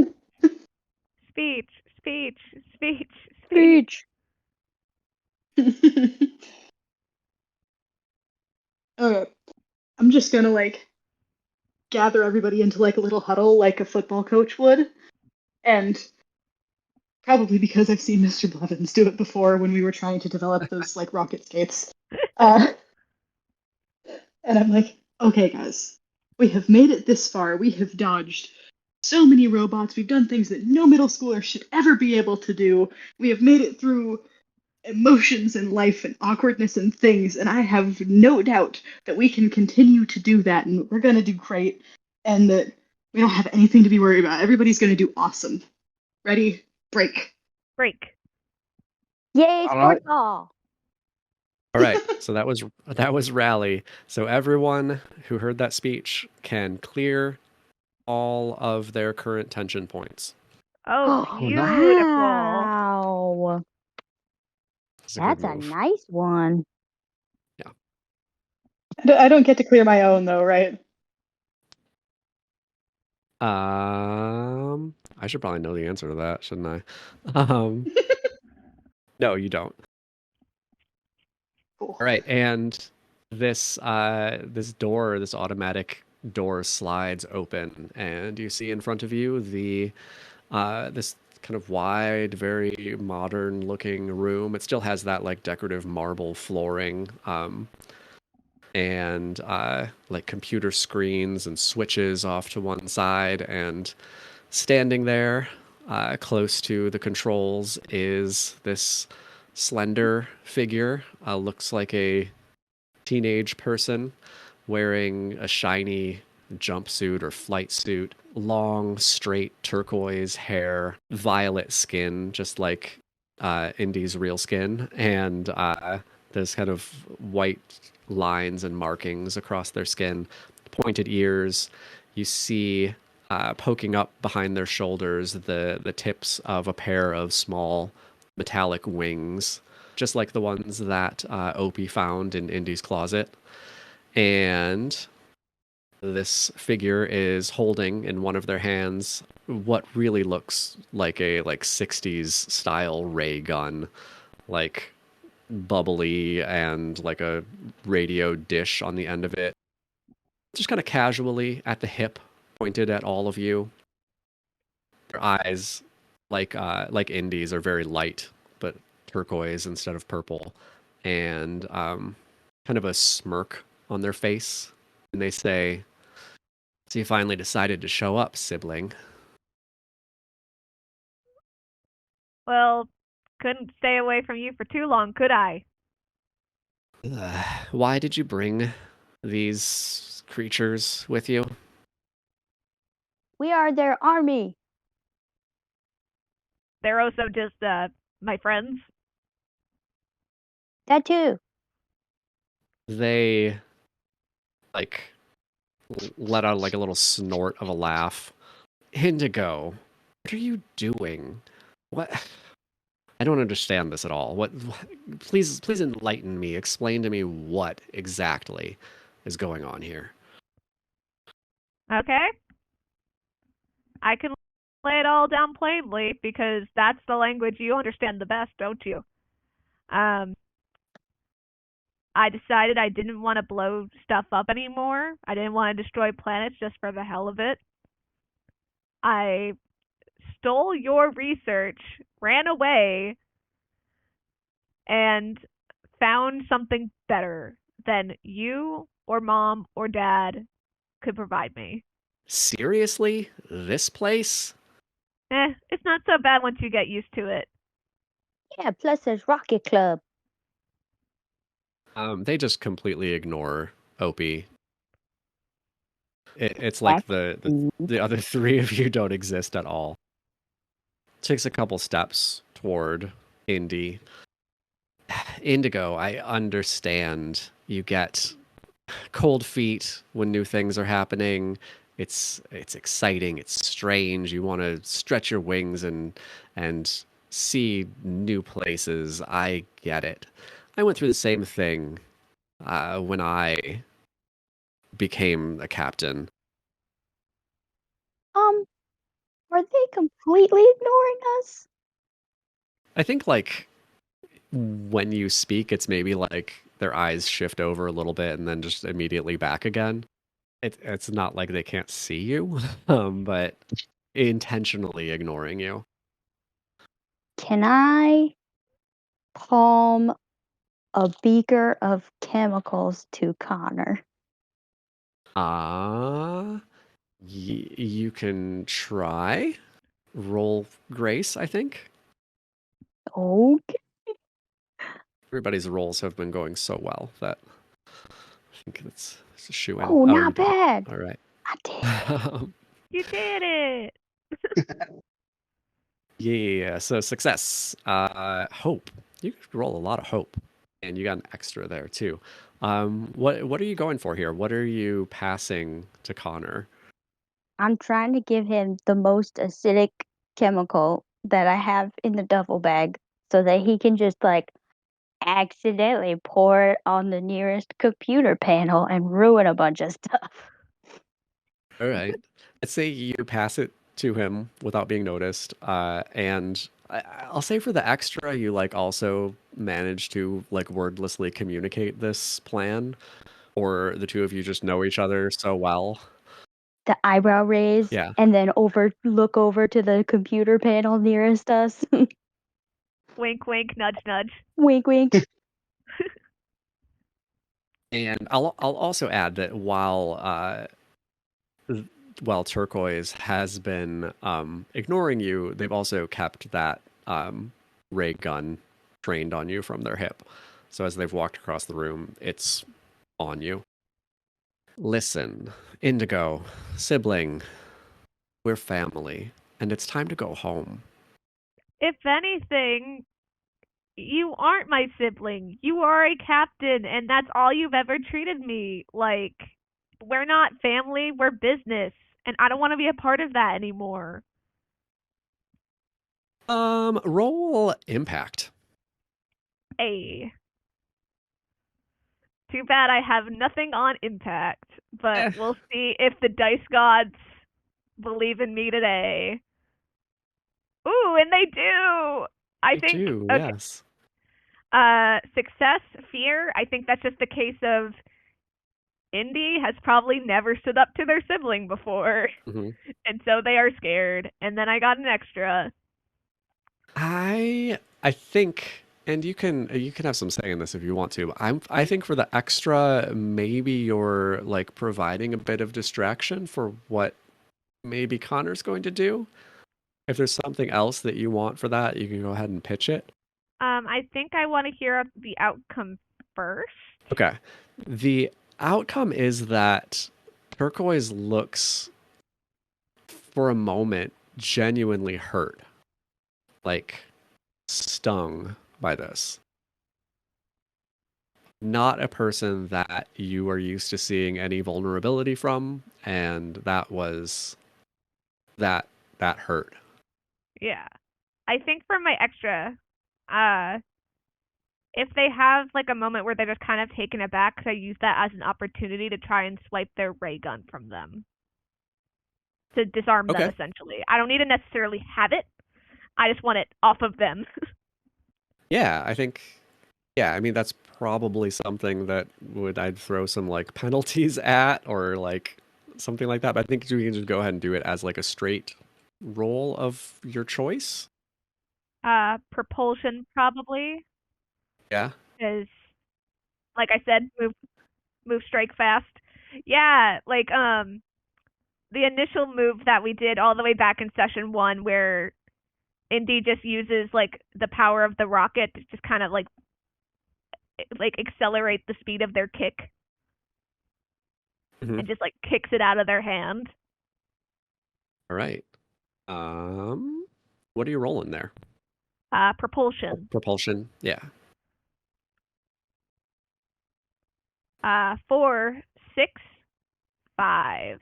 Speech, speech, speech, Speech. Okay. I'm just gonna like gather everybody into like a little huddle like a football coach would. And probably because I've seen Mr. Blevins do it before when we were trying to develop those like rocket skates. And I'm like, okay, guys, we have made it this far. We have dodged so many robots. We've done things that no middle schooler should ever be able to do. We have made it through emotions and life and awkwardness and things, and I have no doubt that we can continue to do that, and we're gonna do great, and that we don't have anything to be worried about. Everybody's gonna do awesome. Ready? Break. break. Yay, All sports right. ball. All right. So that was rally. So everyone who heard that speech can clear all of their current tension points. Oh, Oh, beautiful. Wow. It's a good That's a move. nice one. I don't get to clear my own though, right? I should probably know the answer to that, shouldn't I? No, you don't. Cool. All right, and this this automatic door slides open, and you see in front of you this kind of wide, very modern looking room. It still has that like decorative marble flooring, and like computer screens and switches off to one side. And standing there, close to the controls, is this slender figure. Looks like a teenage person wearing a shiny jumpsuit or flight suit, long, straight turquoise hair, violet skin, just like Indy's real skin, and there's kind of white lines and markings across their skin, pointed ears. You see poking up behind their shoulders the tips of a pair of small metallic wings, just like the ones that Opey found in Indy's closet. And this figure is holding in one of their hands what really looks like a 60s style ray gun, like bubbly and like a radio dish on the end of it. Just kind of casually at the hip, pointed at all of you. Their eyes, like Indy's, are very light, but turquoise instead of purple, and kind of a smirk on their face. And they say, "So you finally decided to show up, sibling." Well, couldn't stay away from you for too long, could I? Why did you bring these creatures with you? We are their army. They're also just my friends. That too. They like let out like a little snort of a laugh. Indigo, what are you doing? What? I don't understand this at all. What? Please enlighten me. Explain to me what exactly is going on here. Okay. I can lay it all down plainly because that's the language you understand the best, don't you? I decided I didn't want to blow stuff up anymore. I didn't want to destroy planets just for the hell of it. I stole your research, ran away, and found something better than you or mom or dad could provide me. Seriously? This place? It's not so bad once you get used to it. Yeah, plus there's Rocket Club. They just completely ignore Opie. It's like That's the other three of you don't exist at all. Takes a couple steps toward Indy. Indigo, I understand you get cold feet when new things are happening. It's exciting, it's strange. You want to stretch your wings and see new places. I get it. I went through the same thing when I became a captain. um. Are they completely ignoring us? I think like when you speak, it's maybe like their eyes shift over a little bit and then just immediately back again. It's not like they can't see you, but intentionally ignoring you. Can I palm a beaker of chemicals to Connor? You can try. Roll grace, I think. Okay. Everybody's rolls have been going so well that I think it's a shoe in. Oh, Oh, you not did it. bad. All right. I did. You did it. Yeah, so success. Hope. You could roll a lot of hope, and you got an extra there too. What are you going for here? What are you passing to Connor? I'm trying to give him the most acidic chemical that I have in the duffel bag so that he can just like accidentally pour it on the nearest computer panel and ruin a bunch of stuff. All right. Let's say you pass it to him without being noticed, and I'll say for the extra, you like also manage to like wordlessly communicate this plan, or the two of you just know each other so well. The eyebrow raise Yeah. and then look over to the computer panel nearest us. Wink, wink, nudge, nudge. Wink, wink. And I'll also add that while Turquoise has been ignoring you, they've also kept that ray gun trained on you from their hip. So as they've walked across the room, it's on you. Listen, Indigo, sibling, we're family, and it's time to go home. If anything, you aren't my sibling. You are a captain, and that's all you've ever treated me like. We're not family, we're business, and I don't want to be a part of that anymore. Roll impact. Hey. Too bad I have nothing on impact, but we'll see if the dice gods believe in me today. Ooh, and they do. I You think do, okay. yes. Success, fear. I think that's just a case of Indy has probably never stood up to their sibling before, Mhm. and so they are scared. And then I got an extra. I think, and you can have some say in this if you want to. But I think for the extra, maybe you're like providing a bit of distraction for what maybe Connor's going to do. If there's something else that you want for that, you can go ahead and pitch it. I think I want to hear the outcome first. Okay. The outcome is that Turquoise looks for a moment genuinely hurt, like stung by this. Not a person that you are used to seeing any vulnerability from, and that hurt. Yeah. I think for my extra, if they have like a moment where they're just kind of taken aback, I use that as an opportunity to try and swipe their ray gun from them to disarm them. Okay. Essentially, I don't need to necessarily have it. I just want it off of them. Yeah, I think yeah, I mean that's probably something that I'd throw some like penalties at or like something like that. But I think we can just go ahead and do it as like a straight roll of your choice. Propulsion probably, Yeah. because like I said, move, strike fast. Yeah, like the initial move that we did all the way back in session 1 where Indy just uses like the power of the rocket to just kind of like like accelerate the speed of their kick Mhm. and just like kicks it out of their hand. All right. What are you rolling there? Propulsion. Propulsion. Yeah. 4, 6, 5.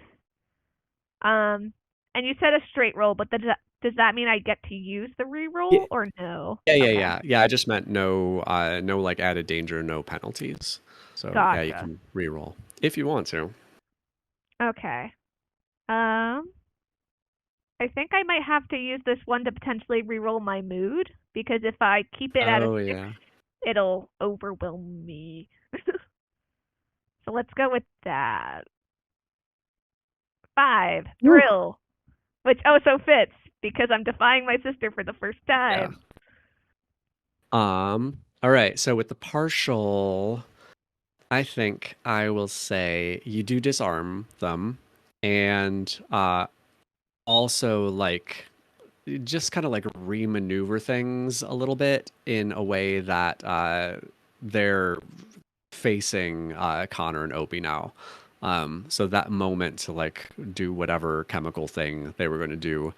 And you said a straight roll, but does that mean I get to use the reroll Yeah. or no? Yeah. Okay. Yeah. I just meant no like added danger, no penalties. So yeah, you Gotcha. can reroll if you want to. Okay. I think I might have to use this one to potentially reroll my mood because if I keep it at a Oh 6, yeah. it'll overwhelm me. So let's go with that. 5, thrill, which also fits because I'm defying my sister for the first time. All right. So with the partial, I think I will say you do disarm them, and also like just kind of like remaneuver things a little bit in a way that they're facing Connor and Opie now. So that moment to like do whatever chemical thing they were going to do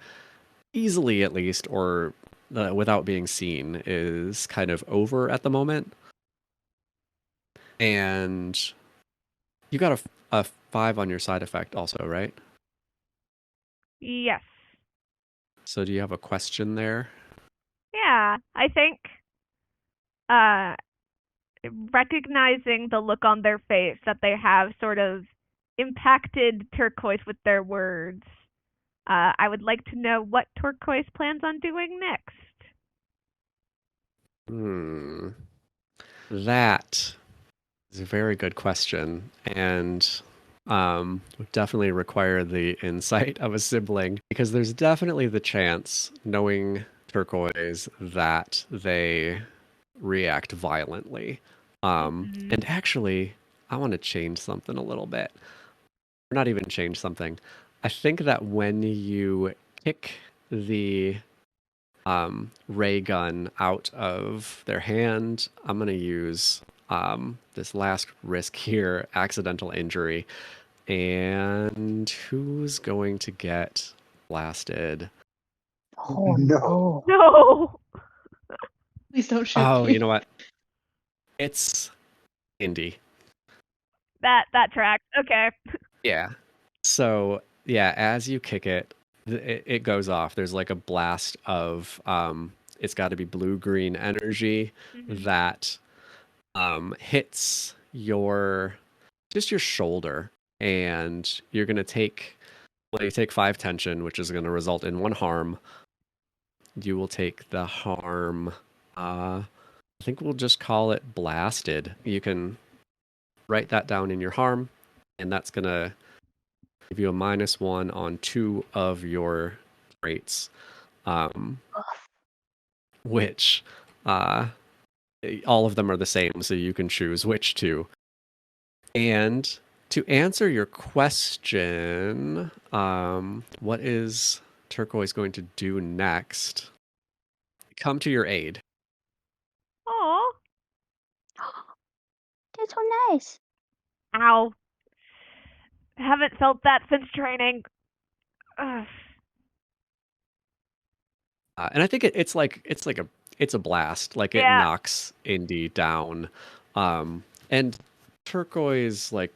easily, at least, or without being seen, is kind of over at the moment. And you got a 5 on your side effect also, right? Yes. So do you have a question there? Yeah, I think uh recognizing the look on their face that they have sort of impacted Turquoise with their words. I would like to know what Turquoise plans on doing next. That is a very good question, and would definitely require the insight of a sibling because there's definitely the chance, knowing Turquoise, that they react violently. And actually, I want to change something a little bit. Or not even change something. I think that when you kick the ray gun out of their hand, I'm going to use this last risk here, accidental injury. And who's going to get blasted? Oh No. No. Please don't shoot Oh, me. you know what? It's Indy. That tracks. Okay. Yeah. So, yeah, as you kick it, it goes off. There's like a blast of it's got to be blue-green energy that hits your shoulder, and you're going to take, well, you take 5 tension, which is going to result in 1 harm. You will take the harm, I think we'll just call it blasted. You can write that down in your harm, and that's going to give you a -1 on 2 of your traits, which all of them are the same, so you can choose which 2. And to answer your question, what is Turquoise going to do next? Come to your aid. Oh. That's so nice. Ow. Haven't felt that since training. Ugh. And I think it's a blast. Like it Yeah. knocks Indy down, and Turquoise like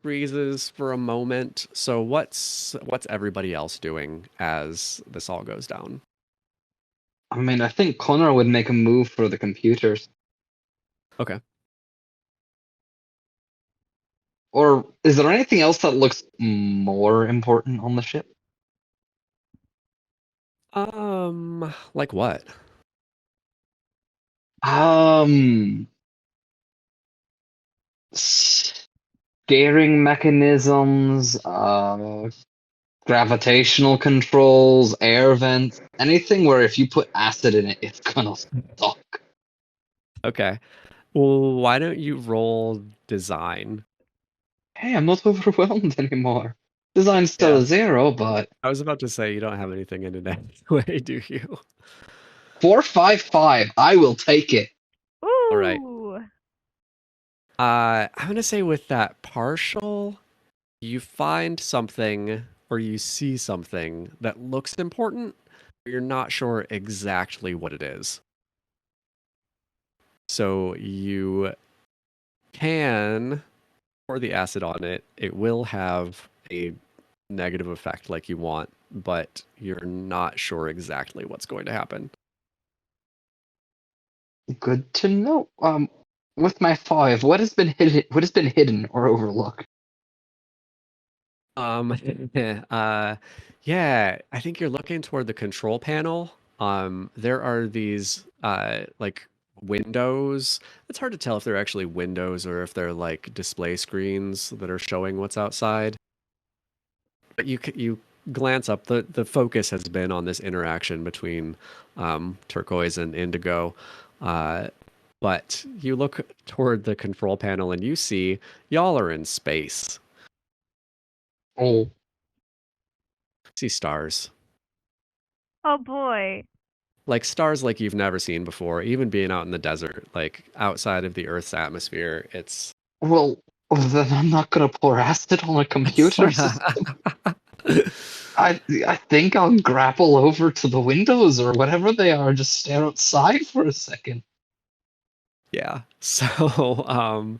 freezes for a moment. So what's everybody else doing as this all goes down? I mean, I think Connor would make a move for the computers. Okay. Or is there anything else that looks more important on the ship? Like what? Steering mechanisms, gravitational controls, air vents, anything where if you put acid in it, it's gonna suck. Okay. Well, why don't you roll design? Hey, I'm not overwhelmed anymore. Design's still Yeah. a 0, but I was about to say you don't have anything in it anyway, do you? 455, I will take it. Ooh. All right. I'm gonna say with that partial, you find something or you see something that looks important, but you're not sure exactly what it is. So you can pour the acid on it. It will have a negative effect like you want, but you're not sure exactly what's going to happen. Good to know. With my 5, what has been hidden? What has been hidden or overlooked? Um, uh, yeah, I think you're looking toward the control panel. There are these like windows. It's hard to tell if they're actually windows or if they're like display screens that are showing what's outside. But you glance up. The focus has been on this interaction between Turquoise and Indigo. Uh, but you look toward the control panel and you see y'all are in space. Oh, See stars. Oh boy. Like stars like you've never seen before, even being out in the desert, like outside of the Earth's atmosphere. It's well, then I'm not gonna pour acid on a computer system. I think I'll grapple over to the windows or whatever they are, just stare outside for a second. yeah. So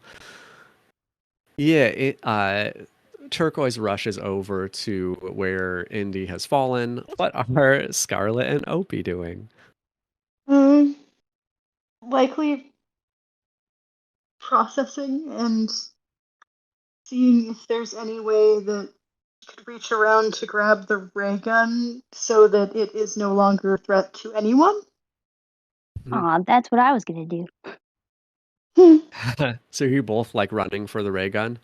yeah, Turquoise rushes over to where Indy has fallen. What are Scarlett and Opie doing? Um, likely processing and seeing if there's any way that you could reach around to grab the ray gun so that it is no longer a threat to anyone. Aw, that's what I was gonna do. So you both like running for the ray gun?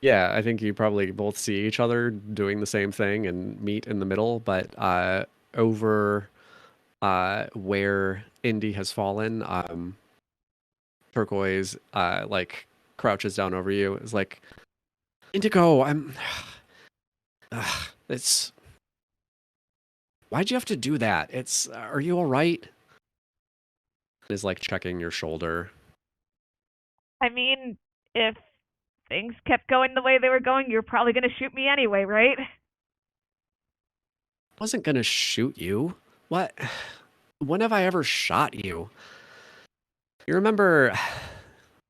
Yeah, I think you probably both see each other doing the same thing and meet in the middle, but over where Indy has fallen, Turquoise like crouches down over you. Is like, Indigo, I'm it's why'd you have to do that? It's are you all right? Is like checking your shoulder. I mean, if things kept going the way they were going, you're probably gonna shoot me anyway, right? Wasn't gonna shoot you. What? When have I ever shot you? You remember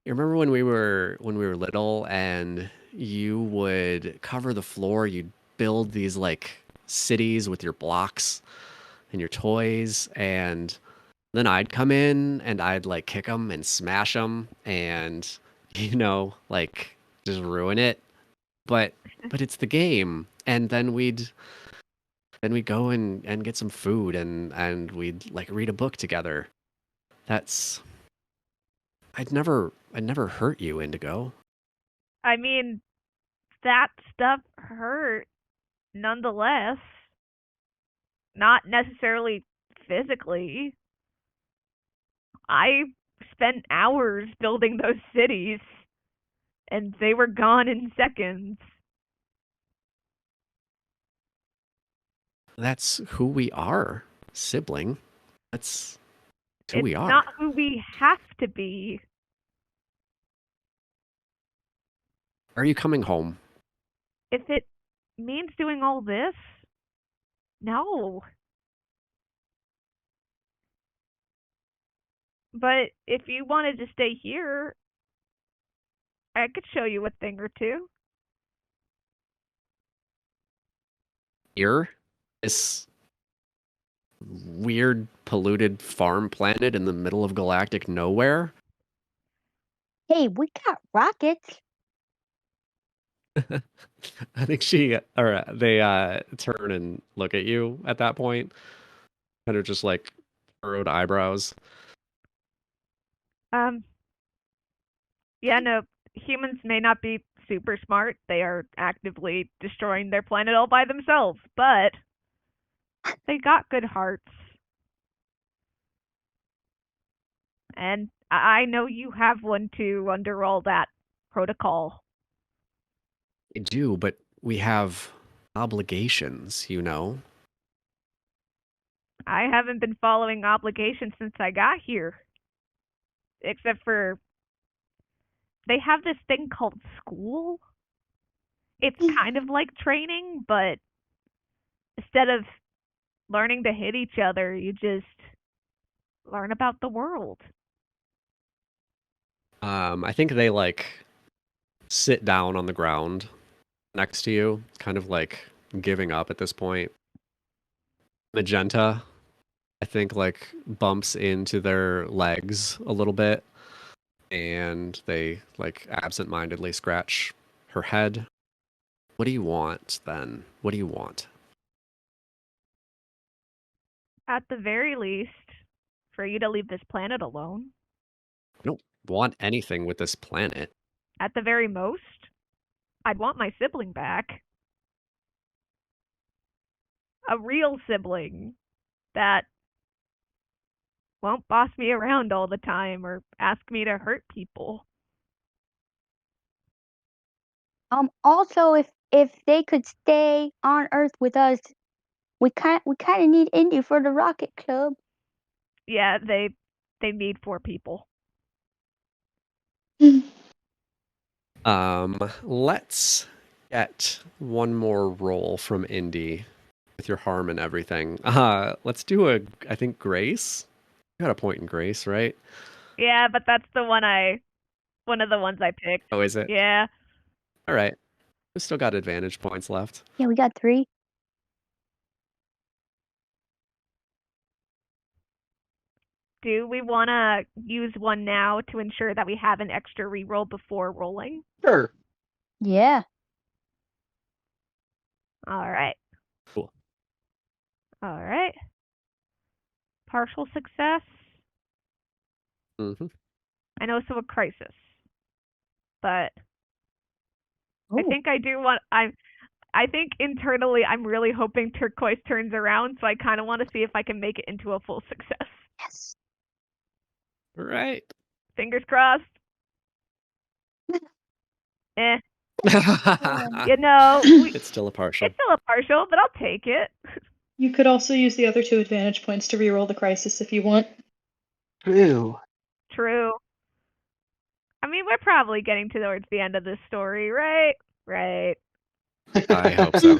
when we were little and you would cover the floor, you'd build these like cities with your blocks and your toys, and then I'd come in and I'd like kick them and smash them and like just ruin it. But it's the game. And then we'd go and get some food and we'd like read a book together. That's I'd never hurt you, Indigo. I mean, that stuff hurt nonetheless. Not necessarily physically. I spent hours building those cities, and they were gone in seconds. That's who we are, sibling. That's who It's we not are. who we have to be. Are you coming home? If it means doing all this, no. But if you wanted to stay here, I could show you a thing or two. Here? This weird polluted farm planet in the middle of galactic nowhere? Hey, we got rockets. I think they turn and look at you at that point, kind of just like furrowed eyebrows. Um, yeah, no, humans may not be super smart. They are actively destroying their planet all by themselves, but they got good hearts. And I know you have one too under all that protocol. I do, but we have obligations, you know? I haven't been following obligations since I got here. Except for they have this thing called school. It's kind of like training, but instead of learning to hit each other, you just learn about the world. I think they like sit down on the ground next to you, kind of like giving up at this point. Magenta, I think, like bumps into their legs a little bit, and they like absentmindedly scratch her head. What do you want then? What do you want? At the very least, for you to leave this planet alone. I don't want anything with this planet. At the very most, I'd want my sibling back. A real sibling that won't boss me around all the time or ask me to hurt people. Also, if they could stay on Earth with us, we kind of need Indy for the Rocket Club. Yeah, they need 4 people. Let's get one more roll from Indy with your harm and everything. Let's do I think Grace. You got a point in Grace, right? Yeah, but that's one of the ones I picked. Oh, is it? Yeah. All right. We still got advantage points left. Yeah, we got 3. Do we want to use one now to ensure that we have an extra reroll before rolling? Sure. Yeah. All right. Cool. All right. Partial success. Mm-hmm. And also a crisis. But I Ooh. think I do want. I think internally I'm really hoping Turquoise turns around, so I kind of want to see if I can make it into a full success. Yes. All right. Fingers crossed. Eh. It's still a partial. It's still a partial, but I'll take it. You could also use the other 2 advantage points to reroll the crisis if you want. True. True. I mean, we're probably getting towards the end of this story, right? Right. I hope so.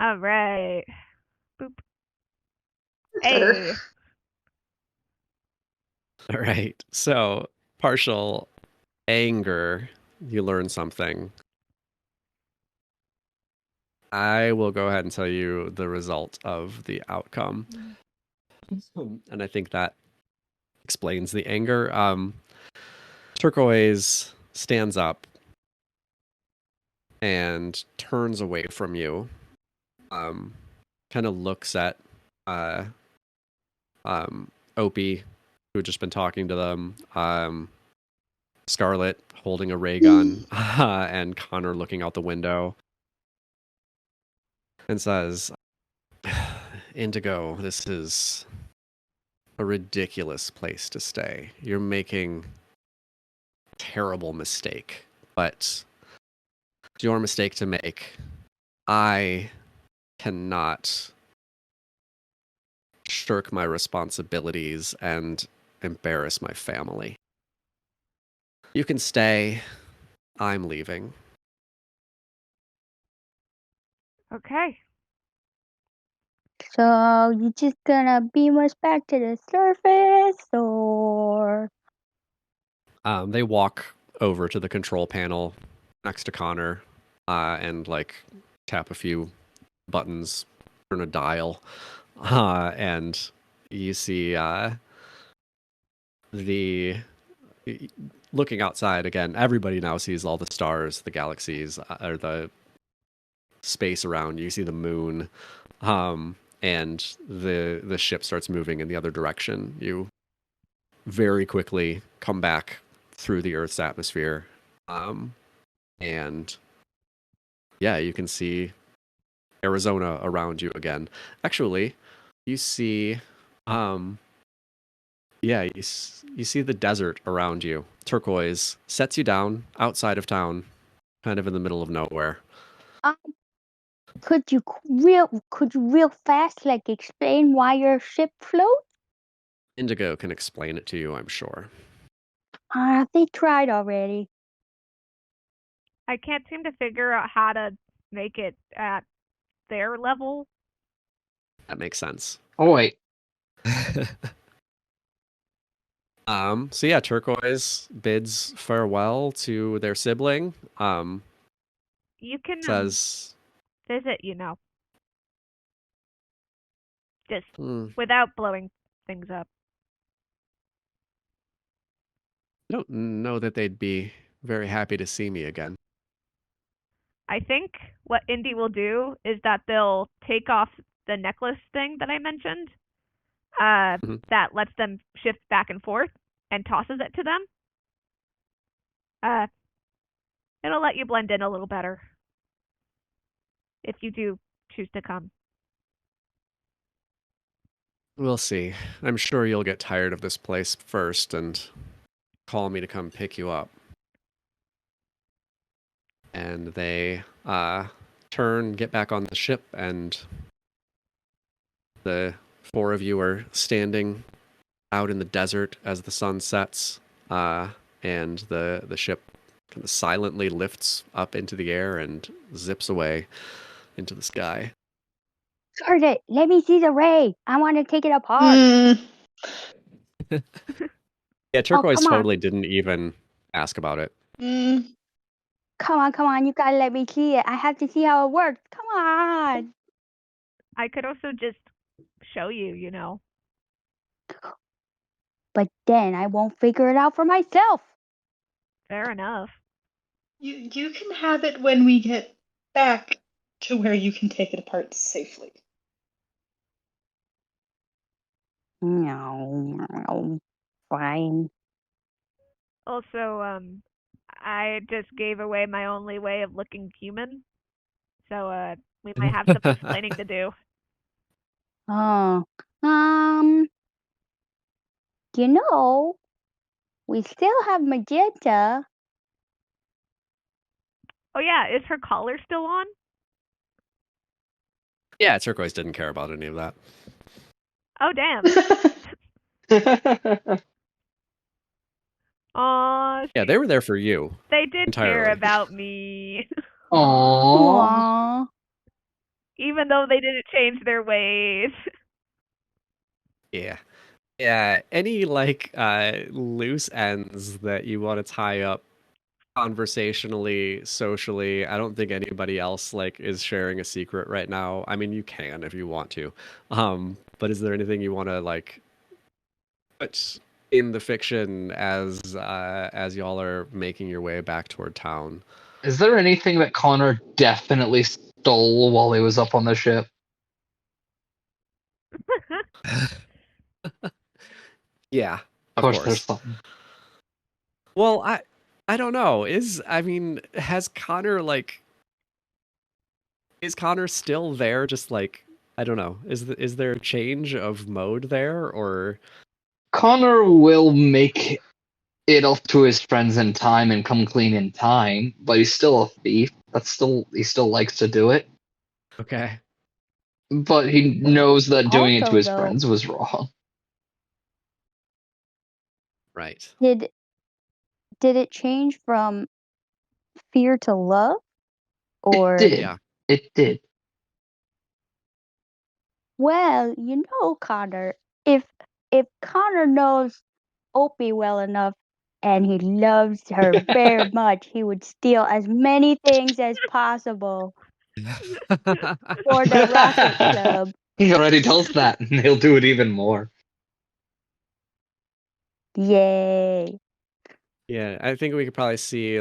All right. Boop. Hey. All right. So, partial anger, you learn something. I will go ahead and tell you the result of the outcome. And I think that explains the anger. Turquoise stands up and turns away from you. Kind of looks at Opey, who had just been talking to them. Scarlett holding a ray gun, and Connor looking out the window, and says, Indigo, this is a ridiculous place to stay. You're making a terrible mistake, but it's your mistake to make. I cannot shirk my responsibilities and embarrass my family. You can stay. I'm leaving. Okay. So you just gonna beam us back to the surface, or? They walk over to the control panel next to Connor, and like tap a few buttons, turn a dial, and you see the looking outside again. Everybody now sees all the stars, the galaxies, or the space around you. You see the moon, and the ship starts moving in the other direction. You very quickly come back through the Earth's atmosphere, and yeah, you can see Arizona around you again. Actually, you see, yeah, you see the desert around you. Turquoise sets you down outside of town, kind of in the middle of nowhere. Could you real fast like explain why your ship floats? Indigo can explain it to you, I'm sure. They tried already. I can't seem to figure out how to make it at their level. That makes sense. Oh wait. So yeah, Turquoise bids farewell to their sibling. You can Says, visit, just "Hmm, without blowing things up. I don't know that they'd be very happy to see me again." I think what Indy will do is that they'll take off the necklace thing that I mentioned, Mhm. that lets them shift back and forth and tosses it to them. Uh, it'll let you blend in a little better if you do choose to come. We'll see. I'm sure you'll get tired of this place first and call me to come pick you up. And they turn, get back on the ship, and the four of you are standing out in the desert as the sun sets, and the ship kind of silently lifts up into the air and zips away into the sky. Scarlett, let me see the ray. I want to take it apart. Yeah, Turquoise come on. totally didn't even ask about it. Come on. You gotta let me see it. I have to see how it works. Come on. I could also just show you, But then I won't figure it out for myself. Fair enough. You can have it when we get back to where you can take it apart safely. No, fine. Also, I just gave away my only way of looking human, so we might have some explaining to do. Oh, we still have magenta. Oh yeah, is her collar still on? Yeah, Turquoise didn't care about any of that. Oh damn. Aw, Yeah, they were there for you. they did care entirely. about me. Aww. Even though they didn't change their ways. Yeah. Yeah, any loose ends that you want to tie up conversationally, socially. I don't think anybody else is sharing a secret right now. I mean, you can if you want to. But is there anything you want to put in the fiction as y'all are making your way back toward town? Is there anything that Connor definitely stole while he was up on the ship? Yeah, Of course, there's something. Well, I don't know. Has Connor is Connor still there? Just I don't know. Is there a change of mode there, or Connor will make it up to his friends in time and come clean in time, but he's still a thief. He still likes to do it. okay? But he knows that doing it to Also, his though, friends was wrong. Right. did it change from fear to love? Or It did. Yeah. It did. well, Connor, if Connor knows Opey well enough and he loves her very much, he would steal as many things as possible for the Rocket Club. He already does that, and he'll do it even more. Yay. Yeah, I think we could probably see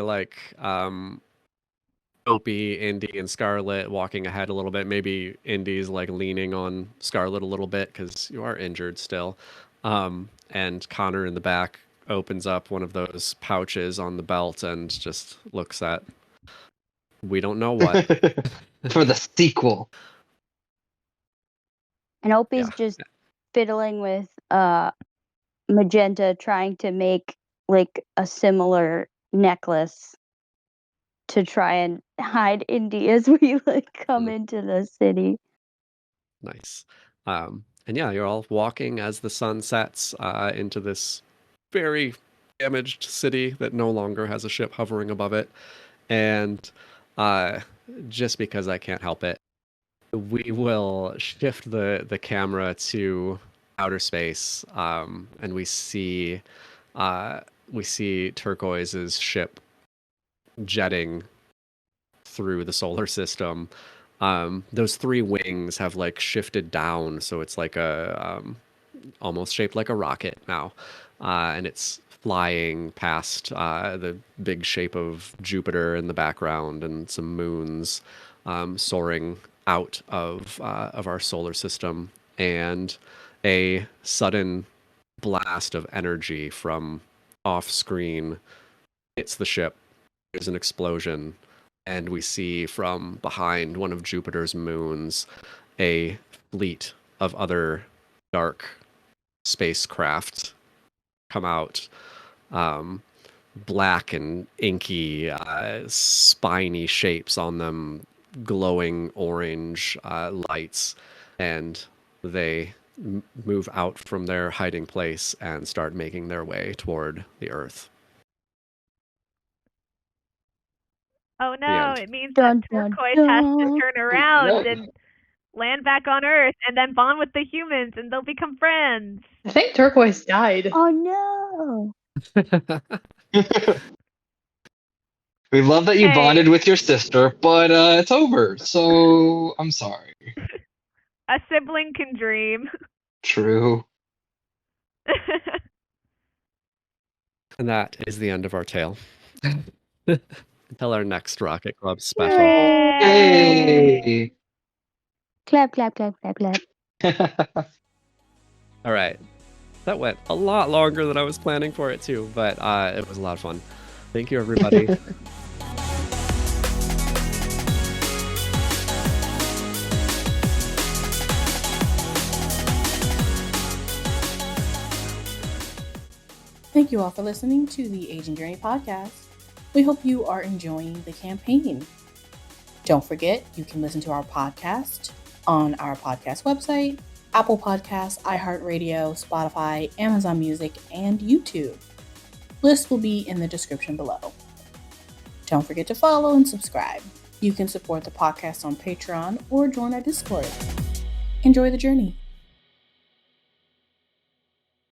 Opie, Indy, and Scarlett walking ahead a little bit. Maybe Indy's leaning on Scarlett a little bit because you are injured still. And Connor in the back opens up one of those pouches on the belt and just looks at we don't know what. For the sequel. And Opie's Yeah. just fiddling with Magenta, trying to make a similar necklace to try and hide Indy as we come into the city. Nice. And yeah, you're all walking as the sun sets into this very damaged city that no longer has a ship hovering above it. And just because I can't help it, we will shift the camera to outer space, and we see Turquoise's ship jetting through the solar system. Those three wings have like shifted down, so it's like a almost shaped like a rocket now, and it's flying past the big shape of Jupiter in the background and some moons, soaring out of our solar system, and a sudden blast of energy from off screen hits the ship. There's an explosion, and we see from behind one of Jupiter's moons a fleet of other dark spacecraft come out, black and inky, spiny shapes on them, glowing orange lights, and they move out from their hiding place and start making their way toward the Earth. Oh The no, end. it means Dun, that dun, Turquoise has to dun. turn around Yeah. and land back on Earth and then bond with the humans and they'll become friends. I think Turquoise died. Oh no. We love that you Hey. bonded with your sister, but it's over. So I'm sorry. A sibling can dream. True. And that is the end of our tale. Until our next Rocket Club special. Hooray! Yay! Clap, clap, clap, clap, clap. All right. That went a lot longer than I was planning for it to, but it was a lot of fun. Thank you, everybody. Thank you all for listening to the Agent Journey podcast. We hope you are enjoying the campaign. Don't forget, you can listen to our podcast on our podcast website, Apple Podcasts, iHeartRadio, Spotify, Amazon Music, and YouTube. List will be in the description below. Don't forget to follow and subscribe. You can support the podcast on Patreon or join our Discord. Enjoy the journey.